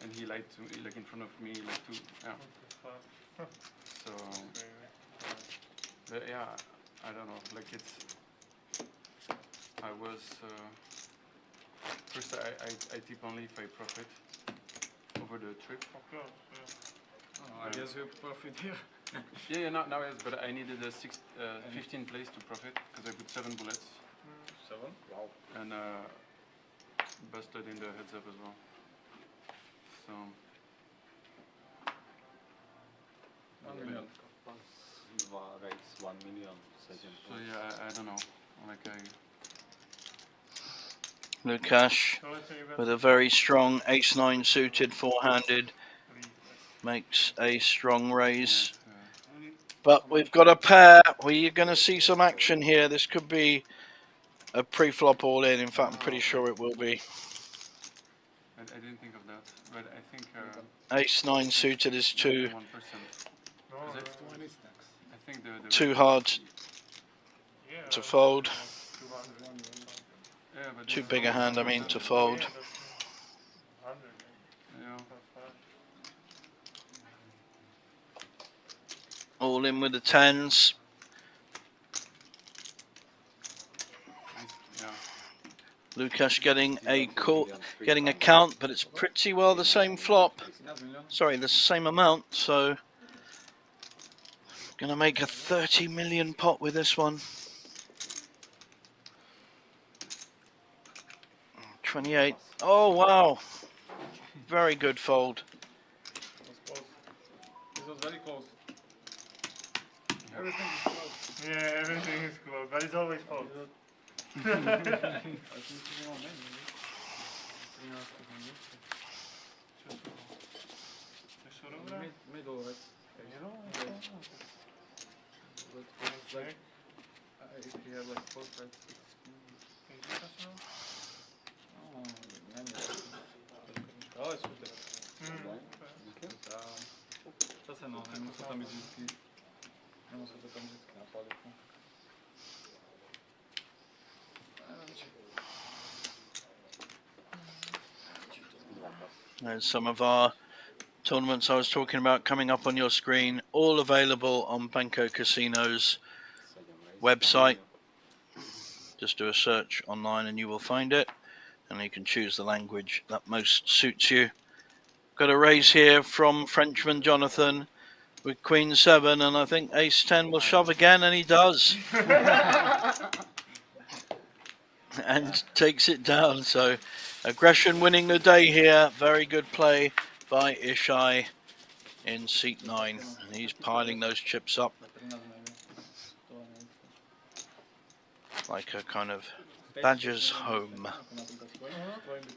Speaker 1: and he lied to me, like in front of me, like to, yeah. So, but yeah, I don't know, like it's, I was, first I tip only if I profit over the trip.
Speaker 3: Of course, yeah.
Speaker 7: I guess you profit here.
Speaker 1: Yeah, now yes, but I needed a 15 plays to profit, because I put 7 bullets.
Speaker 7: 7? Wow.
Speaker 1: And busted in the heads up as well. So
Speaker 7: 1 million.
Speaker 6: Raise 1 million.
Speaker 1: So yeah, I don't know. Like
Speaker 2: Lukash with a very strong ace-9 suited four-handed makes a strong raise. But we've got a pair. We're going to see some action here. This could be a pre-flop all-in. In fact, I'm pretty sure it will be.
Speaker 1: I didn't think of that, but I think
Speaker 2: ace-9 suited is too
Speaker 1: 1%. I think the
Speaker 2: too hard to fold.
Speaker 1: yeah, but
Speaker 2: Too big a hand, I mean, to fold.
Speaker 1: Yeah.
Speaker 2: All in with the 10s.
Speaker 1: Yeah.
Speaker 2: Lukash getting a call, getting a count, but it's pretty well the same flop. Sorry, the same amount. So, gonna make a 30 million pot with this one. 28. Oh wow, very good fold.
Speaker 7: This was very close. Everything is close.
Speaker 3: Yeah, everything is close, but it's always fault.
Speaker 7: I think it's more many. 13 from you. Middle, right? Let's go. Like, if you have like 4, 5, 6. Oh, ale super. Zase no, nemusí tam byť vždycky. Nemusí to tam vždycky na palicu.
Speaker 2: There's some of our tournaments I was talking about coming up on your screen, all available on Banco Casino's website. Just do a search online and you will find it, and you can choose the language that most suits you. Got a raise here from Frenchman Jonathan with Queen 7, and I think Ace 10 will shove again, and he does. And takes it down. So aggression winning the day here. Very good play by Ishai in seat 9, and he's piling those chips up like a kind of badger's home.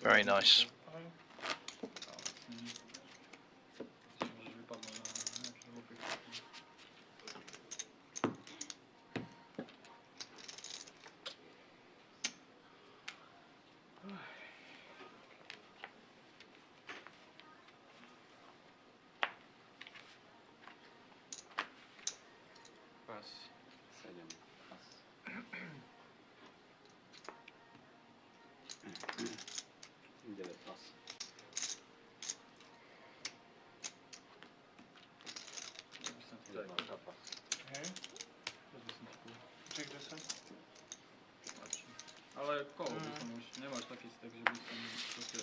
Speaker 2: Very nice.
Speaker 7: Ale koho by som už, nemáš taký stack, že by som proste...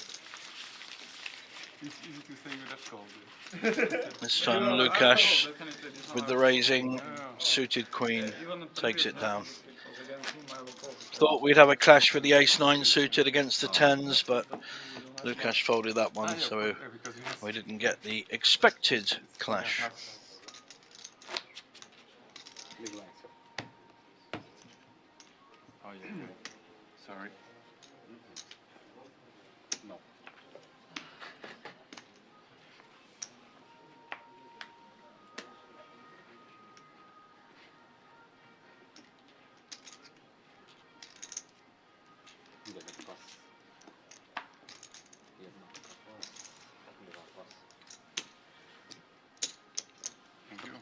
Speaker 1: It's easy to say with a call.
Speaker 2: This time Lukash with the raising suited queen takes it down. Thought we'd have a clash with the ace 9 suited against the 10s, but Lukash folded that one, so we didn't get the expected clash.
Speaker 1: Oh yeah. Sorry.
Speaker 5: No.
Speaker 1: Thank you.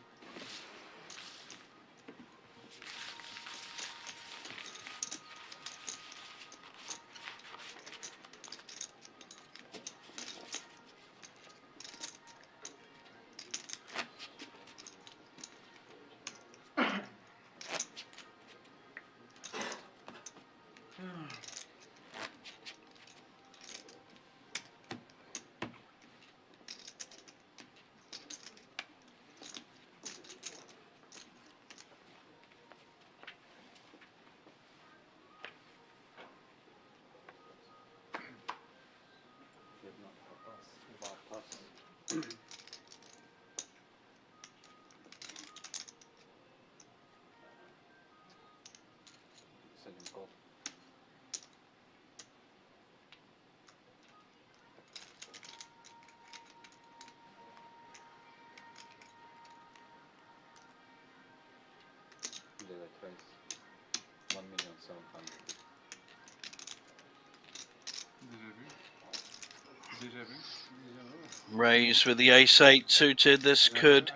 Speaker 2: Raise with the ace 8 suited. This could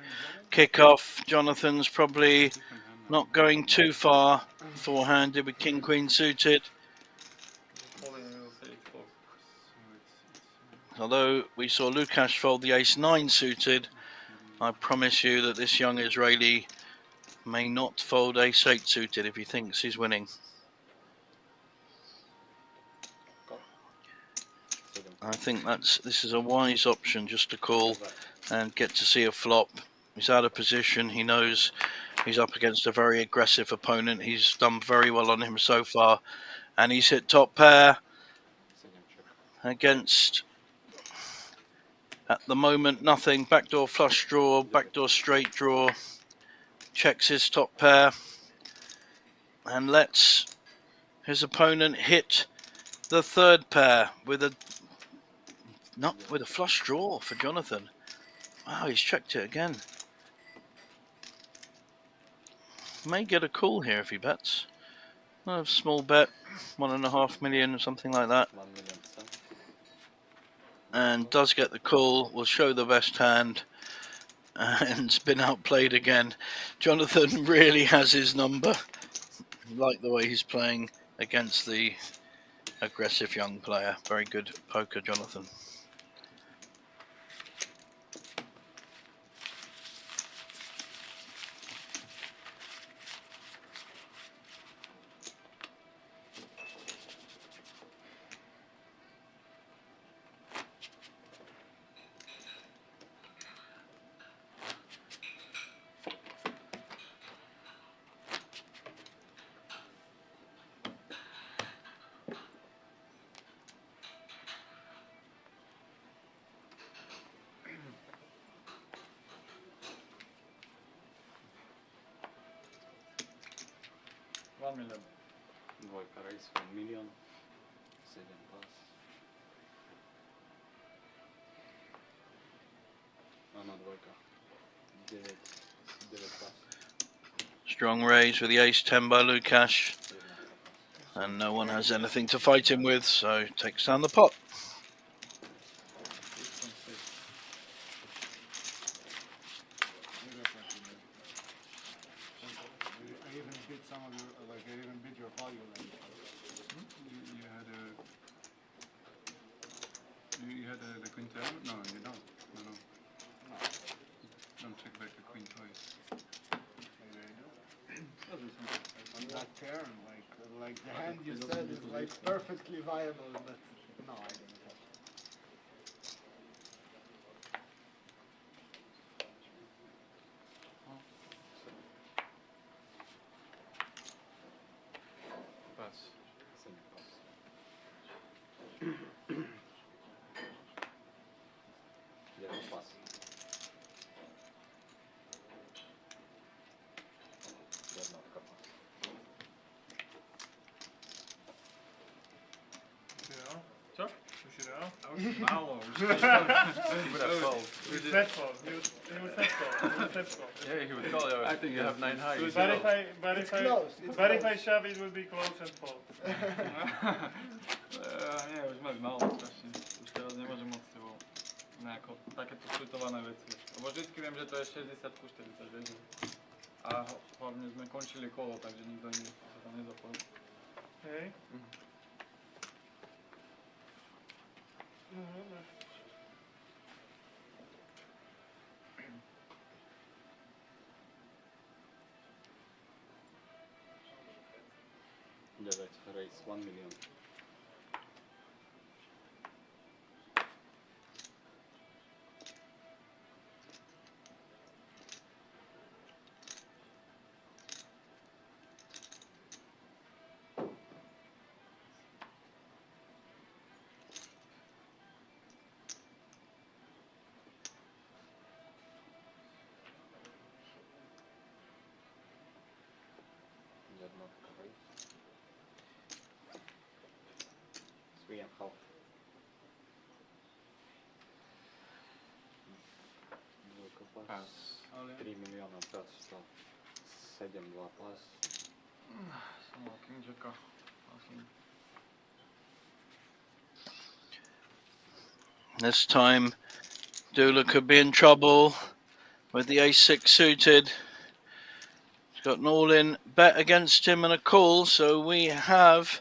Speaker 2: kick off. Jonathan's probably not going too far. Four-handed with king queen suited. Although we saw Lukash fold the ace 9 suited, I promise you that this young Israeli may not fold ace 8 suited if he thinks he's winning. I think this is a wise option, just to call and get to see a flop. He's out of position. He knows he's up against a very aggressive opponent. He's done very well on him so far, and he's hit top pair against, at the moment, nothing. Backdoor flush draw, backdoor straight draw. checks his top pair and lets his opponent hit the third pair with a flush draw for Jonathan. Wow, he's checked it again. May get a call here if he bets. A small bet, 1.5 million or something like that.
Speaker 5: 1 million.
Speaker 2: And does get the call, will show the best hand, and it's been outplayed again. Jonathan really has his number. Like the way he's playing against the aggressive young player. Very good poker, Jonathan.
Speaker 5: Dvojka raise 1 million. 7 plus. Ana dvojka. 9 plus.
Speaker 2: Strong raise with the ace-10 by Lukasz. And no one has anything to fight him with, so takes down the pot.
Speaker 4: I even beat some of your, like I even beat your value. Like,
Speaker 1: you had the queen ten? No, you don't. No. Don't check back the queen twice.
Speaker 4: on that turn, like the hand you said is like perfectly viable, but no, I didn't touch.
Speaker 1: Pass.
Speaker 5: 7 plus. 11 plus. Jednotka plus.
Speaker 3: Co? Už je dál?
Speaker 7: A už málo, už to
Speaker 1: would have called.
Speaker 3: He would set call. He would set call.
Speaker 1: Yeah, he would call you. I think you have 9 high.
Speaker 3: But if I shove, it will be close and fold.
Speaker 7: Nie, už máš málo strašne. Už teraz nemôžem moc s tebou nejako takéto splitované veci. Lebo vždycky viem, že to je 60 ku 40, vieš. A hlavne sme končili kolo, takže nikto sa tam nezapojil.
Speaker 3: Hej.
Speaker 5: Raise 1 million. Jednotka raise. 3,5. Dvojka plus.
Speaker 1: Pass.
Speaker 5: 3 milióna plus. 7, 2 plus.
Speaker 7: Som mal King Jacka.
Speaker 2: This time, Dula could be in trouble with the ace-6 suited. He's got an all-in bet against him and a call, so we have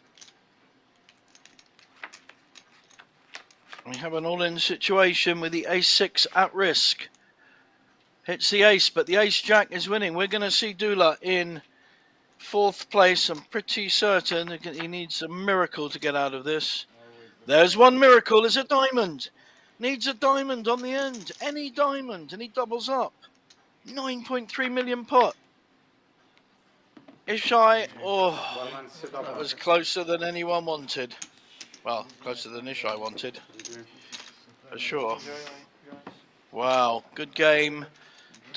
Speaker 2: an all-in situation with the ace-6 at risk. Hits the ace, but the ace-jack is winning. We're going to see Dula in 4th place. I'm pretty certain he needs a miracle to get out of this. There's one miracle, is a diamond. Needs a diamond on the end. Any diamond, and he doubles up. 9.3 million pot. Ishai, that was closer than anyone wanted. Well, closer than Ishai wanted, for sure. Wow, good game.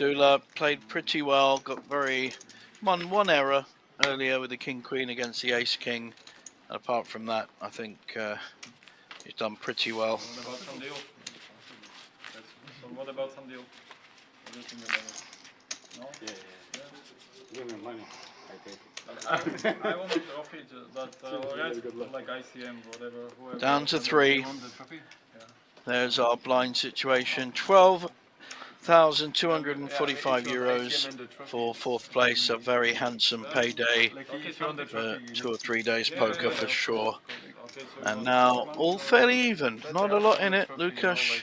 Speaker 2: Dula played pretty well, got one error earlier with the King Queen against the Ace King. And apart from that, I think he's done pretty well.
Speaker 7: What about some deal? So what about some deal? What do you think about it? No?
Speaker 5: Yeah. Give me money. I take it.
Speaker 7: I want to trophy, but like ICM, whatever, whoever.
Speaker 2: Down to 3.
Speaker 1: You want the trophy?
Speaker 2: There's our blind situation. 12,245 euros for 4th place. A very handsome payday for 2 or 3 days poker for sure. And now all fairly even. Not a lot in it. Lukasz,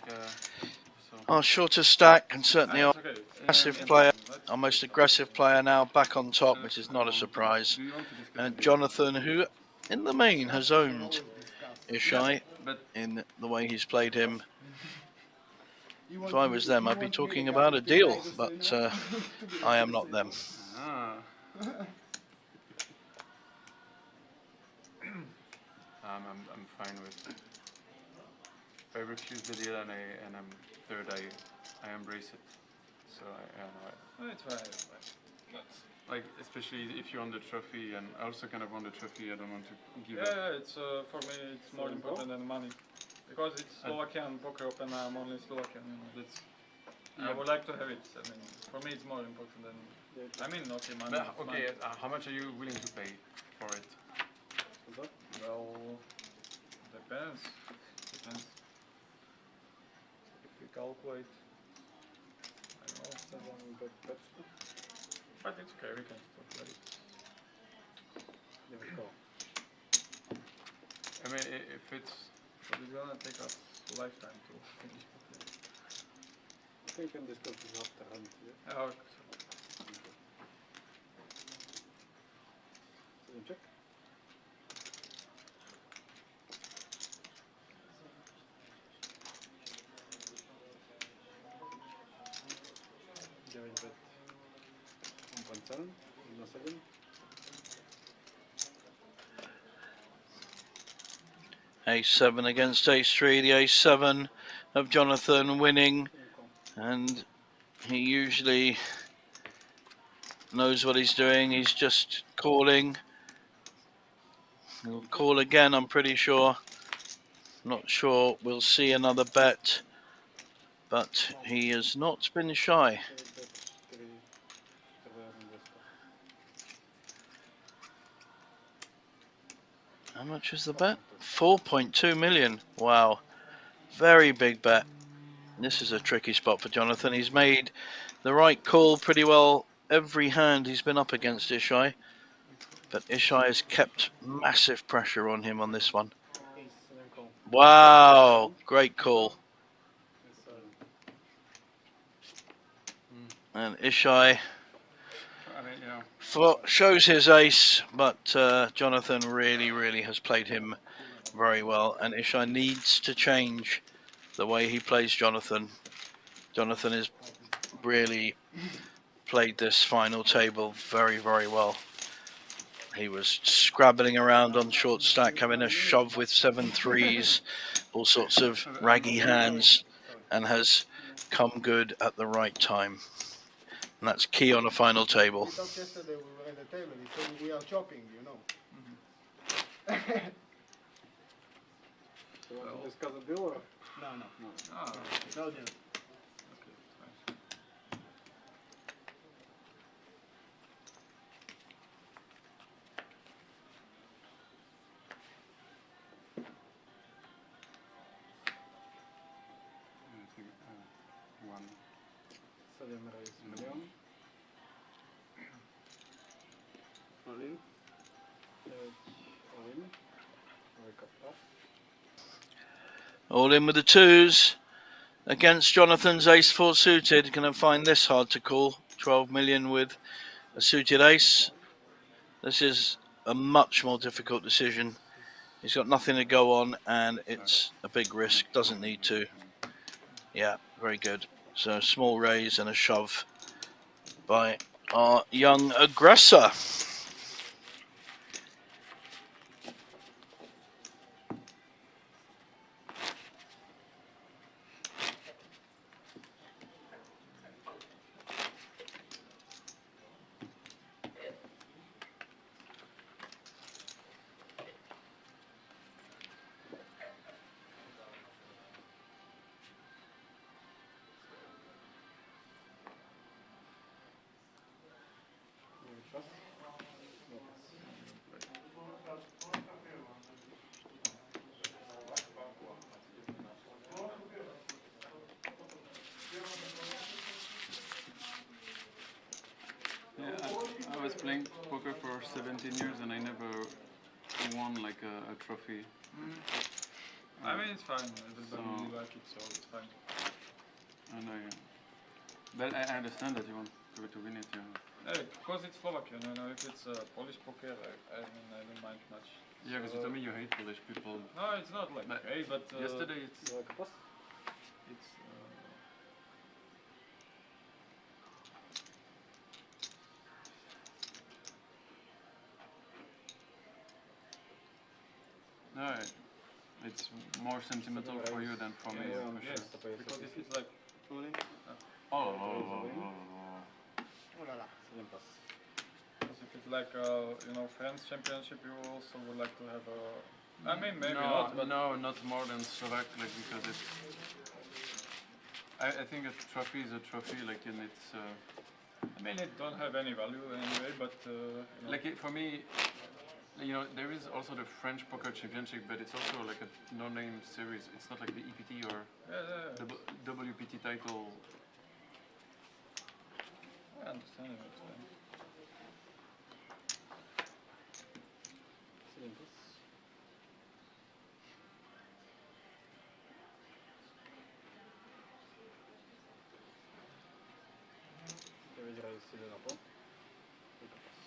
Speaker 2: our shorter stack, and certainly our aggressive player, our most aggressive player now back on top, which is not a surprise. And Jonathan, who in the main has owned Ishai in the way he's played him. If I was them, I'd be talking about a deal, but I am not them.
Speaker 1: I'm fine with. If I refuse the deal and I'm third, I embrace it. So
Speaker 7: It's fine.
Speaker 1: like especially if you won the trophy, and I also kind of won the trophy. I don't want to give up.
Speaker 7: Yeah, it's for me it's more important than money, because it's Slovakian poker open. I'm only Slovakian. That's. I would like to have it. I mean, for me it's more important than. I mean, okay, money.
Speaker 1: But, okay, how much are you willing to pay for it?
Speaker 7: Well, depends. If we calculate, I don't know, 7, but it's okay. We can still play it.
Speaker 5: There we go.
Speaker 1: I mean, if it's.
Speaker 7: But it's gonna take us a lifetime to finish poker.
Speaker 5: I think we can discuss this after hand. Yeah?
Speaker 7: Yeah, okay.
Speaker 5: So check. Giving bet 1.7 in a second.
Speaker 2: Ace-7 against Ace-3. The Ace-7 of Jonathan winning, and he usually knows what he's doing. He's just calling. He'll call again, I'm pretty sure. Not sure we'll see another bet, but he has not been shy. How much was the bet? 4.2 million. Wow. Very big bet. This is a tricky spot for Jonathan. He's made the right call pretty well every hand he's been up against Ishai. But Ishai has kept massive pressure on him on this one. Wow. Great call. And Ishai shows his ace, but Jonathan really has played him very well, and Ishai needs to change the way he plays Jonathan. Jonathan has really played this final table very well. He was scrabbling around on short stack, having a shove with 7 threes, all sorts of raggy hands, and has come good at the right time. And that's key on a final table.
Speaker 4: We talked yesterday, we were at the table, he said we are chopping, you know.
Speaker 5: Do you want to discuss a deal or?
Speaker 4: No.
Speaker 7: Ah,
Speaker 4: No deal.
Speaker 7: okay, nice.
Speaker 1: One.
Speaker 5: 7 raise million. All in. All in. Wake up.
Speaker 2: All in with the 2s against Jonathan's ace-4 suited. Going to find this hard to call. 12 million with a suited ace. This is a much more difficult decision. He's got nothing to go on, and it's a big risk. Doesn't need to. Yeah, very good. So small raise and a shove by our young aggressor.
Speaker 1: 17 years and I never won like a trophy.
Speaker 7: I mean, it's fine. Everybody
Speaker 1: So-
Speaker 7: really like it, so it's fine.
Speaker 1: And but I understand that you want to win it. Yeah.
Speaker 7: Hey, because it's Slovakian, you know, if it's Polish poker, I mean, I don't mind much.
Speaker 1: Yeah, because you told me you hate Polish people.
Speaker 7: No, it's not like,
Speaker 1: But
Speaker 7: hey, but
Speaker 1: yesterday it's.
Speaker 6: You like a pass?
Speaker 7: it's
Speaker 1: No, it's more sentimental for you than for me,
Speaker 7: Yeah,
Speaker 1: for
Speaker 7: yes,
Speaker 1: sure.
Speaker 7: because if it's like,
Speaker 1: Oh.
Speaker 4: Oh la la.
Speaker 6: 7 pass.
Speaker 7: because if it's like, you know, France championship, you also would like to have a, I mean, maybe
Speaker 1: no,
Speaker 7: not, but
Speaker 1: no, not more than Slovak, like because it's. I think a trophy is a trophy, like and it's.
Speaker 7: I mean, it don't have any value anyway, but, you know,
Speaker 1: Like for me, you know, there is also the French Poker Championship, but it's also like a no-name series. It's not like the EPT or
Speaker 7: yeah,
Speaker 1: the WPT title.
Speaker 7: I understand it, it's fine.
Speaker 6: 7 pass. Wygraj z 1,5. Tylko pass.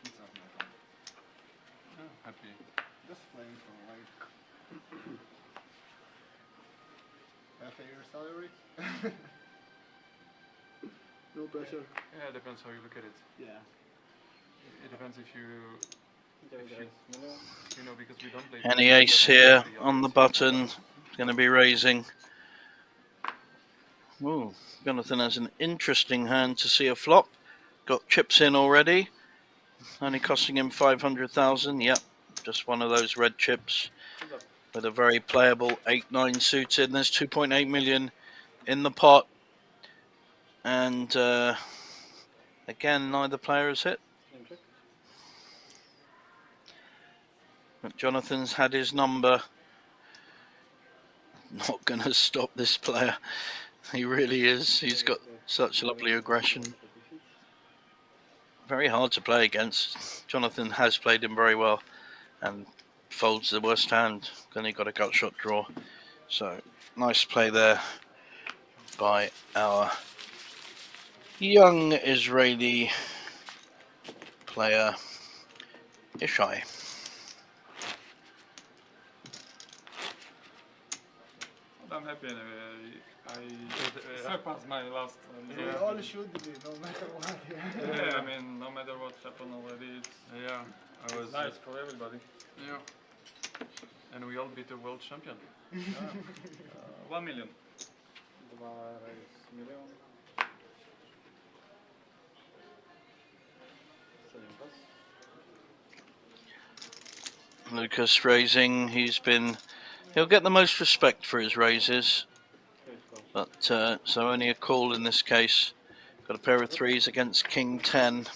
Speaker 7: It's not my fun.
Speaker 1: Happy.
Speaker 4: Just playing for like half a year salary. No pressure.
Speaker 1: Yeah, it depends how you look at it.
Speaker 4: Yeah.
Speaker 1: It depends if you,
Speaker 6: Wygraj z milion.
Speaker 1: you know, because we don't play.
Speaker 2: Any ace here on the button. Going to be raising. Ooh, Jonathan has an interesting hand to see a flop. Got chips in already. Only costing him 500,000. Yep, just one of those red chips with a very playable 8-9 suited. And there's 2.8 million in the pot. And again, neither player has hit.
Speaker 6: Slim check.
Speaker 2: But Jonathan's had his number. Not going to stop this player. He really is. He's got such lovely aggression. Very hard to play against. Jonathan has played him very well and folds the worst hand. Only got a gut shot draw. So nice play there by our young Israeli player Ishai.
Speaker 7: But I'm happy anyway. I surpassed my last
Speaker 4: We all should be, no matter what.
Speaker 7: yeah, I mean, no matter what happened already,
Speaker 1: Yeah, I was.
Speaker 7: it's nice for everybody.
Speaker 1: Yeah. And we all beat the world champion.
Speaker 7: 1 million.
Speaker 6: 2 raise milion. 7 pass.
Speaker 2: Lucas raising. He'll get the most respect for his raises.
Speaker 6: 8 call.
Speaker 2: But so only a call in this case. Got a pair of threes against King 10.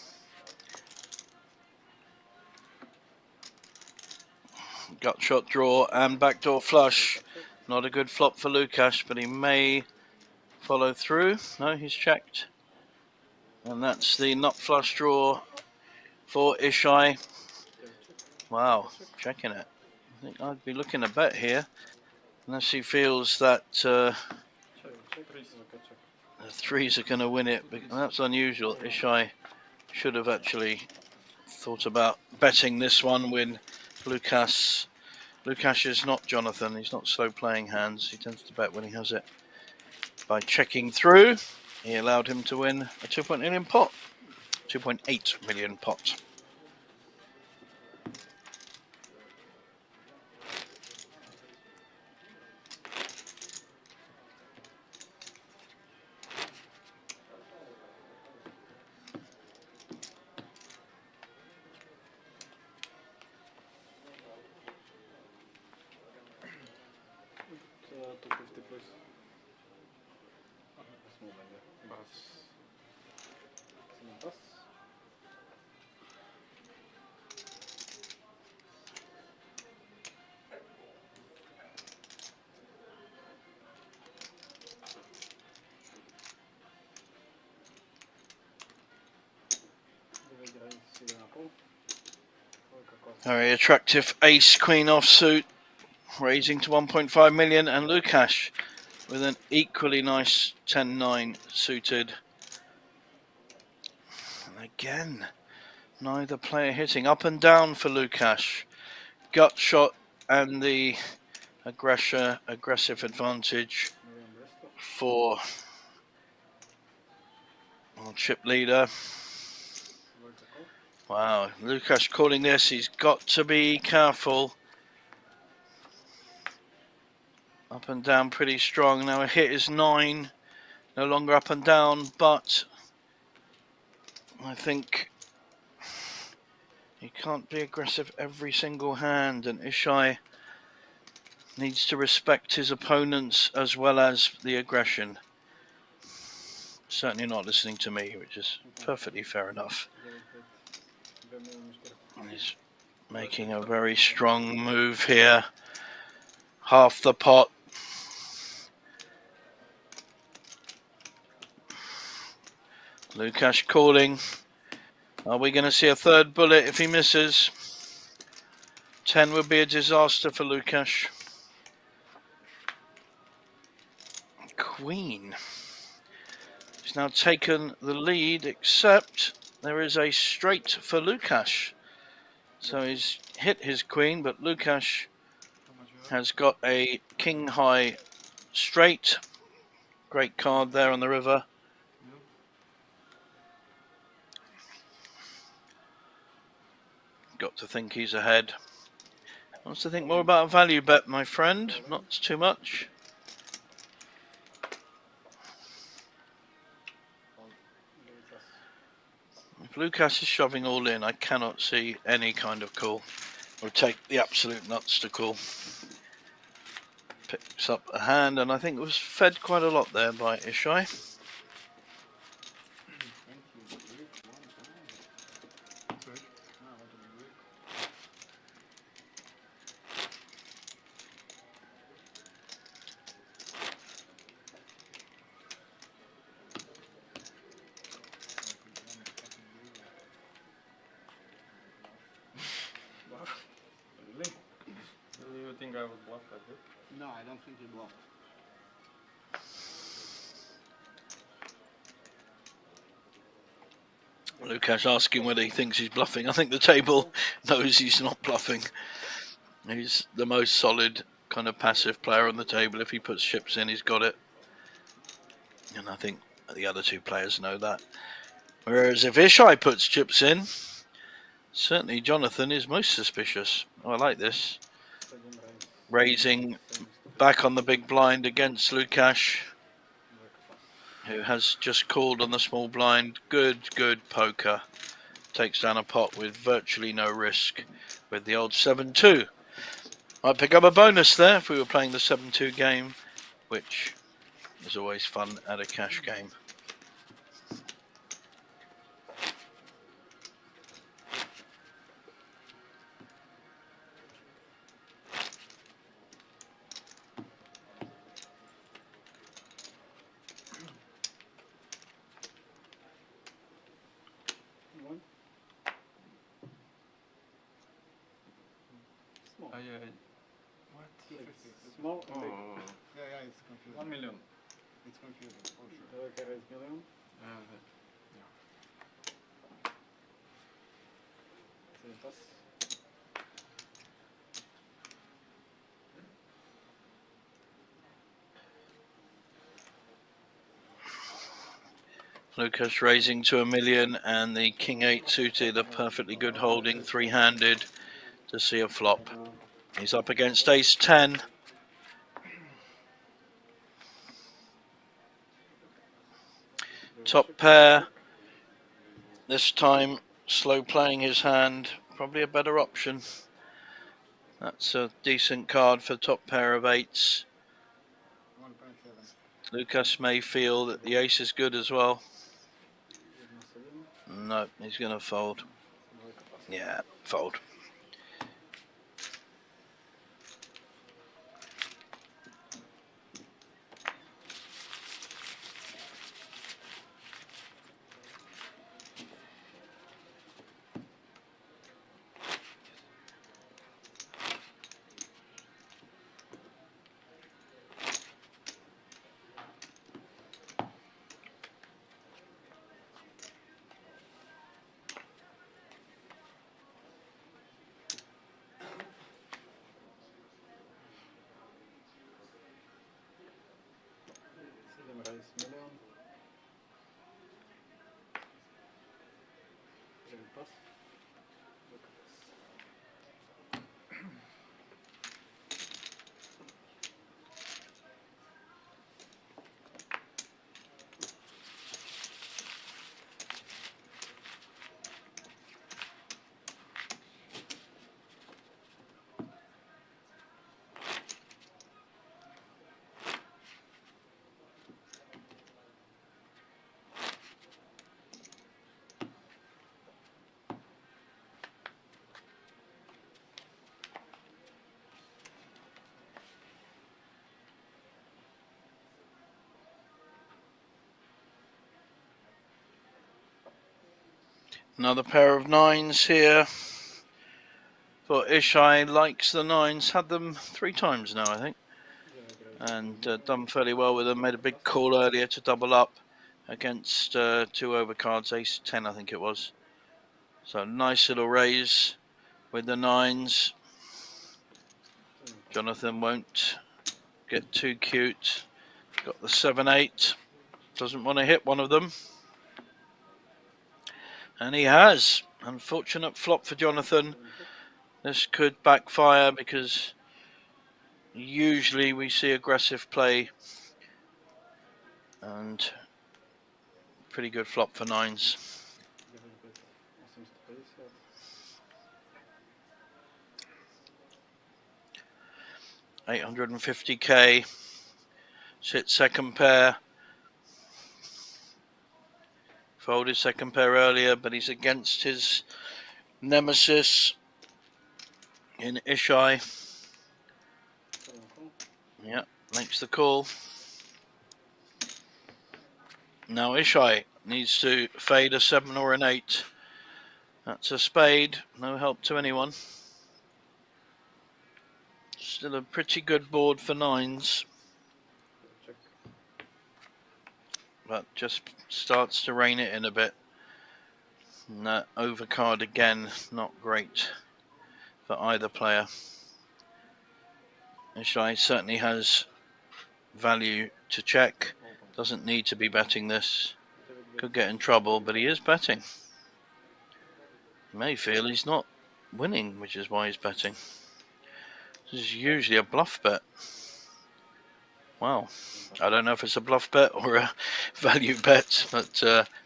Speaker 2: Gut shot draw and backdoor flush. Not a good flop for Lukasz, but he may follow through. No, he's checked. And that's the nut flush draw for Ishai. Wow, checking it. I think I'd be looking to bet here. Unless he feels that
Speaker 6: Check. Threes is okay, check.
Speaker 2: the threes are going to win it. But that's unusual. Ishai should have actually thought about betting this one when Lukasz is not Jonathan. He's not slow playing hands. He tends to bet when he has it. By checking through, he allowed him to win a 2.8 million pot. 2.8 million pot.
Speaker 6: small blind, yeah.
Speaker 1: Pass.
Speaker 6: Seven pass. Выбирай 7,5. Тройка, кость.
Speaker 2: Very attractive ace queen offsuit, raising to 1.5 million, and Lukasz with an equally nice 10-9 suited. And again, neither player hitting. Up and down for Lukasz. Gut shot and the aggressive advantage
Speaker 6: Million breasto.
Speaker 2: for our chip leader.
Speaker 6: Двойка, call.
Speaker 2: Wow, Lukasz calling this. He's got to be careful. Up and down pretty strong. Now a hit is 9. No longer up and down, but I think he can't be aggressive every single hand, and Ishai needs to respect his opponents as well as the aggression. Certainly not listening to me, which is perfectly fair enough.
Speaker 6: 9, 5. 2 million 4.
Speaker 2: He's making a very strong move here. Half the pot. Lukasz calling. Are we going to see a third bullet if he misses? 10 would be a disaster for Lukasz. Queen. He's now taken the lead, except there is a straight for Lukasz. So he's hit his queen, but Lukasz has got a king high straight. Great card there on the river. Got to think he's ahead. Wants to think more about a value bet, my friend. Not too much. If Lukasz is shoving all in, I cannot see any kind of call. Or take the absolute nuts to call. Picks up a hand, and I think it was fed quite a lot there by Ishai.
Speaker 7: Really? Do you think I would bluff like this?
Speaker 4: No, I don't think he bluffed.
Speaker 2: Lukasz asking whether he thinks he's bluffing. I think the table knows he's not bluffing. He's the most solid kind of passive player on the table. If he puts chips in, he's got it. And I think the other two players know that. Whereas if Ishai puts chips in, certainly Jonathan is most suspicious. Oh, I like this. Raising back on the big blind against Lukasz, who has just called on the small blind. Good poker. Takes down a pot with virtually no risk with the old 7-2. Might pick up a bonus there if we were playing the 7-2 game, which is always fun at a cash game.
Speaker 6: Small.
Speaker 1: What?
Speaker 6: Small and big.
Speaker 1: Oh.
Speaker 4: Yeah, it's confusing.
Speaker 7: 1 million.
Speaker 4: It's confusing, for sure.
Speaker 6: Двойка raise million.
Speaker 1: Yeah.
Speaker 6: 7 pass.
Speaker 2: Lukasz raising to 1 million, and the king 8 suited, a perfectly good holding, three-handed to see a flop. He's up against ace 10. Top pair. This time slow playing his hand, probably a better option. That's a decent card for top pair of eights.
Speaker 4: 1.7.
Speaker 2: Lucas may feel that the ace is good as well. No, he's going to fold. Yeah, fold. Another pair of nines here. For Ishai likes the nines, had them 3 times now, I think. And done fairly well with them. Made a big call earlier to double up against 2 overcards, ace 10 I think it was. So nice little raise with the nines. Jonathan won't get too cute. Got the 7-8. Doesn't want to hit one of them. And he has. Unfortunate flop for Jonathan. This could backfire because usually we see aggressive play. And pretty good flop for nines. 850k. Sit second pair. Folded second pair earlier, but he's against his nemesis in Ishai. Yeah, makes the call. Now Ishai needs to fade a 7 or an 8. That's a spade. No help to anyone. Still a pretty good board for nines. But just starts to rein it in a bit. And that overcard again, not great for either player. Ishai certainly has value to check. Doesn't need to be betting this. Could get in trouble, but he is betting. He may feel he's not winning, which is why he's betting. This is usually a bluff bet. Wow. I don't know if it's a bluff bet or a value bet, but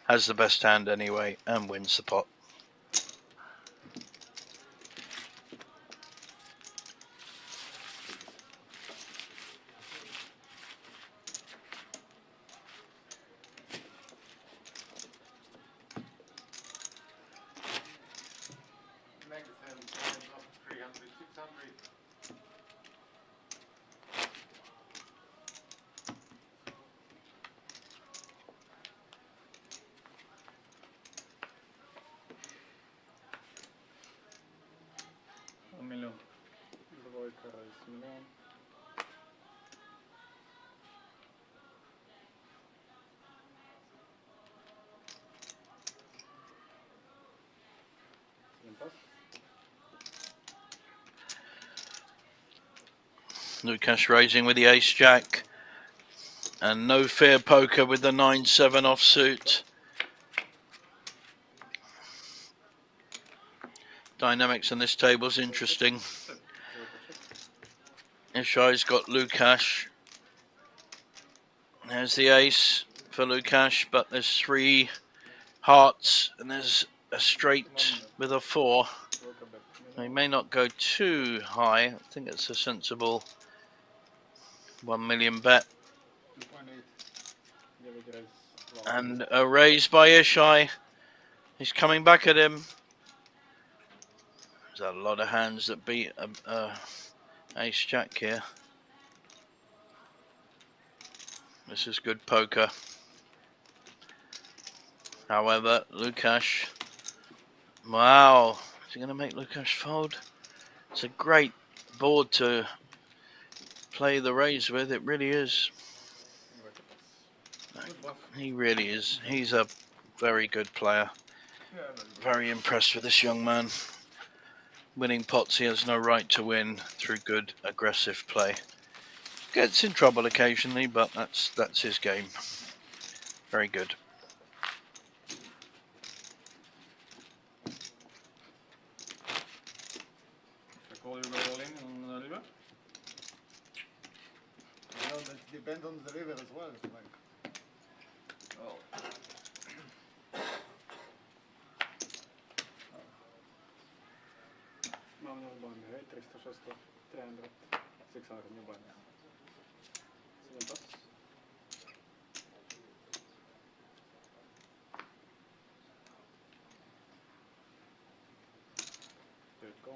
Speaker 2: has the best hand anyway and wins the pot. Lucas raising with the ace-jack. And no fear poker with the 9-7 offsuit. Dynamics on this table is interesting. Ishai's got Lucas. There's the ace for Lucas, but there's 3 hearts and there's a straight with a 4. He may not go too high. I think it's a sensible 1 million bet.
Speaker 5: 9 raise.
Speaker 2: And a raise by Ishai. He's coming back at him. There's a lot of hands that beat Ace Jack here. This is good poker. However, Lukasz. Wow. Is he going to make Lukasz fold? It's a great board to play the raise with. It really is. He really is. He's a very good player. Very impressed with this young man. Winning pots he has no right to win through good aggressive play. Gets in trouble occasionally, but that's his game. Very good.
Speaker 7: If I call, you go all in on the river?
Speaker 4: You know, that depends on the river as well. It's like,
Speaker 7: Well,
Speaker 5: Mám no blind, hej, 300, 600, 300, 600, no blind. 7 pots. There you go.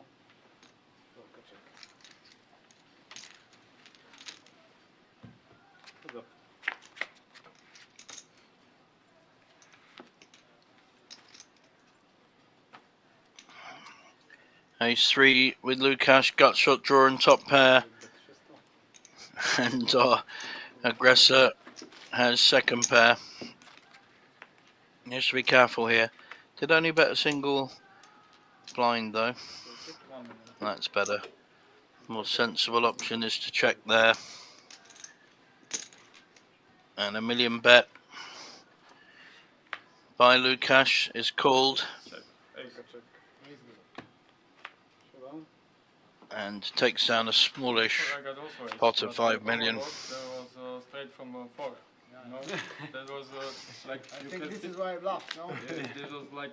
Speaker 5: Velká check. What's up?
Speaker 2: Ace 3 with Lukasz, gut shot draw and top pair. And aggressor has second pair. He has to be careful here. Did only bet a single blind though. That's better. More sensible option is to check there. And a million bet by Lukasz is called.
Speaker 5: Velká check. Showdown.
Speaker 2: And takes down a smallish
Speaker 7: I got also ace,
Speaker 2: pot of
Speaker 7: but
Speaker 2: 5
Speaker 7: the
Speaker 2: million.
Speaker 7: overload, there was straight from 4. No, that was like
Speaker 4: I
Speaker 7: you
Speaker 4: think
Speaker 7: can
Speaker 4: this
Speaker 7: see.
Speaker 4: is why I bluffed, no?
Speaker 7: Yeah, this was like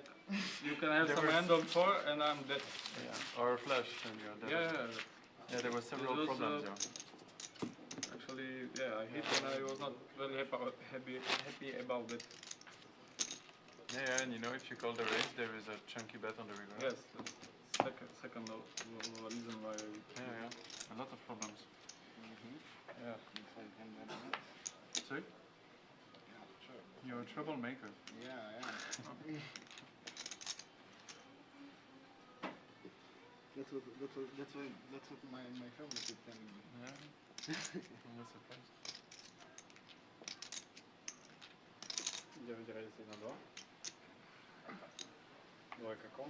Speaker 7: you can have some hand on 4 and I'm dead.
Speaker 1: Yeah. Or flash. And you're dead.
Speaker 7: Yeah,
Speaker 1: Yeah, there were several
Speaker 7: It was,
Speaker 1: problems there.
Speaker 7: actually, yeah, I hit and I was not really happy about it.
Speaker 1: Yeah, and you know, if you call the raise, there is a chunky bet on the river.
Speaker 7: Yes, that's second reason why.
Speaker 1: Yeah. A lot of problems.
Speaker 7: Yeah.
Speaker 1: Sorry?
Speaker 4: Yeah, sure.
Speaker 1: You're a troublemaker.
Speaker 4: Yeah, yeah. That's what my family keep telling me.
Speaker 1: Yeah. I'm not surprised.
Speaker 5: 9 raise, 1, 2. Dvojka call.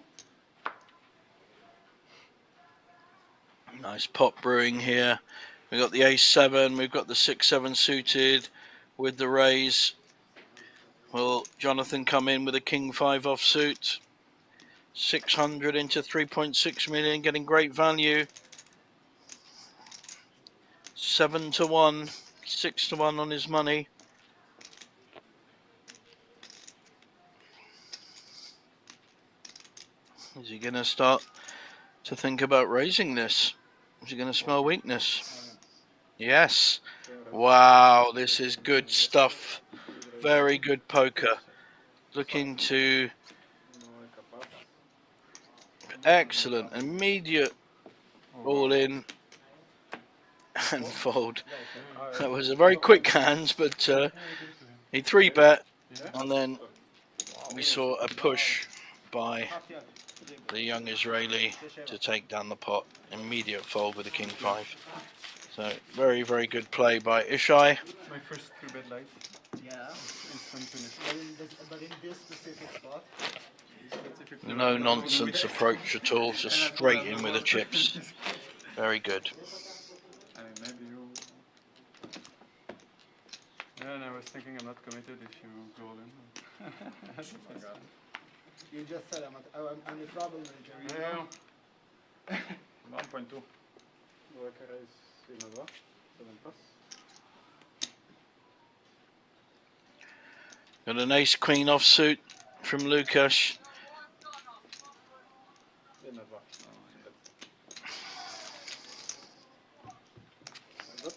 Speaker 2: Nice pot brewing here. We've got the ace 7, we've got the 6-7 suited with the raise. Will Jonathan come in with a king 5 offsuit? 600 into 3.6 million, getting great value. 7-1, 6-1 on his money. Is he going to start to think about raising this? Is he going to smell weakness? Yes. Wow, this is good stuff. Very good poker. Looking to excellent, immediate all in and fold. That was a very quick hands, but he 3-bet, and then we saw a push by the young Israeli to take down the pot. Immediate fold with the king 5. So very, very good play by Ishai.
Speaker 1: My first 3-bet life.
Speaker 4: Yeah.
Speaker 1: Instant finish.
Speaker 4: But in this specific spot,
Speaker 2: No nonsense approach at all, just straight in with the chips. Very good.
Speaker 7: I mean, maybe you.
Speaker 1: Yeah, and I was thinking I'm not committed if you go all in.
Speaker 4: you just said I'm the troublemaker. You
Speaker 1: Yeah.
Speaker 4: know?
Speaker 7: 1.2.
Speaker 5: Dvojka raise, 1, 2. 7 pas.
Speaker 2: Got an ace queen offsuit from Lukasz.
Speaker 5: 1, 2.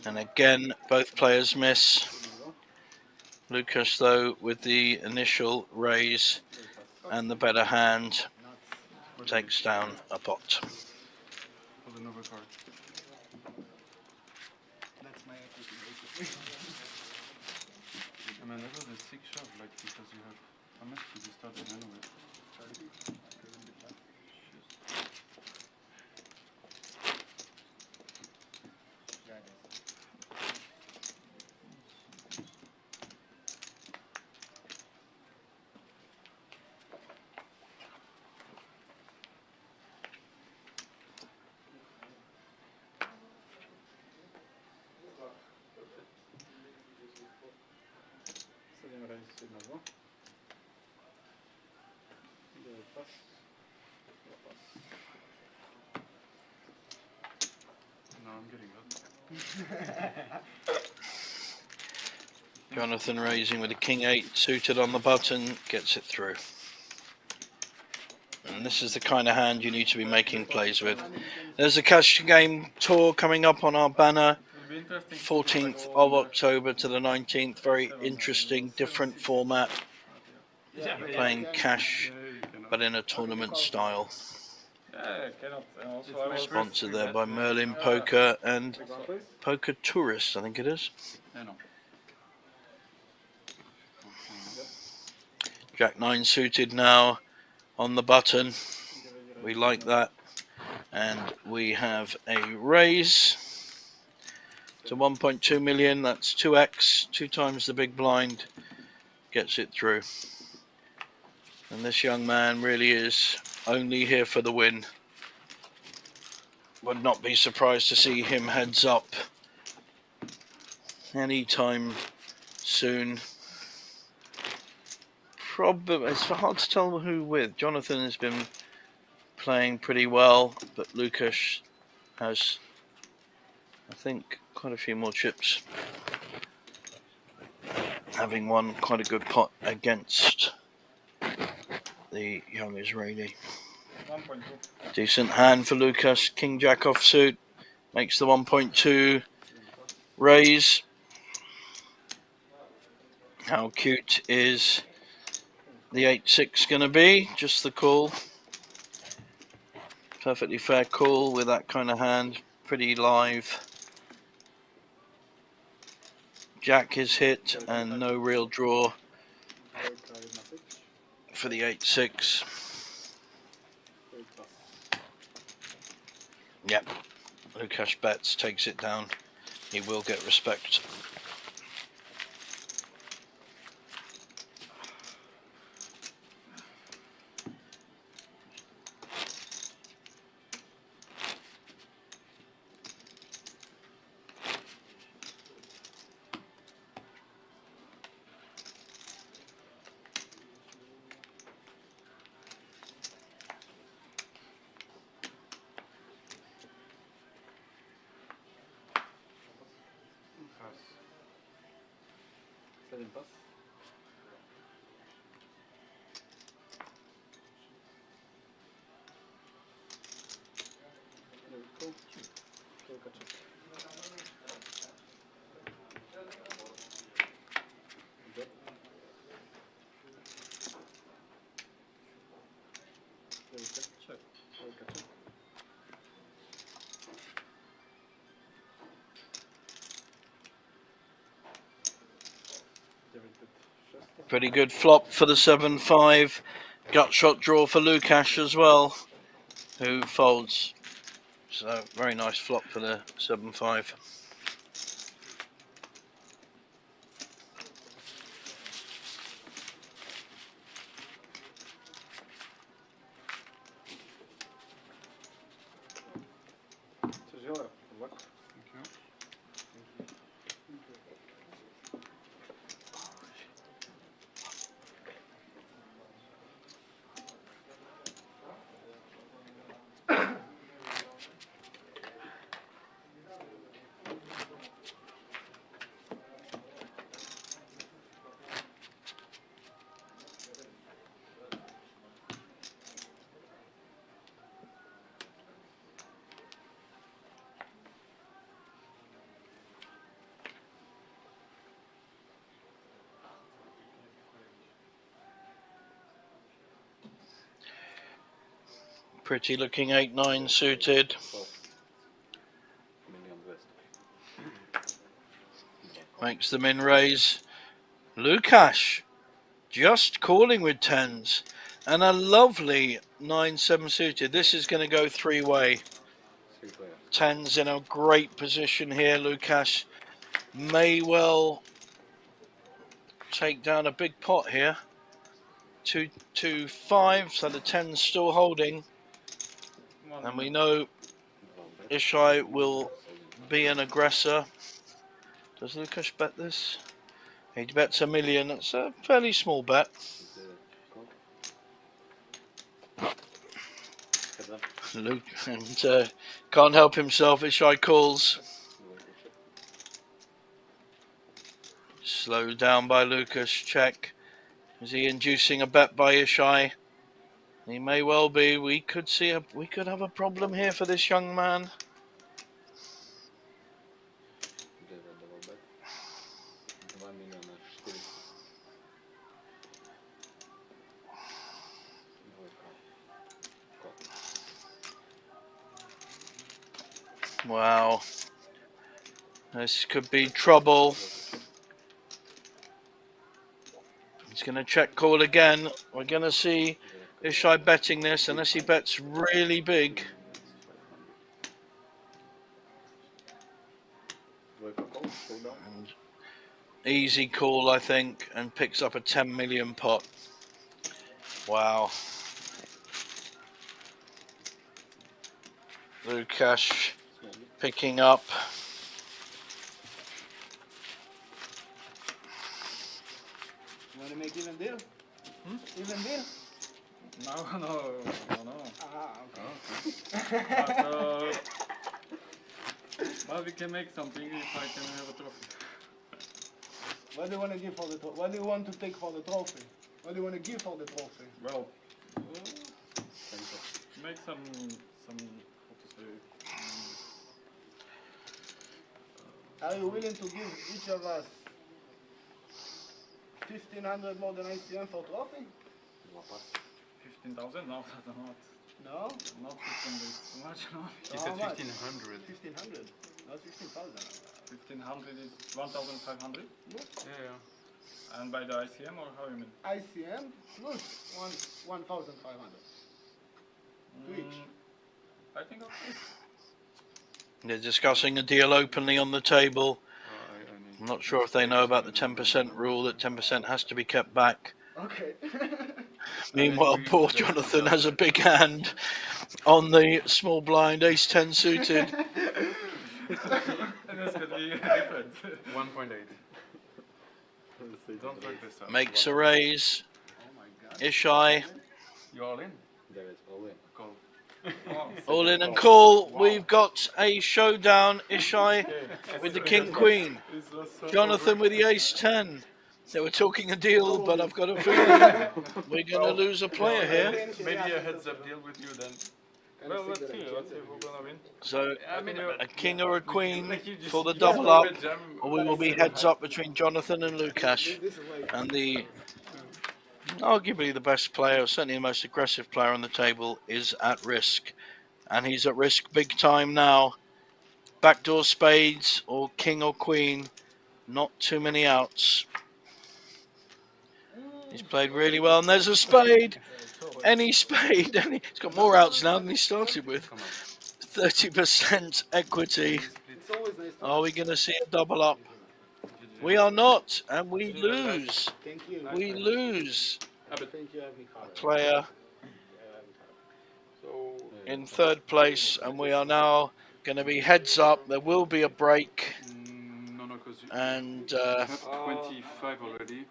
Speaker 2: And again, both players miss. Lucas, though, with the initial raise and the better hand, takes down a pot.
Speaker 1: For the Nova card.
Speaker 4: That's my equity, basically.
Speaker 1: I mean, that was a sick shot, like, because you have a match to be started anyway. No, I'm getting up.
Speaker 2: Jonathan raising with a king-8 suited on the button, gets it through. And this is the kind of hand you need to be making plays with. There's a cash game tour coming up on our banner, 14th of October to the 19th. Very interesting, different format. Playing cash, but in a tournament style. Sponsored there by Merlin Poker and Poker Tourist, I think it is. Jack 9 suited now on the button. We like that. And we have a raise to 1.2 million. That's 2x, 2 times the big blind. Gets it through. And this young man really is only here for the win. Would not be surprised to see him heads up anytime soon. Probably, it's hard to tell who with. Jonathan has been playing pretty well, but Lucas has, I think, quite a few more chips, having won quite a good pot against the young Israeli. Decent hand for Lucas. King Jack offsuit makes the 1.2 raise. How cute is the 8-6 going to be? Just the call. Perfectly fair call with that kind of hand. Pretty live. Jack is hit and no real draw for the 8-6. Yep. Lucas bets, takes it down. He will get respect. Pretty good flop for the 7-5. Gut shot draw for Lukash as well, who folds. So very nice flop for the 7-5. Pretty looking 8-9 suited.
Speaker 6: 1,200,000.
Speaker 2: Makes the min raise. Lukasz just calling with tens. And a lovely 9-7 suited. This is going to go three-way.
Speaker 6: 3 players.
Speaker 2: Tens in a great position here. Lukasz may well take down a big pot here. 2-5, so the 10's still holding. And we know Ishai will be an aggressor. Does Lukasz bet this? He bets $1 million. That's a fairly small bet. Luke and can't help himself. Ishai calls. Slowed down by Lukasz. Check. Is he inducing a bet by Ishai? He may well be. We could have a problem here for this young man. Wow. This could be trouble. He's going to check call again. We're going to see Ishai betting this unless he bets really big. And easy call, I think, and picks up a 10 million pot. Wow. Lukasz picking up.
Speaker 4: You want to make even deal? Even deal?
Speaker 7: No.
Speaker 4: Ah,
Speaker 7: But, but we can make something if I can have a trophy.
Speaker 4: What do you want to give for the trophy? What do you want to take for the trophy? What do you want to give for the trophy?
Speaker 7: Well, make some, how to say,
Speaker 4: Are you willing to give each of us 1,500 more than ICM for trophy?
Speaker 7: 15,000? No, not.
Speaker 4: No?
Speaker 7: Not 15, it's too much, no.
Speaker 1: He
Speaker 4: How
Speaker 1: said
Speaker 4: much?
Speaker 1: 1,500.
Speaker 4: 1,500, not 15,000.
Speaker 7: 1,500 is 1,500?
Speaker 1: Yeah.
Speaker 7: And by the ICM or how you mean?
Speaker 4: ICM plus 1,500 to each.
Speaker 7: I think okay.
Speaker 2: They're discussing a deal openly on the table. I'm not sure if they know about the 10% rule, that 10% has to be kept back.
Speaker 4: Okay.
Speaker 2: Meanwhile, poor Jonathan has a big hand on the small blind, ace-10 suited.
Speaker 7: And that's gonna be different.
Speaker 1: 1.8. Don't fuck this up.
Speaker 2: Makes a raise.
Speaker 4: Oh my god.
Speaker 2: Ishai,
Speaker 1: You all in?
Speaker 6: There is all in.
Speaker 1: Call.
Speaker 2: all in and call. We've got a showdown. Ishai with the king-queen. Jonathan with the ace-10. They were talking a deal, but I've got a feeling we're going to lose a player here.
Speaker 1: Maybe a heads-up deal with you then.
Speaker 7: Well, let's see who's gonna win.
Speaker 2: So
Speaker 1: I mean,
Speaker 2: a king or a queen
Speaker 1: like you just-
Speaker 2: for the
Speaker 1: you
Speaker 2: double
Speaker 1: just
Speaker 2: up,
Speaker 1: open jam,
Speaker 2: or we will be heads up between Jonathan and Lukasz. And the arguably the best player, certainly the most aggressive player on the table, is at risk. And he's at risk big time now. Backdoor spades or king or queen, not too many outs. He's played really well, and there's a spade. Any spade. He's got more outs now than he started with. 30% equity.
Speaker 4: It's always nice to
Speaker 2: Are we going to see a double up? We are not, and we lose.
Speaker 4: Thank you.
Speaker 2: We lose
Speaker 4: Thank you,
Speaker 2: a player in third place, and we are now going to be heads up. There will be a break,
Speaker 1: No, because
Speaker 2: and
Speaker 1: you have 25 already.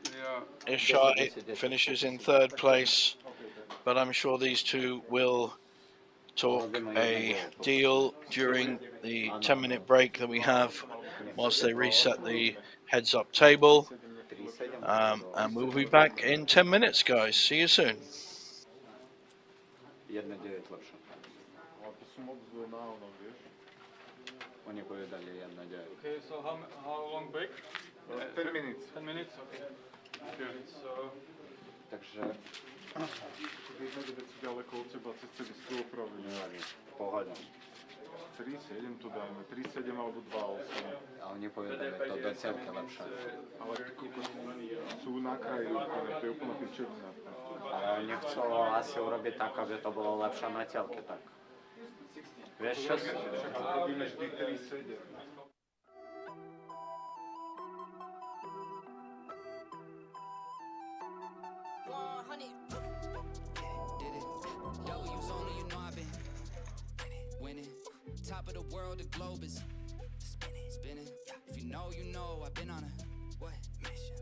Speaker 1: Yeah.
Speaker 2: Ishai finishes in third place. But I'm sure these two will talk a deal during the 10-minute break that we have whilst they reset the heads-up table. And we'll be back in 10 minutes, guys. See you soon.
Speaker 6: 1,9 lepsze. Oni powiedzieli 1,9.
Speaker 7: Okay, so how long break?
Speaker 1: 10 minutes. 10 minutes, okay. Good. So...
Speaker 9: Takže
Speaker 1: Vyhľadať veci ďaleko od seba, cez celý stôl pravý.
Speaker 9: nevadí, pohoda.
Speaker 1: 3-7 tu dáme, 3-7 alebo 2-8.
Speaker 9: Ale nepovedeme to do celke lepšie.
Speaker 1: Ale sú na kraji úplne, to je úplná pičovina.
Speaker 9: Ale oni chcú asi urobiť tak, aby to bolo lepšie na telke, tak. Vieš čo?
Speaker 1: Však robíme vždy 3-7.
Speaker 8: Top of the world, the globe is spinning, spinning. If you know, I've been on a what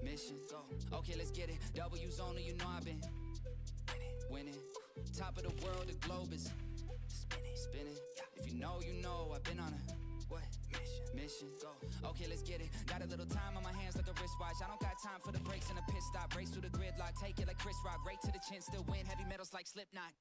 Speaker 8: mission? Go. Okay, let's get it. W's only, you know I've been winning. Top of the world, the globe is spinning, spinning. If you know, I've been on a what mission? Go. Okay, let's get it. Got a little time on my hands like a wristwatch. I don't got time for the breaks and the pit stop. Race through the gridlock, take it like Chris Rock, right to the chin, still win. Heavy metals like Slipknot.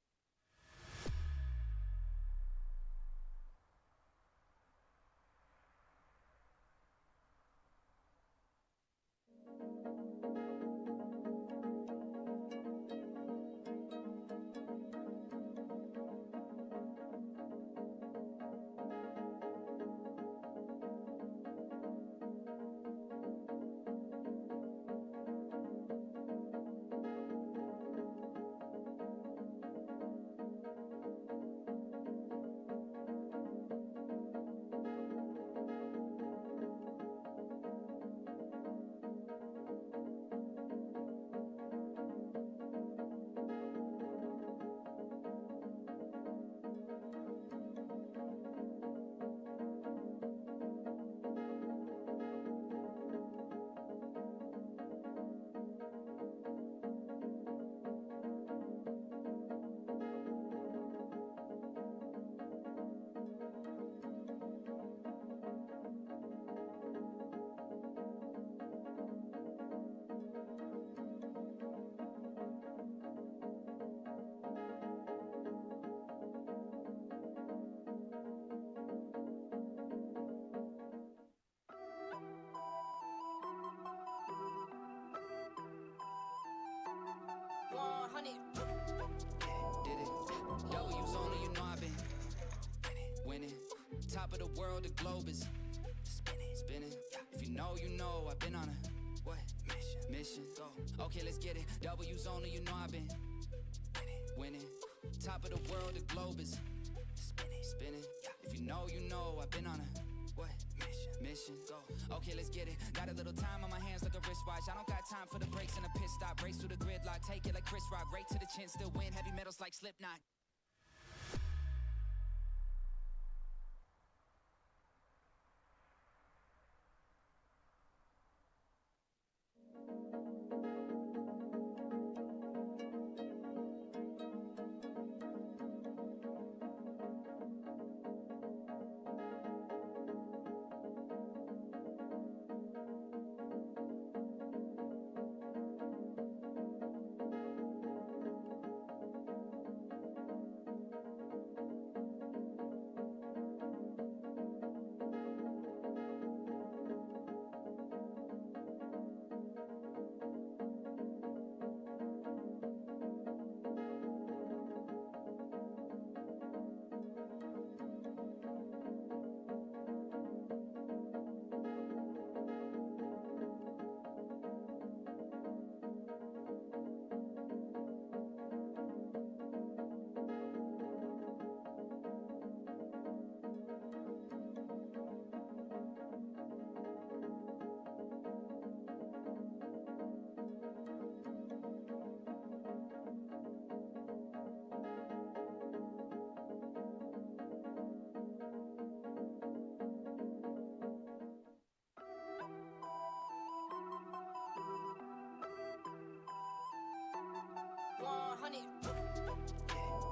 Speaker 8: Did it. W's only, you know I've been winning. Top of the world, the globe is spinning, spinning. If you know, I've been on a what mission? Go. Okay, let's get it. W's only, you know I've been winning. Top of the world, the globe is spinning, spinning. If you know, I've been on a what mission? Go. Okay, let's get it. Got a little time on my hands like a wristwatch. I don't got time for the breaks and the pit stop. Race through the gridlock, take it like Chris Rock, right to the chin, still win. Heavy metals like Slipknot.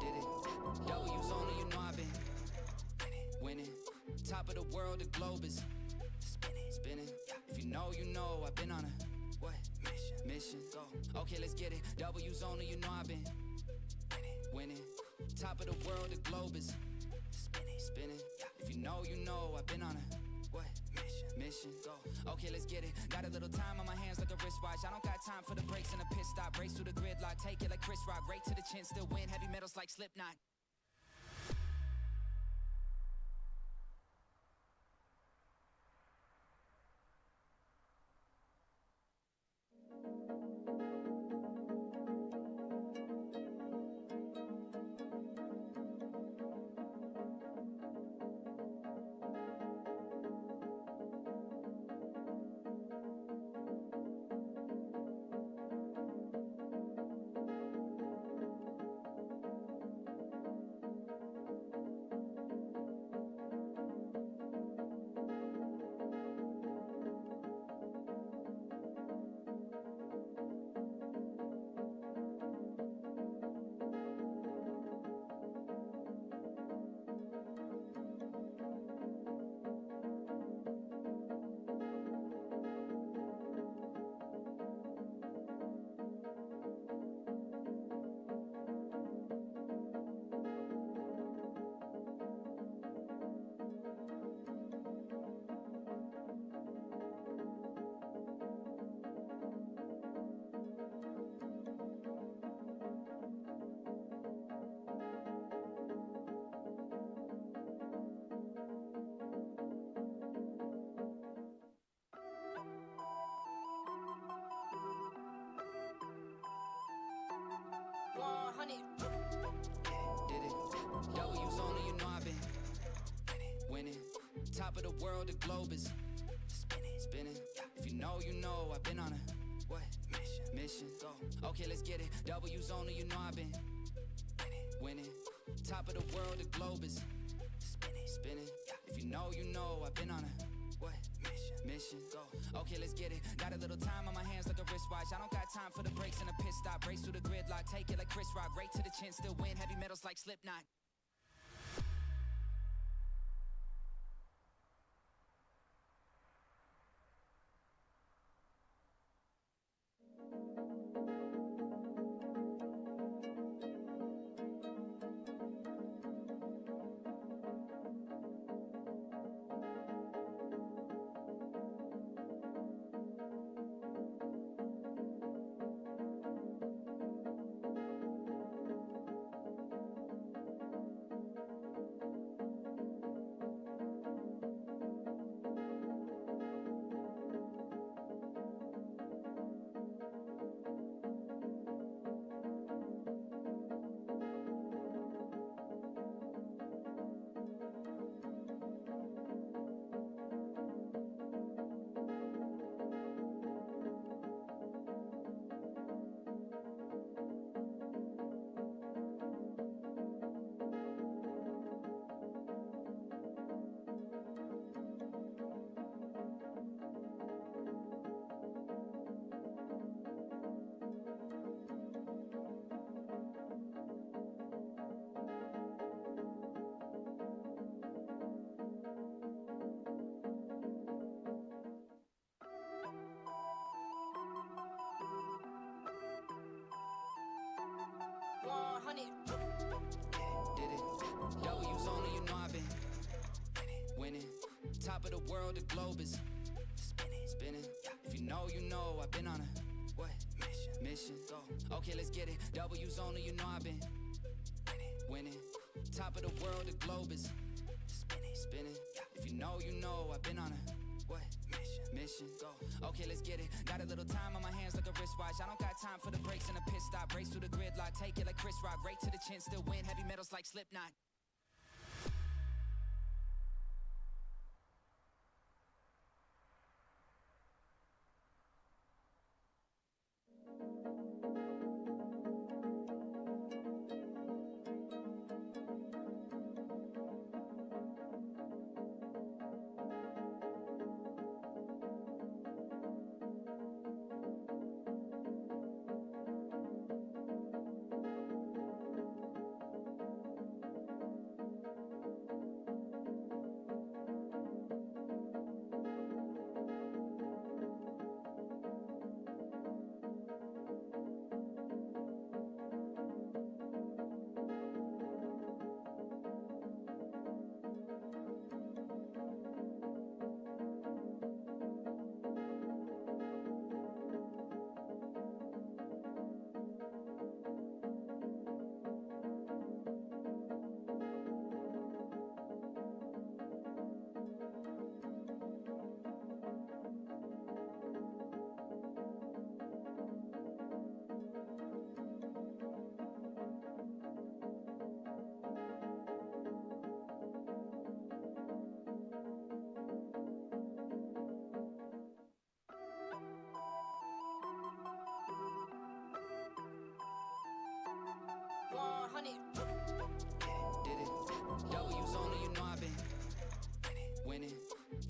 Speaker 8: Did it. W's only, you know I've been winning. Top of the world, the globe is spinning, spinning. If you know, I've been on a what mission? Go. Okay, let's get it. W's only, you know I've been winning. Top of the world, the globe is spinning, spinning. If you know, I've been on a what mission, go. Okay, let's get it. Got a little time on my hands like a wristwatch. I don't got time for the breaks and the pit stop. Race through the gridlock, take it like Chris Rock. Right to the chin, still win. Heavy metals like Slipknot. Did it. W's only, you know I've been winning. Top of the world, the globe is spinning. If you know, I've been on a what? Mission. Go. Okay, let's get it. W's only, you know I've been winning. Top of the world, the globe is spinning. If you know, I've been on a what? Mission. Go. Okay, let's get it. Got a little time on my hands like a wristwatch. I don't got time for the breaks and the pit stop. Race through the gridlock, take it like Chris Rock. Right to the chin, still win. Heavy metals like Slipknot. Did it. W's only, you know I've been winning. Top of the world, the globe is spinning. If you know, I've been on a what? Mission. Go. Okay, let's get it. W's only, you know I've been winning. Top of the world, the globe is spinning. If you know, I've been on a what? Mission. Go. Okay, let's get it. Got a little time on my hands like a wristwatch. I don't got time for the breaks and the pit stop. Race through the gridlock, take it like Chris Rock. Right to the chin, still win. Heavy metals like Slipknot.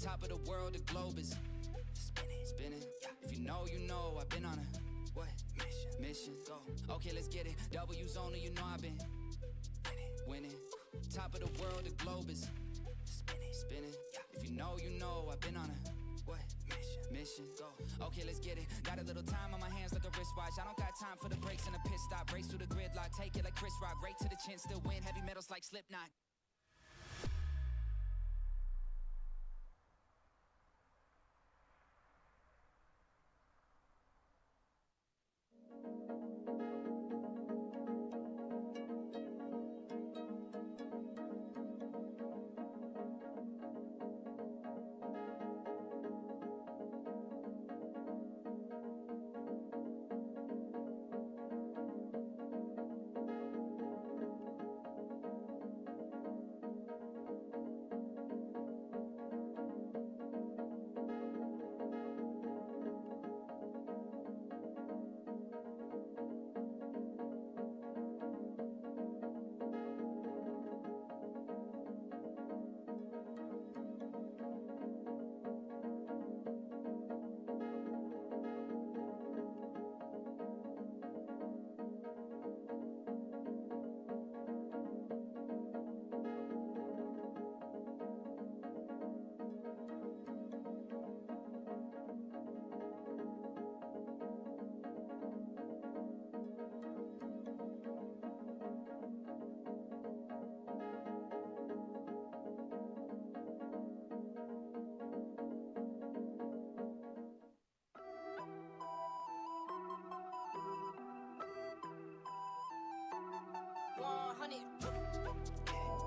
Speaker 8: top of the world, the globe is spinning, spinning. If you know, I've been on a what mission? Go. Okay, let's get it. W's only, you know I've been winning. Top of the world, the globe is spinning, spinning. If you know, I've been on a what mission? Go. Okay, let's get it. Got a little time on my hands like a wristwatch. I don't got time for the breaks and the pit stop. Race through the gridlock, take it like Chris Rock. Right to the chin, still win. Heavy metals like Slipknot.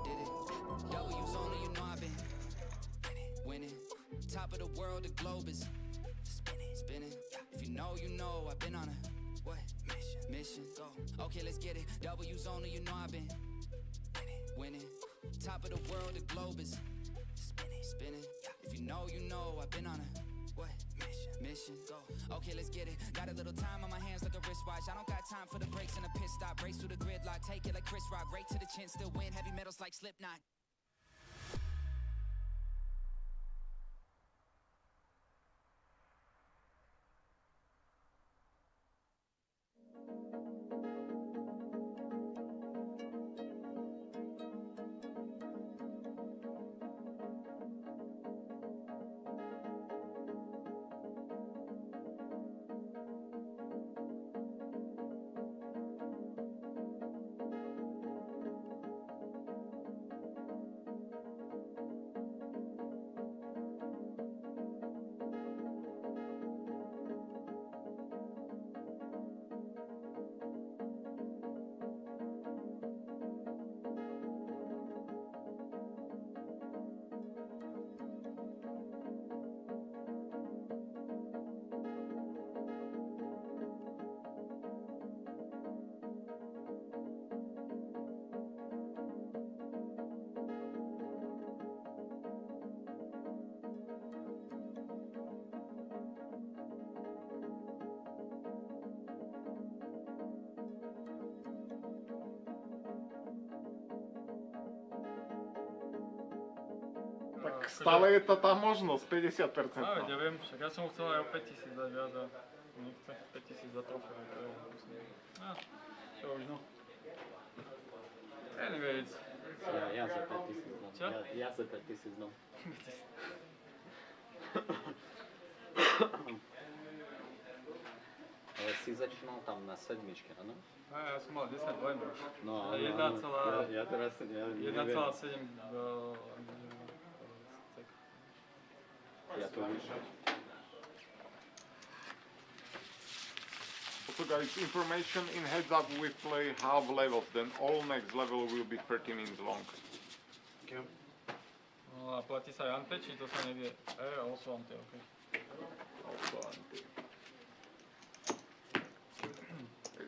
Speaker 8: Did it. W's only, you know I've been winning. Top of the world, the globe is spinning, spinning. If you know, I've been on a what mission? Go. Okay, let's get it. W's only, you know I've been winning. Top of the world, the globe is spinning, spinning. If you know, I've been on a what mission? Go. Okay, let's get it. Got a little time on my hands like a wristwatch. I don't got time for the breaks and the pit stop. Race through the gridlock, take it like Chris Rock. Right to the chin, still win. Heavy metals like Slipknot.
Speaker 3: Tak stále je to tá možnosť, 50%.
Speaker 7: No, veď ja viem, však ja som chcel aj o 5000 dať viac a nechce 5000 za trofej, to je vlastne, čo už no. Anyways.
Speaker 9: Ja za 5000 dám.
Speaker 7: Čo?
Speaker 9: Ja za 5000 dám. Ale si začínal tam na sedmičke, áno?
Speaker 7: Ja som mal 10 len.
Speaker 9: No,
Speaker 7: 1,7
Speaker 9: ja teraz neviem. Ja to vyšam.
Speaker 3: Also guys, information in heads up, we play half levels, then all next level will be 30 minutes long.
Speaker 7: No a platí sa aj ante, či to sa nevie? Also ante, okej.
Speaker 3: Also ante.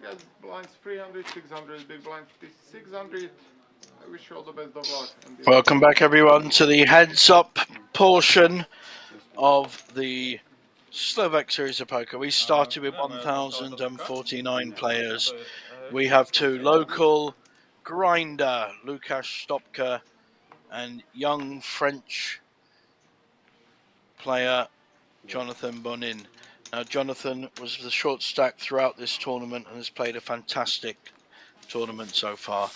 Speaker 3: Guys, blinds 300, 600, big blinds 600. I wish you all the best of luck.
Speaker 2: Welcome back everyone to the heads up portion of the Slovak Series of Poker. We started with 1,049 players. We have two local, Grinder, Lukasz Stopka, and young French player, Jonathan Bonin. Now, Jonathan was the short stack throughout this tournament and has played a fantastic tournament so far.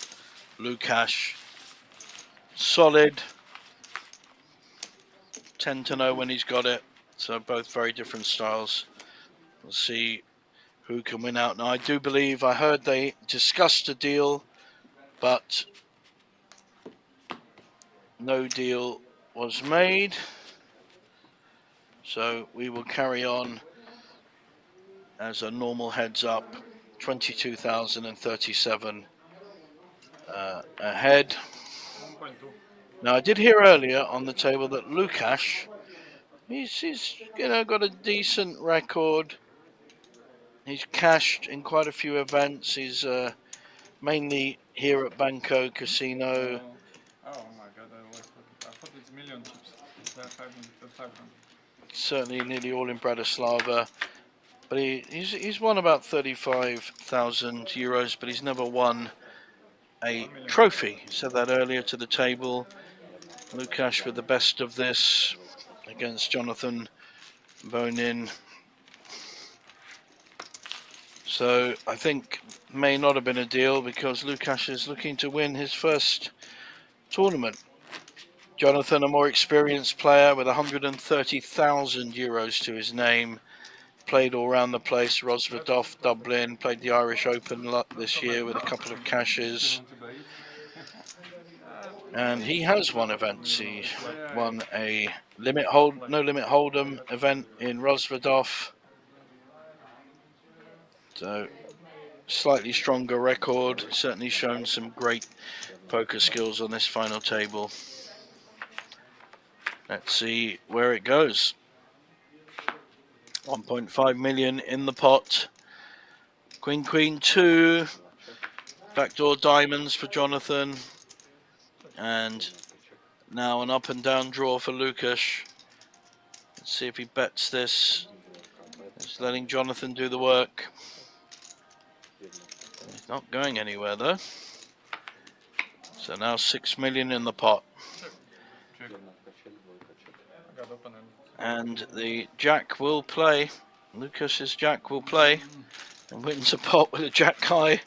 Speaker 2: Lukasz, solid, tend to know when he's got it. So both very different styles. We'll see who can win out. Now, I do believe, I heard they discussed a deal, but no deal was made. So we will carry on as a normal heads up. 22,037 ahead.
Speaker 7: 1.2.
Speaker 2: Now, I did hear earlier on the table that Lukasz, he's got a decent record. He's cashed in quite a few events. He's mainly here at Banco Casino.
Speaker 7: Oh my god, I thought it's million chips. They're 500.
Speaker 2: Certainly nearly all in Bratislava. But he's won about 35,000 euros, but he's never won a trophy. Said that earlier to the table. Lukasz with the best of this against Jonathan Bonin. So I think may not have been a deal because Lukasz is looking to win his first tournament. Jonathan, a more experienced player with 130,000 euros to his name. Played all around the place, Rosvadov, Dublin, played the Irish Open this year with a couple of cashes. And he has won events. He won a no limit hold'em event in Rosvadov. So slightly stronger record, certainly shown some great poker skills on this final table. Let's see where it goes. 1.5 million in the pot. Queen, Queen 2. Backdoor diamonds for Jonathan. And now an up and down draw for Lukasz. Let's see if he bets this. Just letting Jonathan do the work. He's not going anywhere though. So now 6 million in the pot. And the jack will play. Lukasz's jack will play. And wins a pot with a jack high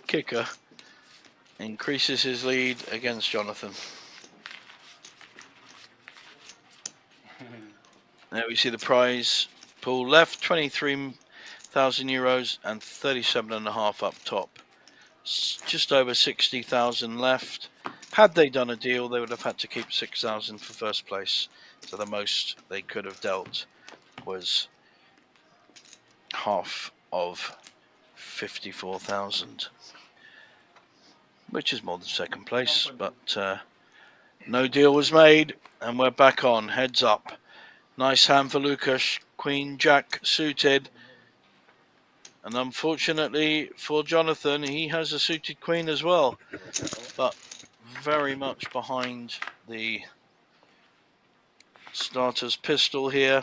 Speaker 2: kicker. Increases his lead against Jonathan. There we see the prize pool left, 23,000 euros and 37.5 up top. Just over 60,000 left. Had they done a deal, they would have had to keep 6,000 for first place. So the most they could have dealt was half of 54,000. Which is more than second place, but no deal was made, and we're back on, heads up. Nice hand for Lukasz, Queen Jack suited, and unfortunately for Jonathan, he has a suited Queen as well, but very much behind the starter's pistol here.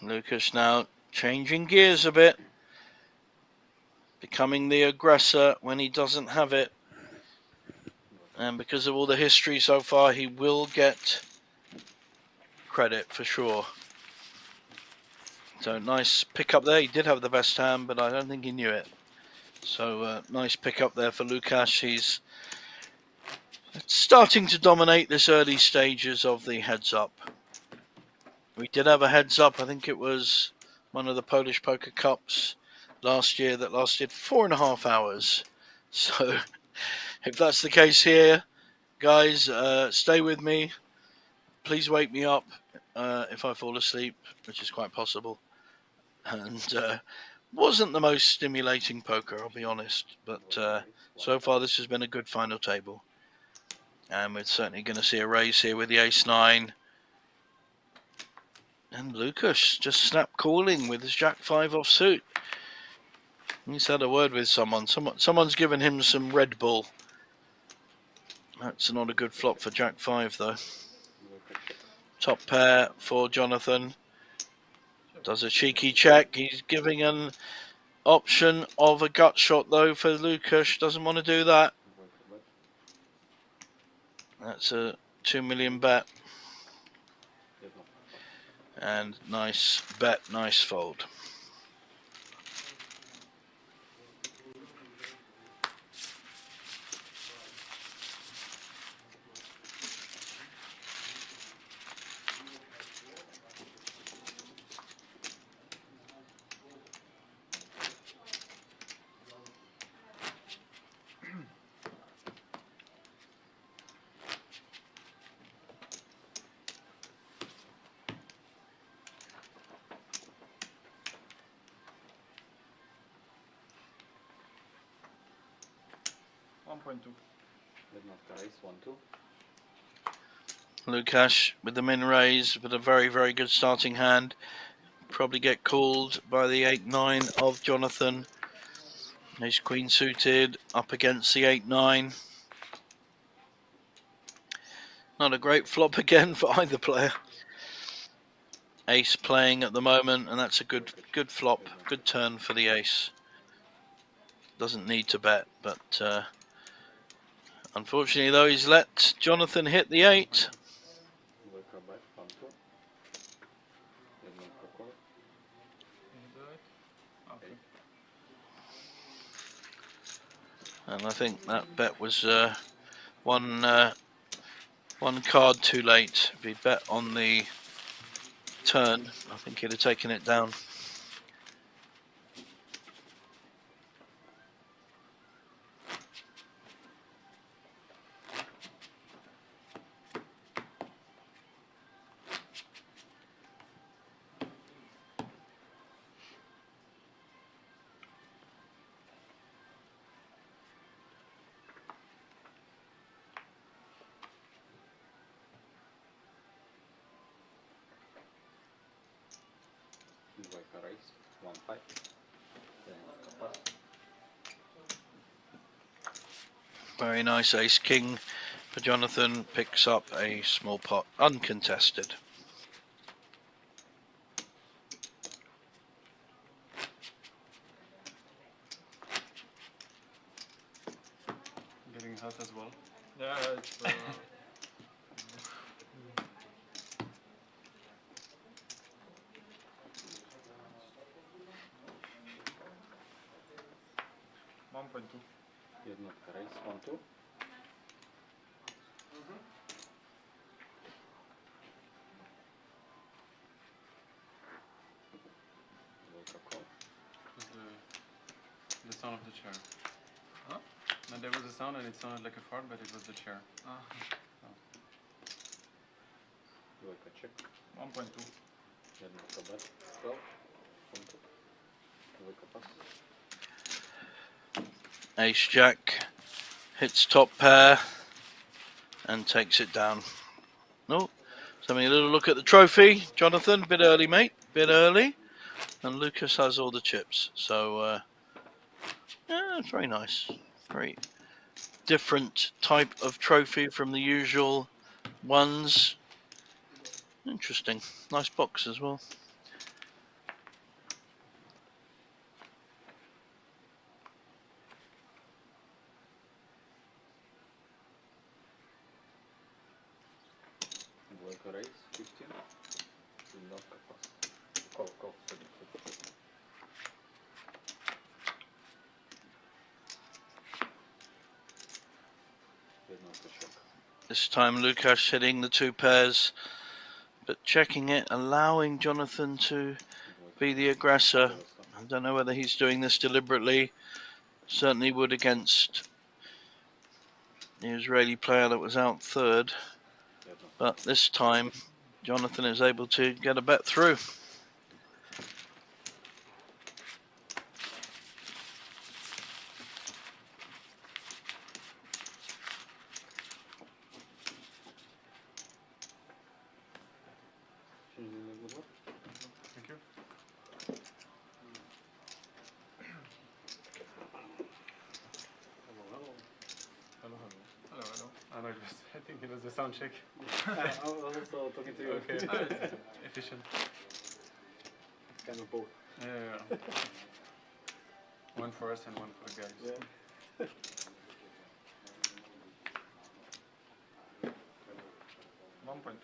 Speaker 2: Lukasz now changing gears a bit. Becoming the aggressor when he doesn't have it. And because of all the history so far, he will get credit for sure. So nice pick up there. He did have the best hand, but I don't think he knew it. So nice pick up there for Lukasz. He's starting to dominate this early stages of the heads up. We did have a heads up. I think it was one of the Polish Poker Cups last year that lasted 4.5 hours. So if that's the case here, guys, stay with me. Please wake me up if I fall asleep, which is quite possible. And wasn't the most stimulating poker, I'll be honest. But so far this has been a good final table. And we're certainly going to see a raise here with the ace-9. And Lukasz just snap calling with his jack-5 offsuit. He's had a word with someone. Someone's given him some Red Bull. That's not a good flop for jack-5 though. Top pair for Jonathan. Does a cheeky check. He's giving an option of a gut shot though for Lukasz. Doesn't want to do that. That's a 2 million bet.
Speaker 9: Jedno.
Speaker 2: And nice bet, nice fold.
Speaker 9: Jednotka raise, 1-2.
Speaker 2: Lukasz with the min raise with a very, very good starting hand. Probably get called by the 8-9 of Jonathan. Ace queen suited up against the 8-9. Not a great flop again for either player. Ace playing at the moment, and that's a good flop, good turn for the ace. Doesn't need to bet, but unfortunately though, he's let Jonathan hit the 8.
Speaker 9: Dvojka bet, 1-2. Jednotka call.
Speaker 2: And I think that bet was one card too late. If he'd bet on the turn, I think he'd have taken it down.
Speaker 9: Dvojka raise, 1-5. Jednotka pass.
Speaker 2: Very nice ace king for Jonathan. Picks up a small pot, uncontested.
Speaker 1: Getting hurt as well.
Speaker 7: Yeah, it's... 1.2.
Speaker 9: Jednotka raise, 1-2. Dvojka call.
Speaker 1: It was the sound of the chair.
Speaker 7: Huh?
Speaker 1: No, there was a sound and it sounded like a fart, but it was the chair.
Speaker 9: Dvojka check.
Speaker 7: 1.2.
Speaker 9: Jednotka bet, 12. 1-2. Dvojka pass.
Speaker 2: Ace jack hits top pair and takes it down. No, so having a little look at the trophy. Jonathan, bit early, mate, bit early. And Lucas has all the chips. So, yeah, it's very nice. Very different type of trophy from the usual ones. Interesting. Nice box as well.
Speaker 9: Dvojka raise, 15. Jednotka pass. Call, sorry. Jednotka check.
Speaker 2: This time Lukasz hitting the 2 pairs, but checking it, allowing Jonathan to be the aggressor. I don't know whether he's doing this deliberately. Certainly would against the Israeli player that was out third. But this time, Jonathan is able to get a bet through.
Speaker 1: Thank you.
Speaker 5: Hello.
Speaker 1: Hello, hello. Oh, no, I think it was the sound check.
Speaker 5: I was also talking to you.
Speaker 1: Okay. Efficient.
Speaker 5: It's kind of both.
Speaker 1: Yeah. One for us and one for the guys.
Speaker 5: Yeah.
Speaker 7: 1.2.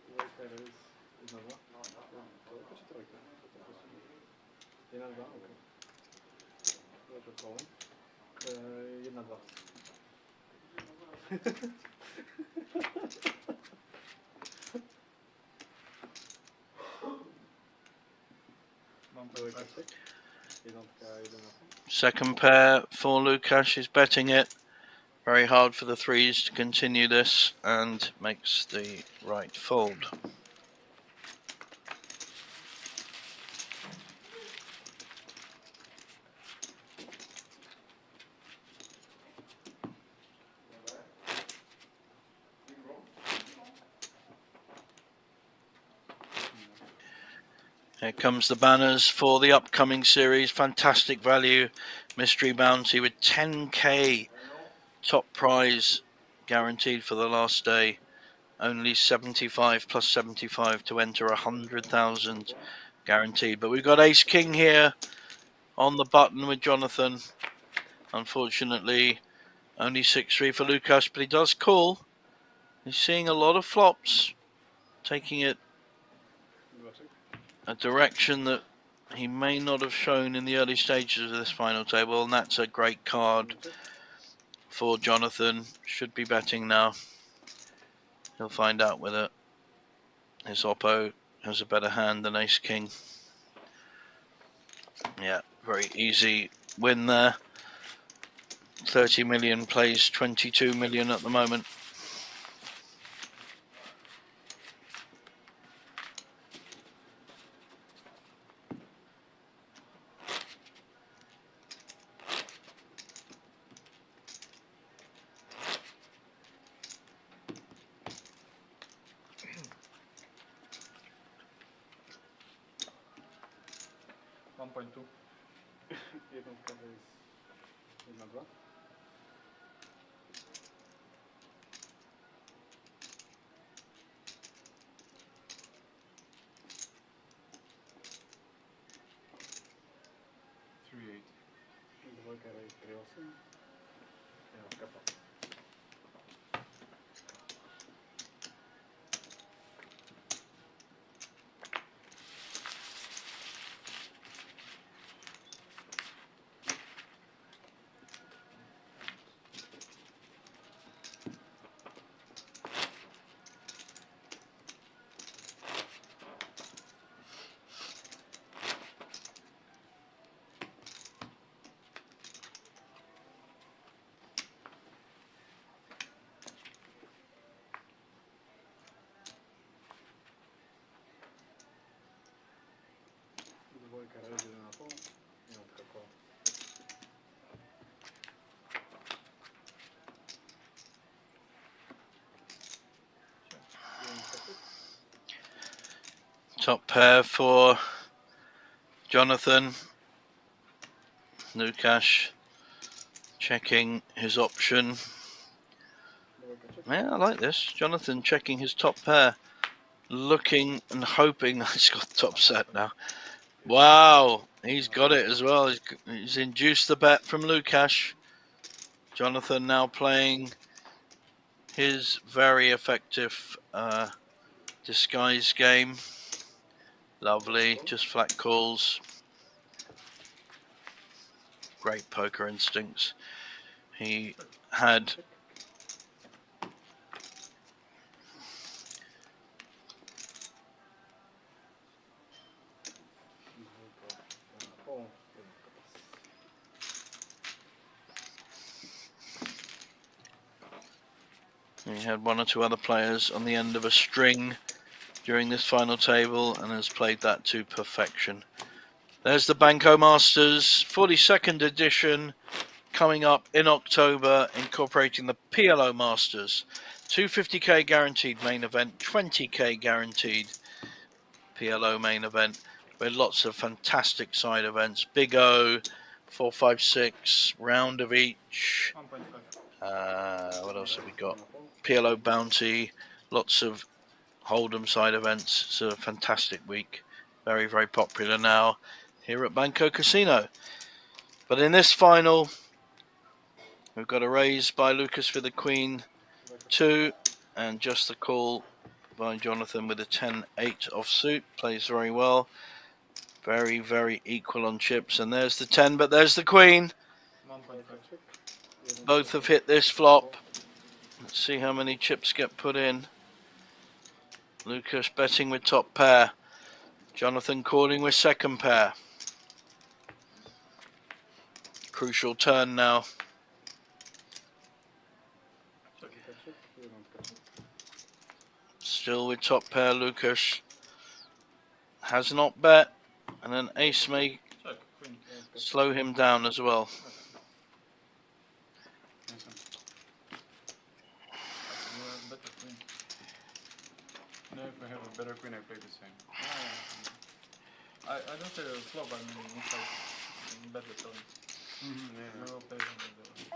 Speaker 5: Dvojka je raise 1-2. Dvojka či trojka? 1-2, ok. Dvojka calling. 1-2. Dvojka check. Jednotka 1,5.
Speaker 2: Second pair for Lukasz is betting it. Very hard for the threes to continue this and makes the right fold. Here comes the banners for the upcoming series. Fantastic value. Mystery bounty with 10k top prize guaranteed for the last day. Only 75 plus 75 to enter 100,000 guaranteed. But we've got Ace King here on the button with Jonathan. Unfortunately, only 6-3 for Lukasz, but he does call. He's seeing a lot of flops, taking it a direction that he may not have shown in the early stages of this final table, and that's a great card for Jonathan. Should be betting now. He'll find out whether his oppo has a better hand than Ace King. Yeah, very easy win there. 30 million plays 22 million at the moment.
Speaker 5: Jednotka raise 1-2. Dvojka raise 3-8. Jednotka pop. Dvojka raise 1,5. Jednotka call.
Speaker 2: Top pair for Jonathan. Lukasz checking his option. Yeah, I like this. Jonathan checking his top pair. Looking and hoping that he's got top set now. Wow, he's got it as well. He's induced the bet from Lukasz. Jonathan now playing his very effective disguise game. Lovely, just flat calls. Great poker instincts. He had one or two other players on the end of a string during this final table and has played that to perfection. There's the Banco Masters 42nd edition coming up in October, incorporating the PLO Masters. 250k guaranteed main event, 20k guaranteed PLO main event, with lots of fantastic side events. Big O, 4, 5, 6, round of each.
Speaker 7: 1.5.
Speaker 2: What else have we got? PLO Bounty, lots of Hold'em side events. It's a fantastic week. Very, very popular now here at Banco Casino. But in this final, we've got a raise by Lukasz for the Queen. 2, and just the call by Jonathan with a 10-8 offsuit. Plays very well. Very, very equal on chips. And there's the 10, but there's the queen.
Speaker 7: 1.5.
Speaker 2: Both have hit this flop. Let's see how many chips get put in. Lucas betting with top pair. Jonathan calling with second pair. Crucial turn now. Still with top pair, Lucas. Has not bet. And an ace may
Speaker 7: Check, queen.
Speaker 2: slow him down as well.
Speaker 1: You have better queen. No, if I have a better queen, I play the same.
Speaker 7: I don't say flop, I mean it's like better turn.
Speaker 1: Yeah.
Speaker 7: No play on the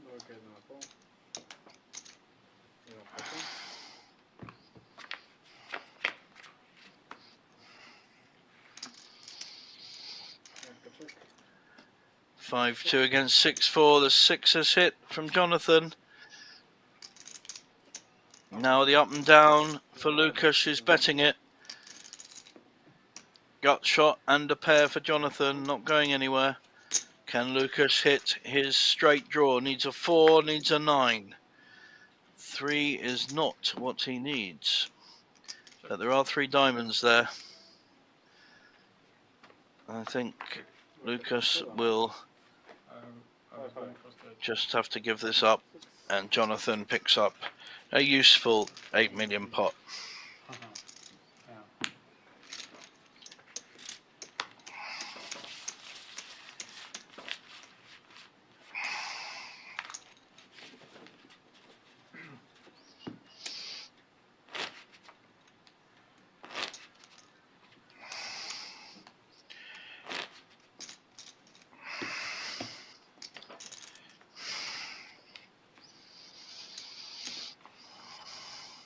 Speaker 5: Dvojka 1,5. Jo, potom.
Speaker 2: 5-2 against 6-4. The 6 has hit from Jonathan. Now the up and down for Lucas, who's betting it. Gut shot and a pair for Jonathan, not going anywhere. Can Lucas hit his straight draw? Needs a 4, needs a 9. 3 is not what he needs. But there are 3 diamonds there. I think Lucas will
Speaker 7: I was going for straight.
Speaker 2: just have to give this up, and Jonathan picks up a useful 8 million pot.
Speaker 1: Yeah.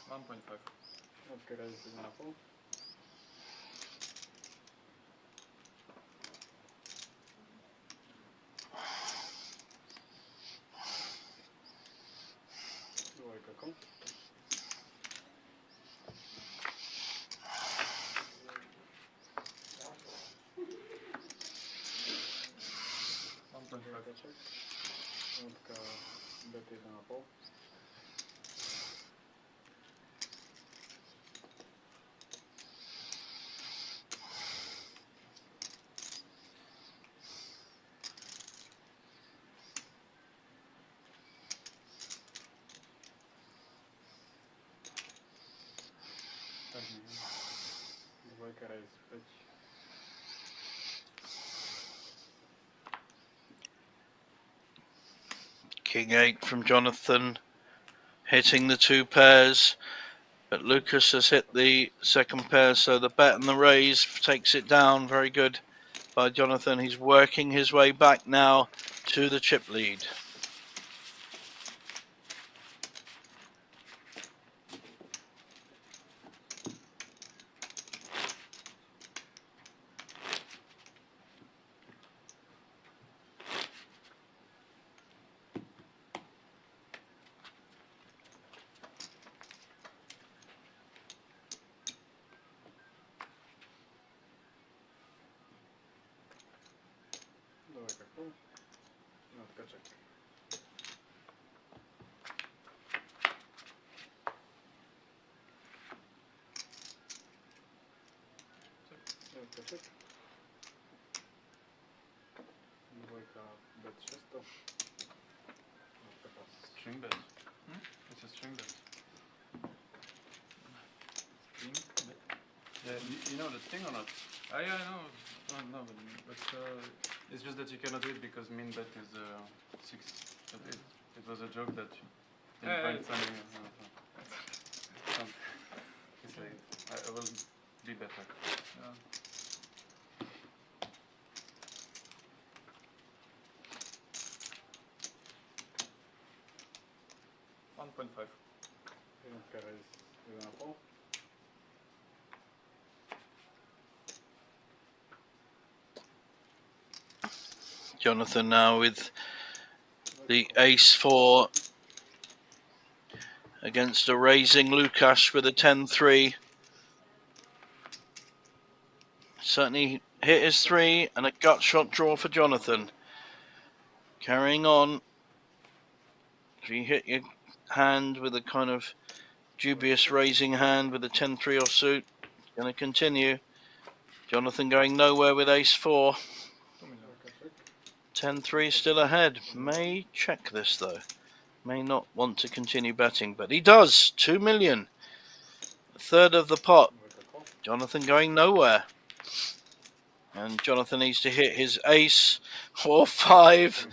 Speaker 7: 1.5.
Speaker 5: Dvojka razy 1,5. Dvojka kom.
Speaker 7: 1.5.
Speaker 5: Dvojkaček. Jednotka bet 1,5. Dvojka razy 5.
Speaker 2: King 8 from Jonathan, hitting the 2 pairs. But Lucas has hit the second pair, so the bet and the raise takes it down. Very good by Jonathan. He's working his way back now to the chip lead.
Speaker 5: Dvojka kom. Jednotka ček. Jednotka ček. Dvojka bet 600. Jednotka pas.
Speaker 1: String bet. It's a string bet.
Speaker 7: String bet.
Speaker 1: Yeah, you know the thing or not?
Speaker 7: Yeah, I know. No, but
Speaker 1: It's just that you cannot do it because min bet is 6. But it was a joke that you didn't
Speaker 7: Yeah,
Speaker 1: find
Speaker 7: it's-
Speaker 1: something. It's like, I will be better.
Speaker 7: yeah. 1.5.
Speaker 5: Jednotka raise 1,5.
Speaker 2: Jonathan now with the ace-4 against a raising Lukasz with a 10-3. Certainly hit his 3 and a gut shot draw for Jonathan. Carrying on. If you hit your hand with a kind of dubious raising hand with a 10-3 offsuit, it's going to continue. Jonathan going nowhere with ace-4. 10-3 still ahead. May check this though. May not want to continue betting, but he does. 2 million. A third of the pot. Jonathan going nowhere. And Jonathan needs to hit his ace or 5.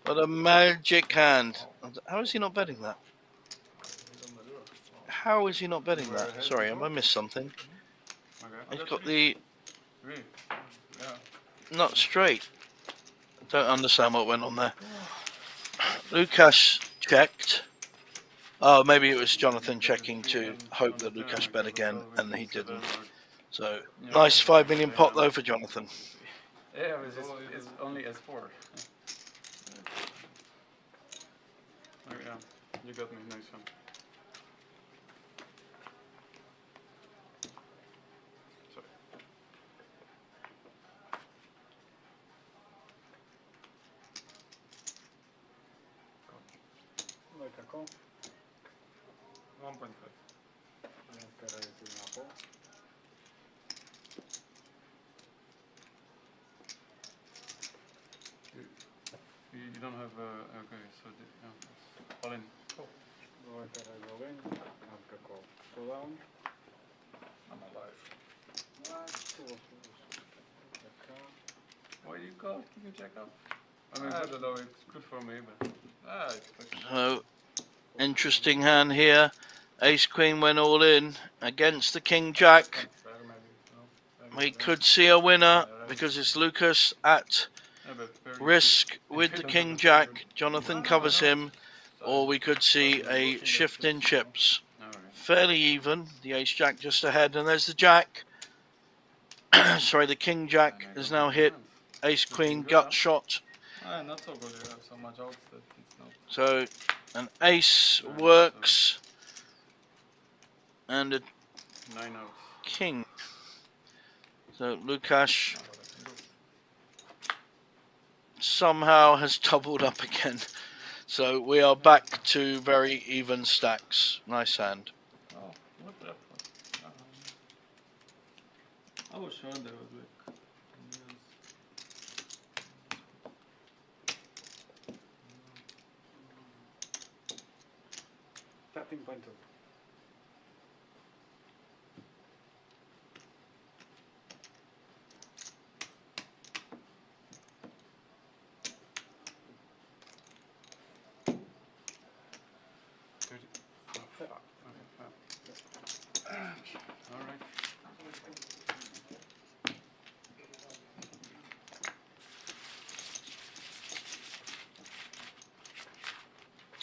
Speaker 2: What a magic hand. How is he not betting that? How is he not betting that? Sorry, have I missed something?
Speaker 7: Okay.
Speaker 2: He's got the
Speaker 7: Really? Yeah.
Speaker 2: not straight. Don't understand what went on there. Lukasz checked. Oh, maybe it was Jonathan checking to hope that Lukasz bet again, and he didn't. So, nice 5 million pot though for Jonathan.
Speaker 7: Yeah, it's only S4. Oh, yeah, you got me. Nice one. Sorry.
Speaker 5: Dvojka call.
Speaker 7: 1.5.
Speaker 5: Jednotka raise 1,5.
Speaker 7: You don't have okay, so yeah. All in. Cool.
Speaker 5: Dvojka raise all in. Jednotka call. Showdown.
Speaker 7: I'm alive.
Speaker 5: What?
Speaker 7: Why do you call? Can you check up? I mean, I don't know. It's good for me, but it's
Speaker 2: So, interesting hand here. Ace Queen went all in against the King Jack. We could see a winner because it's Lukasz at risk with the King Jack. Jonathan covers him, or we could see a shift in chips. Fairly even. The Ace Jack just ahead, and there's the Jack. Sorry, the King Jack is now hit. Ace Queen gut shot.
Speaker 7: not so good. You have so much outs that it's not.
Speaker 2: So an ace works, and a
Speaker 7: 9 outs.
Speaker 2: king. So Lukasz somehow has doubled up again. So we are back to very even stacks. Nice hand.
Speaker 7: Oh, what the fuck? I was sure there was like.
Speaker 5: 13.2.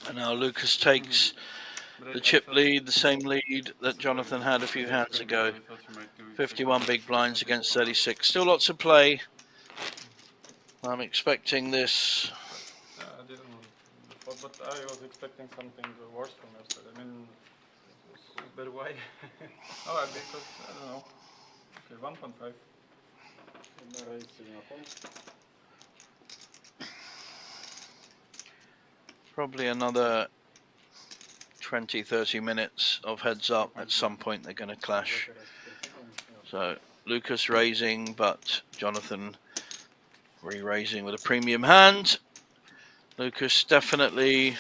Speaker 2: And now Lukasz takes the chip lead, the same lead that Jonathan had a few hands ago. 51 big blinds against 36. Still lots of play. I'm expecting this.
Speaker 7: I didn't know, but I was expecting something worse from yesterday. I mean, but why? Oh, because I don't know. Okay, 1.5.
Speaker 5: Jedna raise 3,5.
Speaker 2: Probably another 20-30 minutes of heads up. At some point they're going to clash. So Lukasz raising, but Jonathan re-raising with a premium hand. Lukasz definitely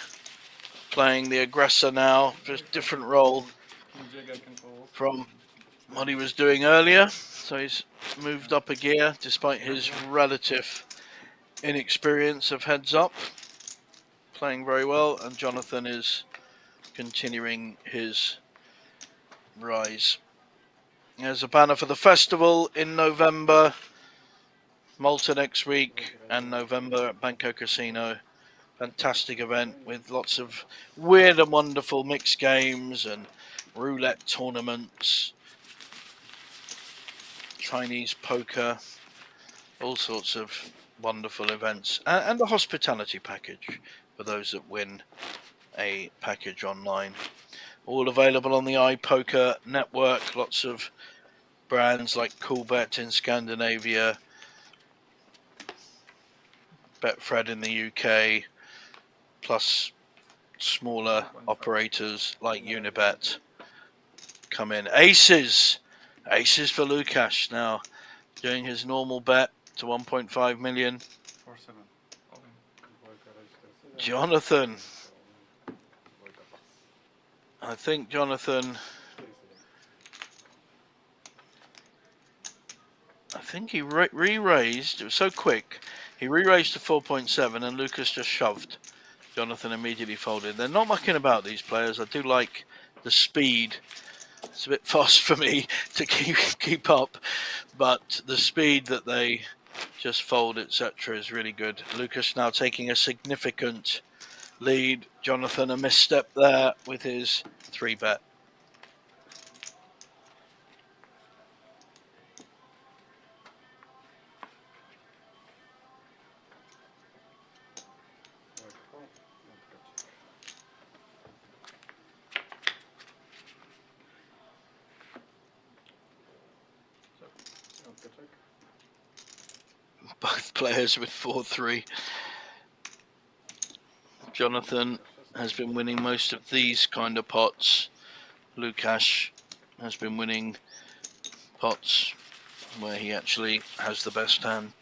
Speaker 2: playing the aggressor now, just different role from what he was doing earlier. So he's moved up a gear despite his relative inexperience of heads up. Playing very well, and Jonathan is continuing his rise. There's a banner for the festival in November, Malta next week, and November at Banco Casino. fantastic event with lots of weird and wonderful mixed games and roulette tournaments, Chinese poker, all sorts of wonderful events, and a hospitality package for those that win a package online. All available on the iPoker network. Lots of brands like Coolbet in Scandinavia, Betfred in the UK, plus smaller operators like Unibet come in. Aces for Lukasz now, doing his normal bet to 1.5 million.
Speaker 1: 4-7. All in.
Speaker 2: Jonathan, I think Jonathan, he re-raised. It was so quick. He re-raised to 4.7 and Lukasz just shoved. Jonathan immediately folded. They're not mucking about, these players. I do like the speed. It's a bit fast for me to keep up, but the speed that they just fold, etc., is really good. Lukasz now taking a significant lead. Jonathan a misstep there with his 3-bet. Both players with 4-3. Jonathan has been winning most of these kind of pots. Lukasz has been winning pots where he actually has the best hand.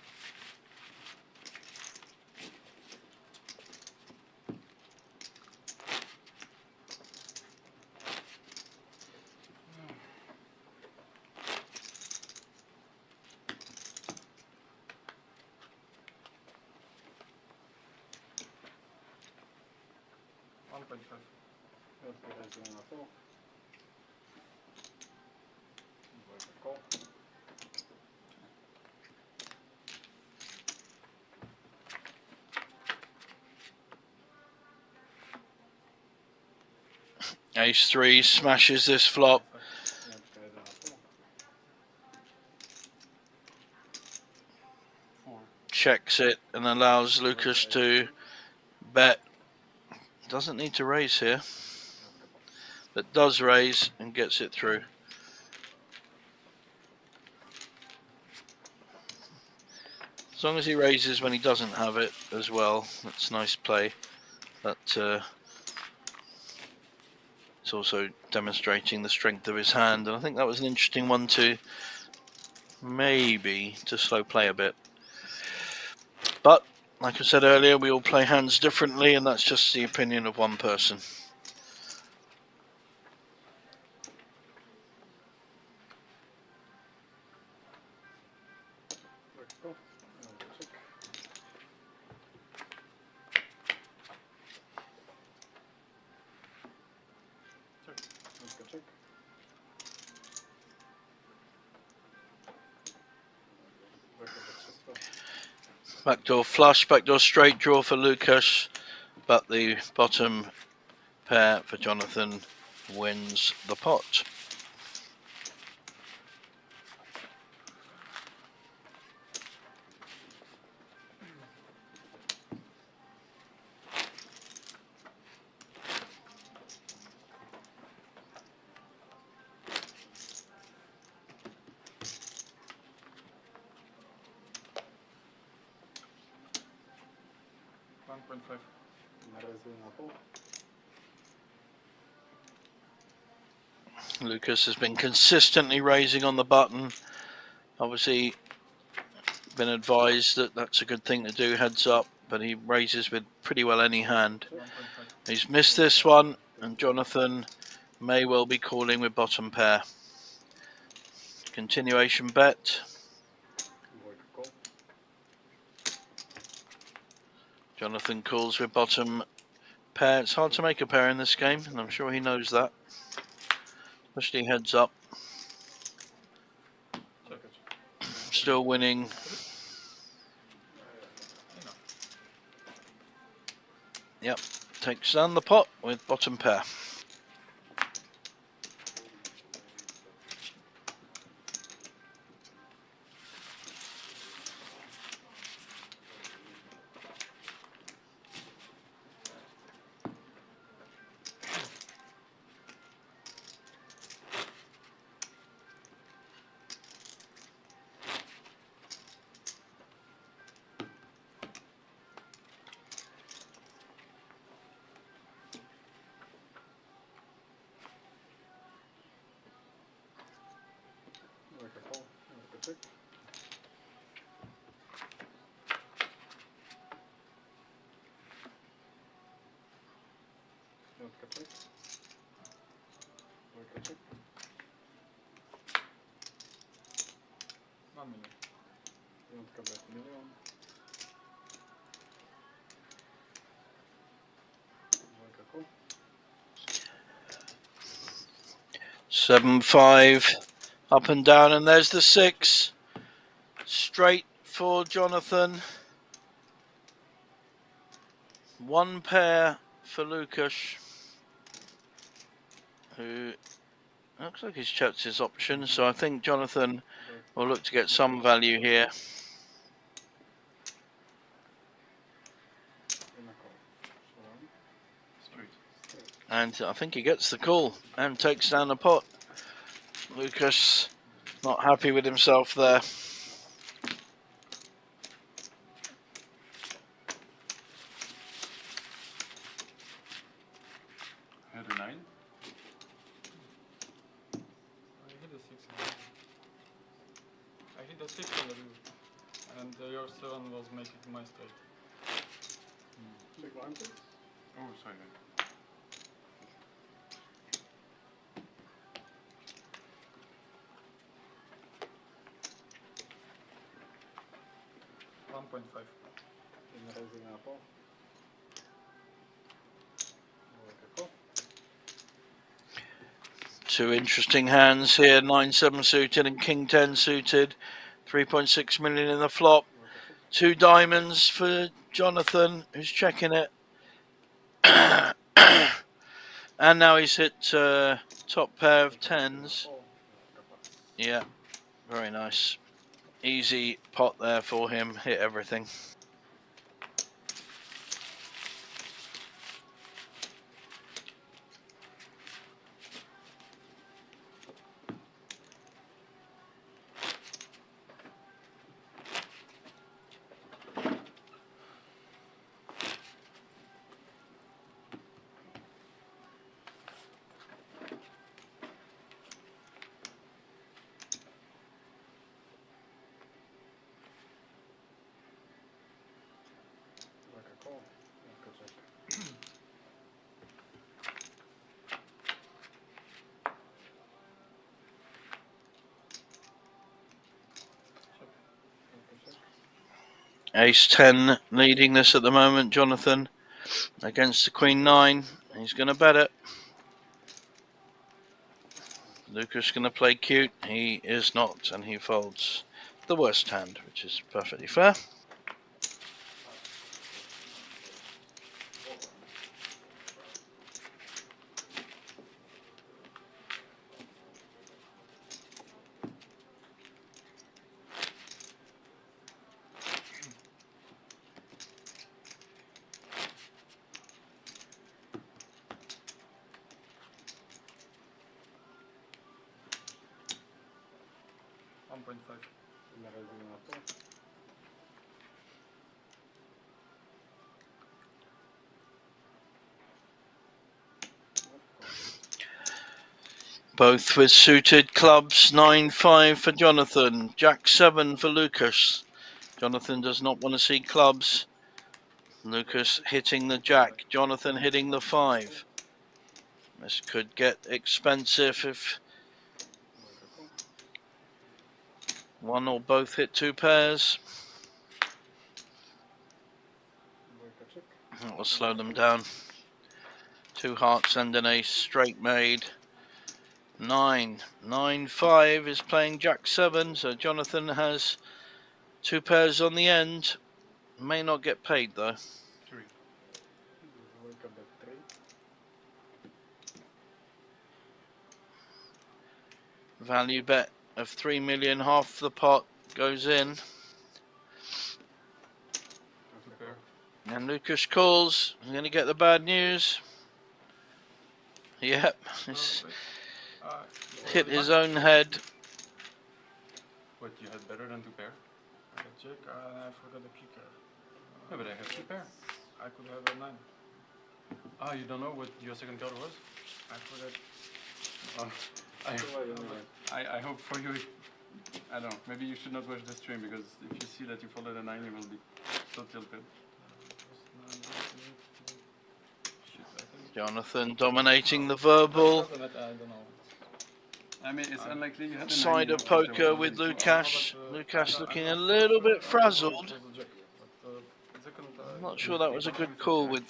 Speaker 2: Ace-3 smashes this flop. Checks it and allows Lukasz to bet. Doesn't need to raise here, but does raise and gets it through. As long as he raises when he doesn't have it as well, that's nice play. But it's also demonstrating the strength of his hand, and I think that was an interesting one to maybe to slow play a bit. But like I said earlier, we all play hands differently, and that's just the opinion of one person. Backdoor flush, backdoor straight draw for Lukasz, but the bottom pair for Jonathan wins the pot. Lukasz has been consistently raising on the button. Obviously been advised that that's a good thing to do, heads up, but he raises with pretty well any hand. He's missed this one, and Jonathan may well be calling with bottom pair. Continuation bet. Jonathan calls with bottom pair. It's hard to make a pair in this game, and I'm sure he knows that. Especially heads up. Still winning. Yep, takes down the pot with bottom pair.
Speaker 5: Like a call, like a check. Like a check. Like a check.
Speaker 7: 1 million.
Speaker 5: Like a bet million. Like a call.
Speaker 2: 7-5, up and down, and there's the 6. Straight for Jonathan. 1 pair for Lucas, who looks like he's checked his options, so I think Jonathan will look to get some value here.
Speaker 5: In a call.
Speaker 1: Straight.
Speaker 2: And I think he gets the call and takes down the pot. Lucas not happy with himself there.
Speaker 1: Had a 9.
Speaker 7: I hit a 6. I hit a 6 on the roof, and your 7 was making my straight.
Speaker 5: Big blind, please.
Speaker 1: Oh, sorry.
Speaker 7: 1.5.
Speaker 5: In raising apple. Like a call.
Speaker 2: 2 interesting hands here, 9-7 suited and King 10 suited. 3.6 million in the flop. 2 diamonds for Jonathan, who's checking it. And now he's hit top pair of 10s. Yeah, very nice. Easy pot there for him, hit everything.
Speaker 5: Like a call. Like a check.
Speaker 2: Ace 10 leading this at the moment, Jonathan, against the Queen 9. He's going to bet it. Lucas going to play cute. He is not, and he folds the worst hand, which is perfectly fair.
Speaker 5: In raising apple.
Speaker 2: Both with suited clubs. 9-5 for Jonathan. Jack 7 for Lucas. Jonathan does not want to see clubs. Lucas hitting the jack. Jonathan hitting the 5. This could get expensive if one or both hit 2 pairs.
Speaker 5: Like a check.
Speaker 2: That will slow them down. 2 hearts and an ace straight made. 9-5 is playing Jack 7, so Jonathan has 2 pairs on the end. May not get paid though.
Speaker 1: 3.
Speaker 2: Value bet of 3 million, half the pot goes in. And Lucas calls. I'm going to get the bad news. Yep, he's hit his own head.
Speaker 1: What, you had better than 2 pair?
Speaker 5: I check, I forgot the kicker.
Speaker 1: Yeah, but I have 2 pair.
Speaker 5: I could have a 9.
Speaker 1: Ah, you don't know what your second card was?
Speaker 5: I forgot.
Speaker 1: I hope for you, I don't know, maybe you should not watch the stream, because if you see that you folded a 9, you will be so tilted.
Speaker 2: Jonathan dominating the verbal.
Speaker 5: I don't know.
Speaker 1: I mean, it's unlikely you had a 9.
Speaker 2: Side of poker with Lukasz. Lukasz looking a little bit frazzled. I'm not sure that was a good call with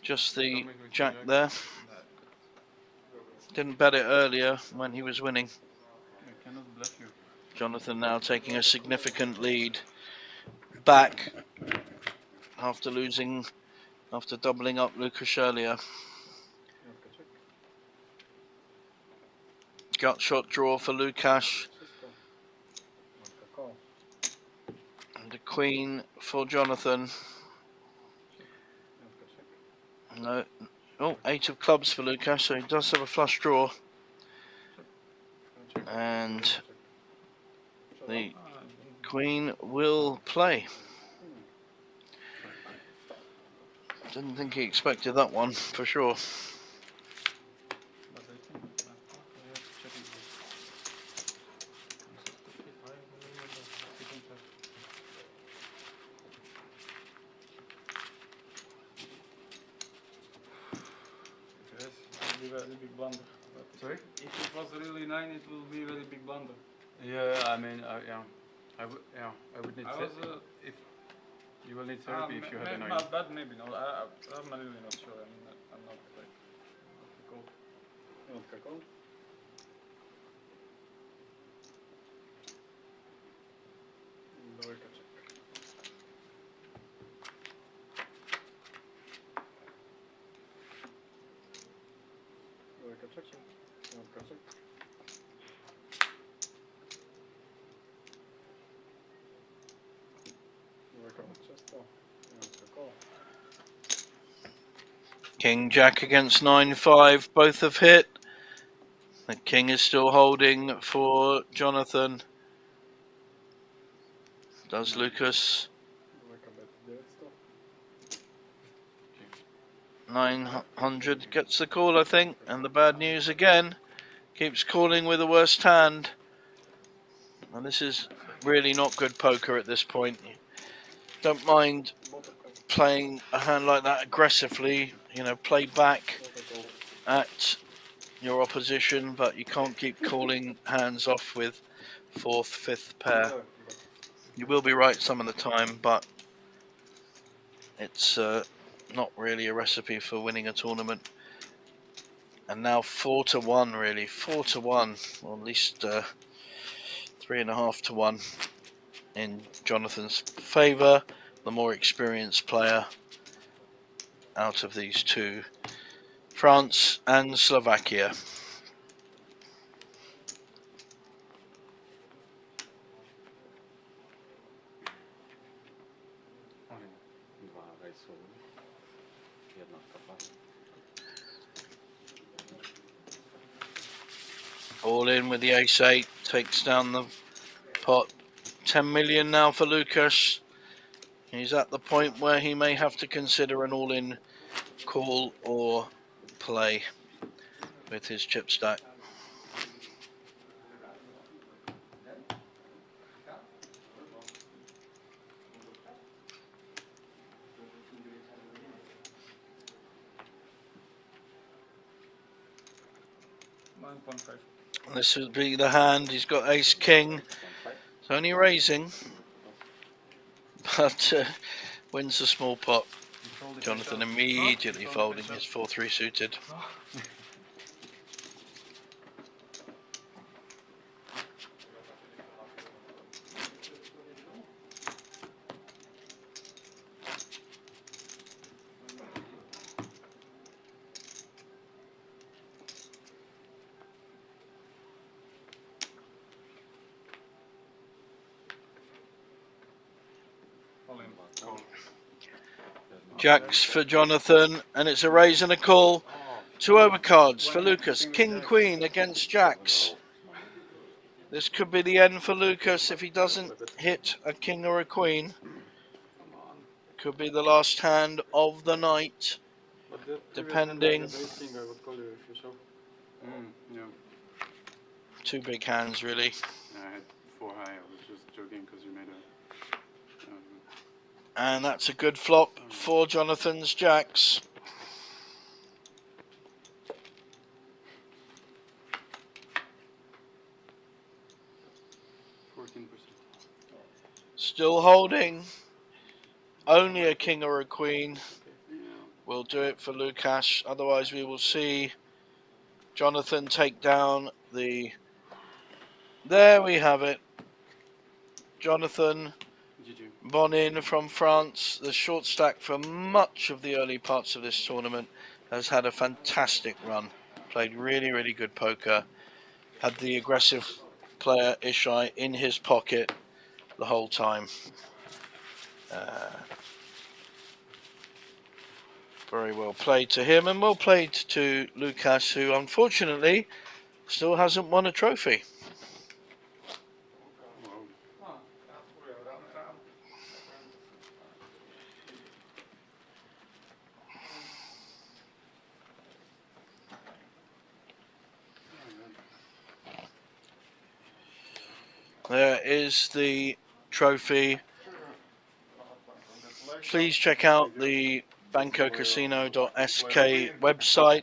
Speaker 2: just the jack there. Didn't bet it earlier when he was winning.
Speaker 1: I cannot bluff you.
Speaker 2: Jonathan now taking a significant lead back after doubling up Lukasz earlier. Gut shot draw for Lukasz. And a queen for Jonathan. No. Oh, 8 of clubs for Lukasz, so he does have a flush draw. And the queen will play. Didn't think he expected that one, for sure.
Speaker 5: Very big blunder.
Speaker 1: Sorry?
Speaker 5: If it was really 9, it will be a very big blunder.
Speaker 1: Yeah, I mean, yeah. I would need therapy. If you will need therapy if you had a 9.
Speaker 5: Not bad, maybe. No, I'm really not sure. I mean, I'm not like cool. Not cool.
Speaker 2: King Jack against 9-5, both have hit. The king is still holding for Jonathan. Does Lukasz? 900 gets the call, I think, and the bad news again. Keeps calling with the worst hand. And this is really not good poker at this point. Don't mind playing a hand like that aggressively, you know, play back at your opposition, but you can't keep calling hands off with 4th, 5th pair. You will be right some of the time, but it's not really a recipe for winning a tournament. And now 4-1, really, 4-1, or at least 3.5 to 1 in Jonathan's favour, the more experienced player out of these two, France and Slovakia. All in with the ace-8, takes down the pot. 10 million now for Lukasz. He's at the point where he may have to consider an all-in call or play with his chip stack. This would be the hand. He's got ace king. It's only raising, but wins the small pot. Jonathan immediately folding his 4-3 suited. Jacks for Jonathan, and it's a raise and a call. 2 overcards for Lucas. King, Queen against Jacks. This could be the end for Lucas if he doesn't hit a king or a queen. Could be the last hand of the night,
Speaker 5: But the previous
Speaker 2: depending.
Speaker 5: hand, like the base king, I would call you if you show.
Speaker 1: Yeah.
Speaker 2: 2 big hands, really.
Speaker 1: I had 4 high. I was just joking because you made a.
Speaker 2: And that's a good flop for Jonathan's Jacks. Still holding. Only a king or a queen will do it for Lukasz. Otherwise, we will see Jonathan take down the... There we have it. Jonathan Bonin from France, the short stack for much of the early parts of this tournament, has had a fantastic run. Played really, really good poker. Had the aggressive player Ishai in his pocket the whole time. Very well played to him, and well played to Lukasz, who unfortunately still hasn't won a trophy. There is the trophy. Please check out the bancocasino.sk website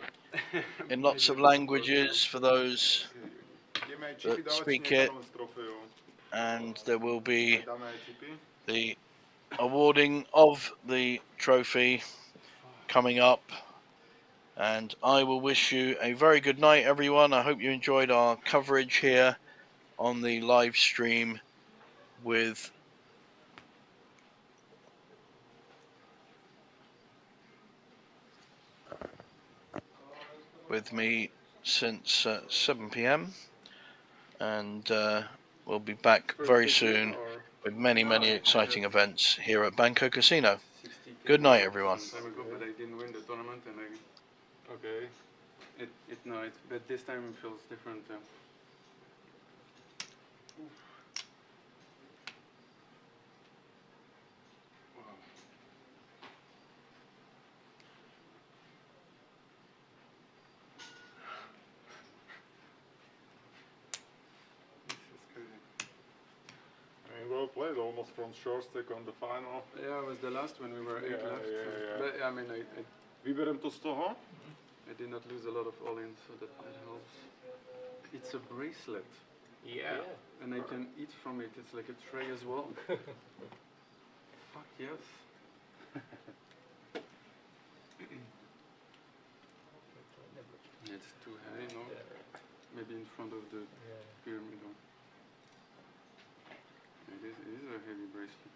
Speaker 2: in lots of languages for those that speak it, and there will be the awarding of the trophy coming up. And I will wish you a very good night, everyone. I hope you enjoyed our coverage here on the live stream with me since 7 p.m. and we'll be back very soon with many, many exciting events here at Banco Casino. Good night, everyone.
Speaker 1: But I didn't win the tournament, and
Speaker 5: Okay.
Speaker 1: But this time it feels different.
Speaker 5: Well played, almost from short stack on the final.
Speaker 1: Yeah, it was the last when we were 8 left.
Speaker 5: Yeah.
Speaker 1: But I mean,
Speaker 5: Vyberem to z toho?
Speaker 1: I did not lose a lot of all-in, so that helps. It's a bracelet.
Speaker 5: Yeah.
Speaker 1: And I can eat from it. It's like a tray as well. Fuck yes. It's too heavy, no? Maybe in front of the pyramid. It is a heavy bracelet.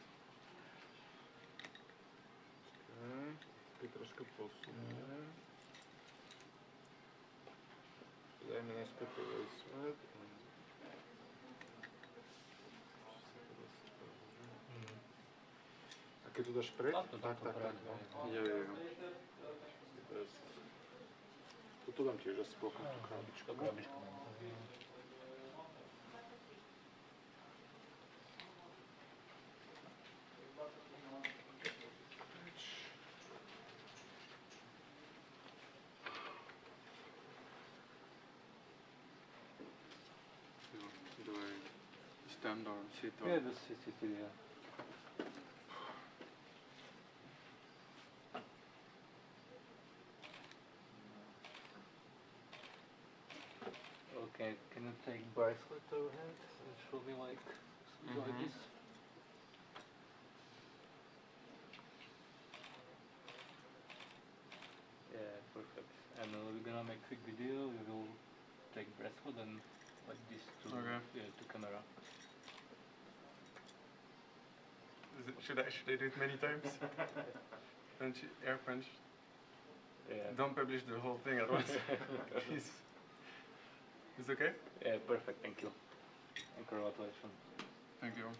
Speaker 5: Okay. Trošku posuneme. Dajme naspäť svet. A keď to dáš preč? Tak.
Speaker 1: Yeah.
Speaker 5: Toto dám tiež asi bokom, tú krabičku.
Speaker 1: Do I stand or sit? Or?
Speaker 9: Yeah, just sit, yeah. Okay, can you take bracelet overhead? It should be like this. Yeah, perfect. And we're gonna make quick video. We will take bracelet and like this to to camera.
Speaker 1: Should I do it many times? Air French.
Speaker 9: Yeah.
Speaker 1: Don't publish the whole thing at once. Please. Is it okay?
Speaker 9: Yeah, perfect. Thank you. And congratulations.
Speaker 1: Thank you.